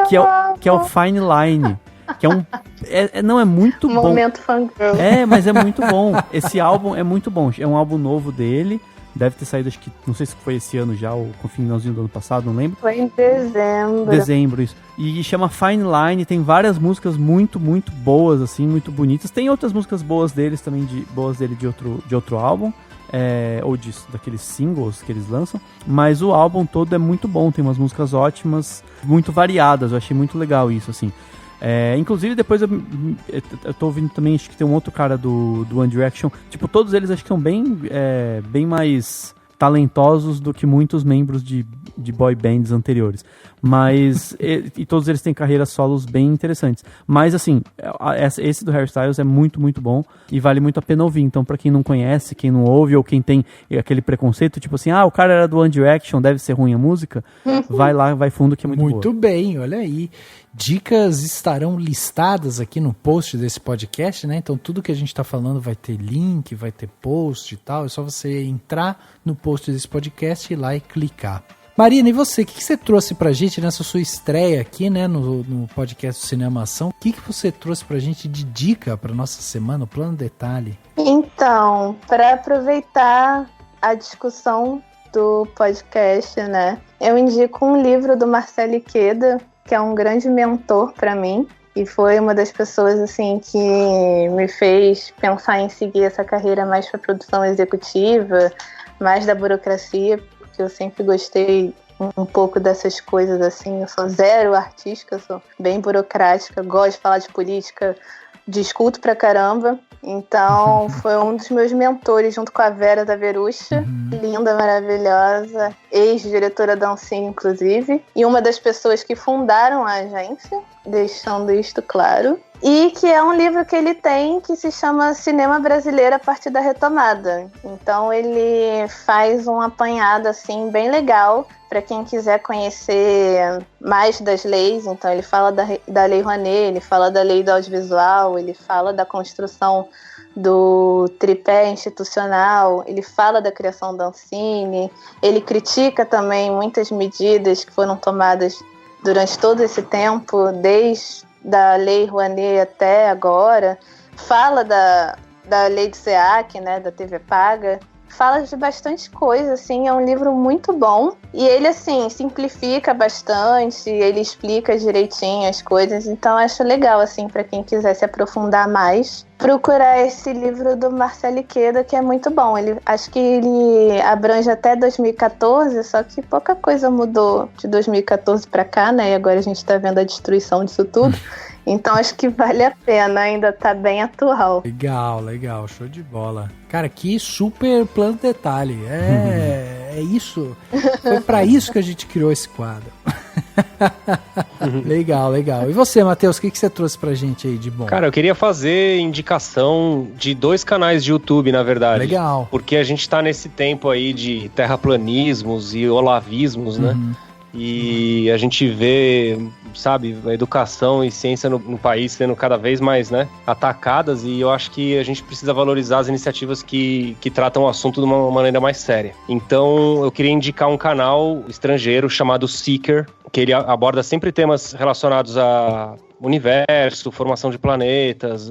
que é o Fine Line, que não é muito bom. Momento fangirl. Mas é muito bom. Esse álbum é muito bom. É um álbum novo dele, Deve ter saído, acho que, não sei se foi esse ano já, ou com o finalzinho do ano passado, não lembro. Foi em dezembro. Dezembro, isso. E chama Fine Line, tem várias músicas muito, muito boas, assim, muito bonitas. Tem outras músicas boas deles também, boas dele de outro álbum. Ou daqueles singles que eles lançam, mas o álbum todo é muito bom, tem umas músicas ótimas, muito variadas, eu achei muito legal isso, assim. Inclusive depois eu tô ouvindo também, acho que tem um outro cara do One Direction, tipo, todos eles acho que são bem mais talentosos do que muitos membros de boy bands anteriores, mas e todos eles têm carreiras solos bem interessantes, mas assim, esse do Harry Styles é muito, muito bom e vale muito a pena ouvir. Então pra quem não conhece, quem não ouve, ou quem tem aquele preconceito, tipo assim, o cara era do One Direction, deve ser ruim a música, vai lá, vai fundo que é muito boa. Muito bem, olha aí. Dicas estarão listadas aqui no post desse podcast, né? Então tudo que a gente está falando vai ter link, vai ter post e tal. É só você entrar no post desse podcast e ir lá e clicar. Marina, e você? O que você trouxe pra gente nessa sua estreia aqui, né? No podcast do Cinema Ação? O que você trouxe pra gente de dica pra nossa semana, o Plano Detalhe? Então, para aproveitar a discussão do podcast, né? Eu indico um livro do Marcelo Iqueda, que é um grande mentor para mim e foi uma das pessoas assim que me fez pensar em seguir essa carreira mais para produção executiva, mais da burocracia, porque eu sempre gostei um pouco dessas coisas assim. Eu sou zero artística, sou bem burocrática, gosto de falar de política, discuto pra caramba. Então, foi um dos meus mentores, junto com a Vera da Verucha, linda, maravilhosa, ex-diretora da Ancine, inclusive, e uma das pessoas que fundaram a agência, deixando isto claro. E que é um livro que ele tem que se chama Cinema Brasileiro a partir da Retomada. Então ele faz um apanhado assim bem legal para quem quiser conhecer mais das leis. Então ele fala da Lei Rouanet, ele fala da Lei do Audiovisual, ele fala da construção do tripé institucional, ele fala da criação da Ancine, ele critica também muitas medidas que foram tomadas durante todo esse tempo, desde da Lei Rouanet até agora, fala da Lei do SEAC, né, da TV Paga, fala de bastante coisa, assim, é um livro muito bom, e ele, assim, simplifica bastante, ele explica direitinho as coisas, então acho legal, assim, para quem quiser se aprofundar mais, procurar esse livro do Marcelo Iqueda, que é muito bom. Acho que ele abrange até 2014, só que pouca coisa mudou de 2014 para cá, né, e agora a gente tá vendo a destruição disso tudo. Então acho que vale a pena, ainda tá bem atual. Legal, show de bola. Cara, que super Plano Detalhe. É isso. Foi pra isso que a gente criou esse quadro. Legal. E você, Matheus, o que você trouxe pra gente aí de bom? Cara, eu queria fazer indicação de 2 canais de YouTube, na verdade. Legal. Porque a gente tá nesse tempo aí de terraplanismos e olavismos, né? E a gente vê, sabe, a educação e ciência no país sendo cada vez mais, né, atacadas, e eu acho que a gente precisa valorizar as iniciativas que tratam o assunto de uma maneira mais séria. Então, eu queria indicar um canal estrangeiro chamado Seeker, que ele aborda sempre temas relacionados a universo, formação de planetas,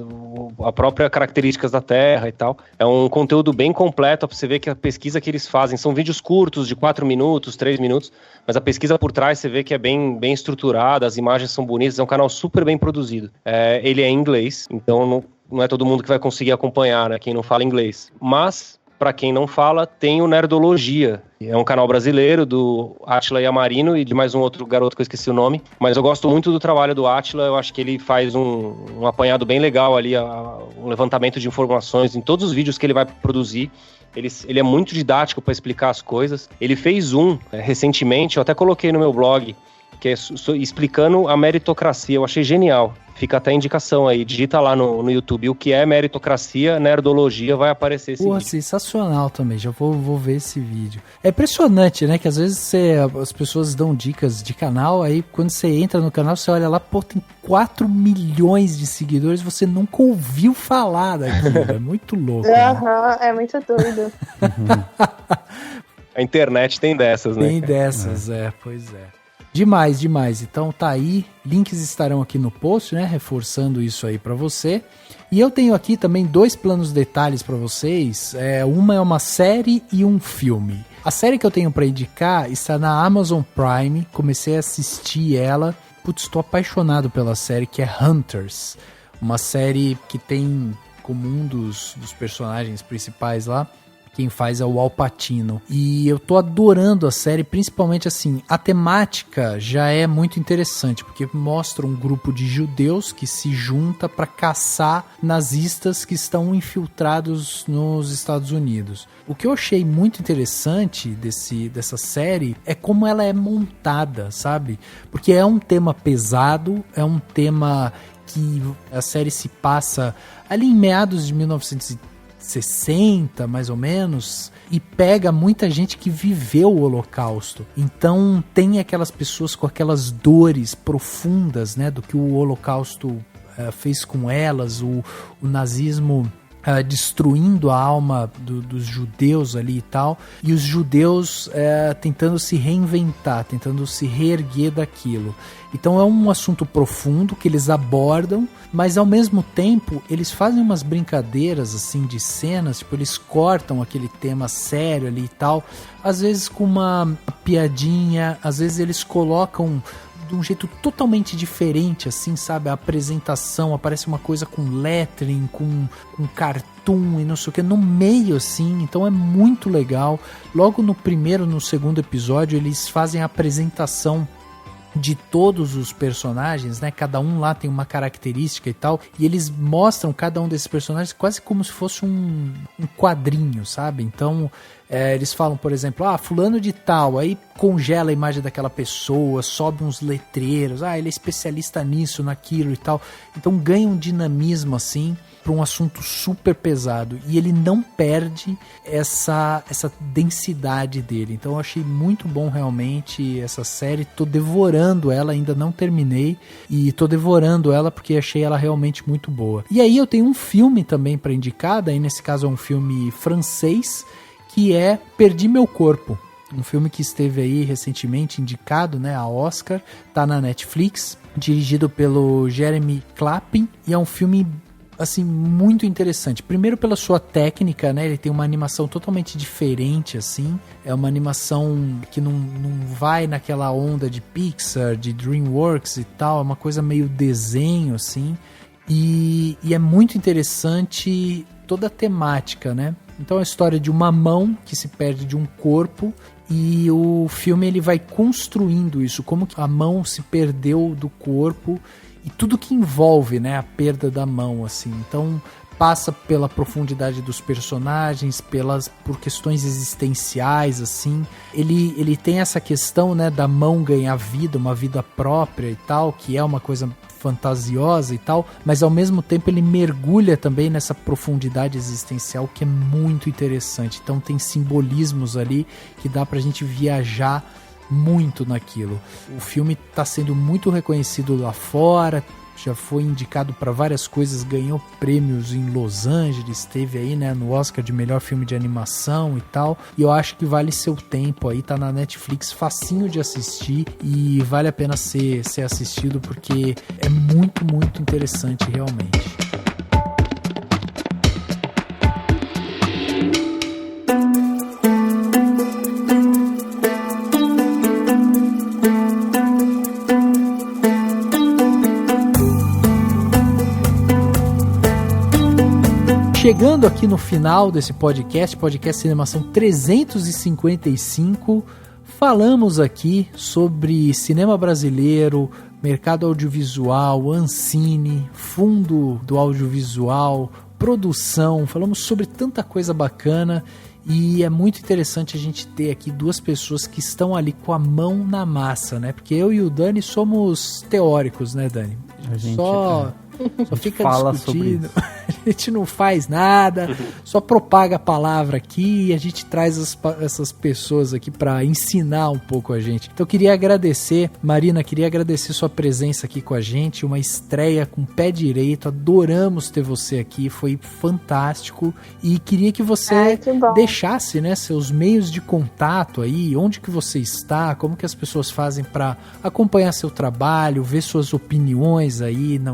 a própria características da Terra e tal. É um conteúdo bem completo, pra você ver que a pesquisa que eles fazem são vídeos curtos, de 4 minutos, 3 minutos, mas a pesquisa por trás você vê que é bem estruturada, as imagens são bonitas, é um canal super bem produzido. Ele é em inglês, então não é todo mundo que vai conseguir acompanhar, né, quem não fala inglês. Mas, para quem não fala, tem o Nerdologia. É um canal brasileiro do Átila Yamarino e de mais um outro garoto que eu esqueci o nome. Mas eu gosto muito do trabalho do Átila. Eu acho que ele faz um apanhado bem legal ali, um levantamento de informações em todos os vídeos que ele vai produzir. Ele é muito didático para explicar as coisas. Ele fez recentemente, eu até coloquei no meu blog, que é explicando a meritocracia. Eu achei genial. Fica até a indicação aí, digita lá no YouTube o que é meritocracia, nerdologia, vai aparecer esse vídeo. Sensacional também, já vou ver esse vídeo. É impressionante, né, que às vezes as pessoas dão dicas de canal, aí quando você entra no canal, você olha lá, tem 4 milhões de seguidores, você nunca ouviu falar daquilo, é muito louco. Né? É muito doido. A internet tem dessas, né? Tem dessas, pois é. Demais. Então tá aí, links estarão aqui no post, né, reforçando isso aí pra você. E eu tenho aqui também 2 planos detalhes para vocês. Uma é uma série e um filme. A série que eu tenho para indicar está na Amazon Prime. Comecei a assistir ela. Putz, estou apaixonado pela série, que é Hunters. Uma série que tem como um dos personagens principais lá, quem faz é o Al Pacino. E eu tô adorando a série, principalmente assim, a temática já é muito interessante, porque mostra um grupo de judeus que se junta para caçar nazistas que estão infiltrados nos Estados Unidos. O que eu achei muito interessante dessa série é como ela é montada, sabe? Porque é um tema pesado, é um tema que a série se passa ali em meados de 1960, mais ou menos, e pega muita gente que viveu o Holocausto. Então tem aquelas pessoas com aquelas dores profundas, né, do que o Holocausto fez com elas, o nazismo destruindo a alma dos judeus ali e tal, e os judeus tentando se reinventar, tentando se reerguer daquilo. Então é um assunto profundo que eles abordam, mas ao mesmo tempo eles fazem umas brincadeiras assim de cenas, tipo, eles cortam aquele tema sério ali e tal, às vezes com uma piadinha, às vezes eles colocam de um jeito totalmente diferente, assim, sabe? A apresentação, aparece uma coisa com lettering, com cartoon e não sei o que, no meio, assim, então é muito legal. Logo no segundo episódio, eles fazem a apresentação de todos os personagens, né? Cada um lá tem uma característica e tal, e eles mostram cada um desses personagens quase como se fosse um quadrinho, sabe? Então eles falam, por exemplo, fulano de tal, aí congela a imagem daquela pessoa, sobe uns letreiros, ele é especialista nisso, naquilo e tal. Então ganha um dinamismo assim para um assunto super pesado, e ele não perde essa densidade dele. Então eu achei muito bom realmente essa série, tô devorando ela, ainda não terminei, e tô devorando ela porque achei ela realmente muito boa. E aí eu tenho um filme também para indicar, daí nesse caso é um filme francês, que é Perdi Meu Corpo, um filme que esteve aí recentemente indicado, né, a Oscar, tá na Netflix, dirigido pelo Jeremy Clapin, e é um filme assim muito interessante. Primeiro pela sua técnica, né, ele tem uma animação totalmente diferente, assim, é uma animação que não vai naquela onda de Pixar, de DreamWorks e tal, é uma coisa meio desenho, assim, e é muito interessante toda a temática, né. Então é a história de uma mão que se perde de um corpo, e o filme ele vai construindo isso, como que a mão se perdeu do corpo e tudo que envolve, né, a perda da mão, assim. Então passa pela profundidade dos personagens, por questões existenciais, assim. Ele tem essa questão, né, da mão ganhar vida, uma vida própria e tal, que é uma coisa fantasiosa e tal, mas ao mesmo tempo ele mergulha também nessa profundidade existencial que é muito interessante. Então tem simbolismos ali que dá pra gente viajar muito naquilo. O filme está sendo muito reconhecido lá fora, já foi indicado para várias coisas, ganhou prêmios em Los Angeles, esteve aí, né, no Oscar de melhor filme de animação e tal, e eu acho que vale seu tempo aí, tá na Netflix, facinho de assistir e vale a pena ser assistido porque é muito, muito interessante realmente. Chegando aqui no final desse podcast Cinemação 355, falamos aqui sobre cinema brasileiro, mercado audiovisual, Ancine, fundo do audiovisual, produção, falamos sobre tanta coisa bacana e é muito interessante a gente ter aqui duas pessoas que estão ali com a mão na massa, né? Porque eu e o Dani somos teóricos, né, Dani? A gente só fica fala discutindo, a gente não faz nada, só propaga a palavra aqui e a gente traz essas pessoas aqui para ensinar um pouco a gente. Então eu queria agradecer, Marina, queria agradecer sua presença aqui com a gente, uma estreia com o pé direito, adoramos ter você aqui, foi fantástico e queria que você deixasse, né, seus meios de contato aí, onde que você está, como que as pessoas fazem para acompanhar seu trabalho, ver suas opiniões aí, né,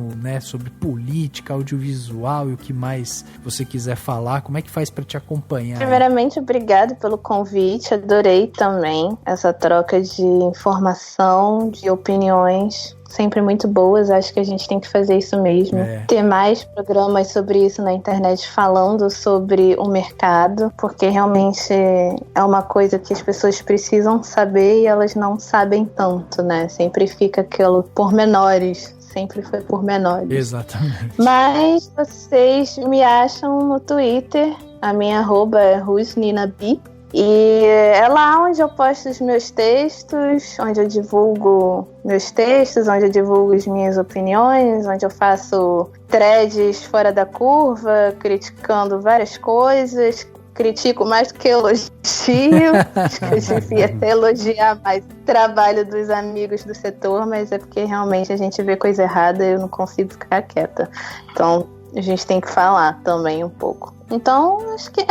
sobre política, audiovisual e o que mais você quiser falar, como é que faz para te acompanhar? Primeiramente, obrigado pelo convite, adorei também essa troca de informação, de opiniões, sempre muito boas, acho que a gente tem que fazer isso mesmo. Ter mais programas sobre isso na internet falando sobre o mercado, porque realmente é uma coisa que as pessoas precisam saber e elas não sabem tanto, né? Sempre fica aquilo pormenores. Sempre foi por menores. Exatamente. Mas vocês me acham no Twitter. A minha arroba é rusninabi. E é lá onde eu posto os meus textos, onde eu divulgo meus textos, onde eu divulgo as minhas opiniões, onde eu faço threads fora da curva, criticando várias coisas. Critico mais do que elogio. Acho que eu devia até elogiar mais o trabalho dos amigos do setor, mas é porque realmente a gente vê coisa errada e eu não consigo ficar quieta. Então a gente tem que falar também um pouco. Então, acho que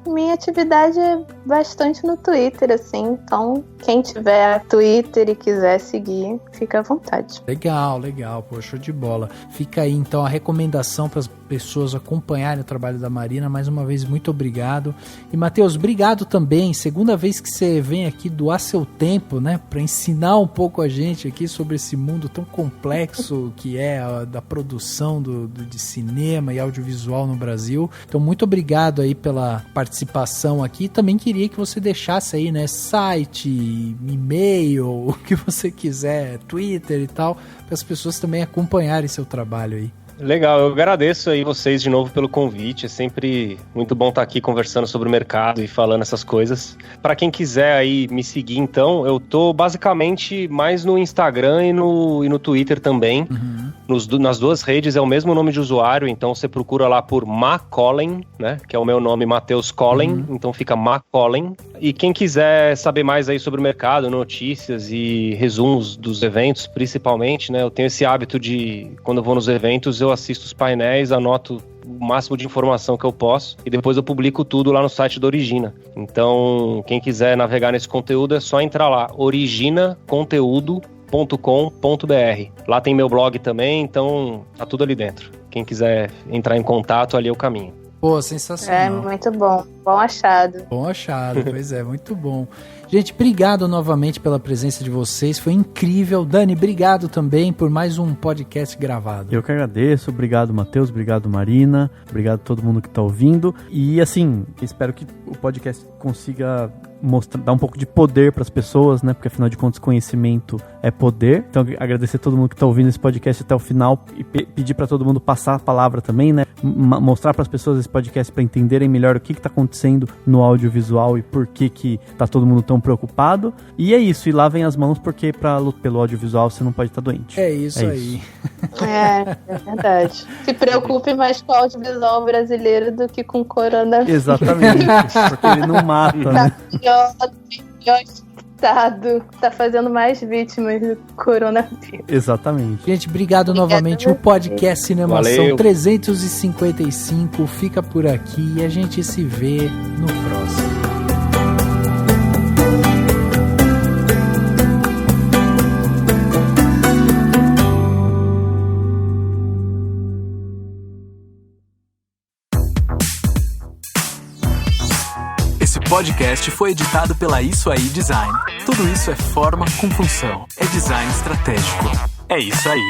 minha atividade é bastante no Twitter, assim. Então, quem tiver Twitter e quiser seguir, fica à vontade. Legal, pô, show de bola. Fica aí, então, a recomendação para as pessoas acompanharem o trabalho da Marina. Mais uma vez, muito obrigado. E, Matheus, obrigado também. Segunda vez que você vem aqui doar seu tempo, né, para ensinar um pouco a gente aqui sobre esse mundo tão complexo que é da produção de cinema e audiovisual no Brasil. Então, muito obrigado aí pela participação aqui. Também queria que você deixasse aí, né, site, e-mail, o que você quiser, Twitter e tal, para as pessoas também acompanharem seu trabalho aí. Legal, eu agradeço aí vocês de novo pelo convite, é sempre muito bom estar aqui conversando sobre o mercado e falando essas coisas. Para quem quiser aí me seguir, então, eu tô basicamente mais no Instagram e no Twitter também. Nas duas redes é o mesmo nome de usuário, então você procura lá por Macollen, né, que é o meu nome, Matheus Collen, então fica Macollen. E quem quiser saber mais aí sobre o mercado, notícias e resumos dos eventos, principalmente, né, eu tenho esse hábito de, quando eu vou nos eventos, eu assisto os painéis, anoto o máximo de informação que eu posso e depois eu publico tudo lá no site da Origina. Então, quem quiser navegar nesse conteúdo é só entrar lá, originaconteúdo.com.br. Lá tem meu blog também, então tá tudo ali dentro. Quem quiser entrar em contato, ali é o caminho. Pô, sensacional. É, muito bom. Bom achado. Bom achado, pois é, muito bom. Gente, obrigado novamente pela presença de vocês, foi incrível. Dani, obrigado também por mais um podcast gravado. Eu que agradeço, obrigado Matheus, obrigado Marina, obrigado a todo mundo que tá ouvindo. E assim, espero que o podcast consiga dar um pouco de poder para as pessoas, né? Porque afinal de contas conhecimento é poder. Então agradecer a todo mundo que tá ouvindo esse podcast até o final e pedir para todo mundo passar a palavra também, né? Mostrar para as pessoas esse podcast para entenderem melhor o que tá acontecendo no audiovisual e por que tá todo mundo tão preocupado. E é isso, e lavem as mãos porque pelo audiovisual você não pode estar doente. É isso aí. É verdade. Se preocupe mais com o audiovisual brasileiro do que com o coronavírus. Exatamente, porque ele não mata, né? Pior estado, tá fazendo mais vítimas do coronavírus. Exatamente. Gente, obrigado novamente. O podcast Cinemação 355 fica por aqui e a gente se vê no próximo. Esse podcast foi editado pela Isso Aí Design. Tudo isso é forma com função. É design estratégico. É isso aí.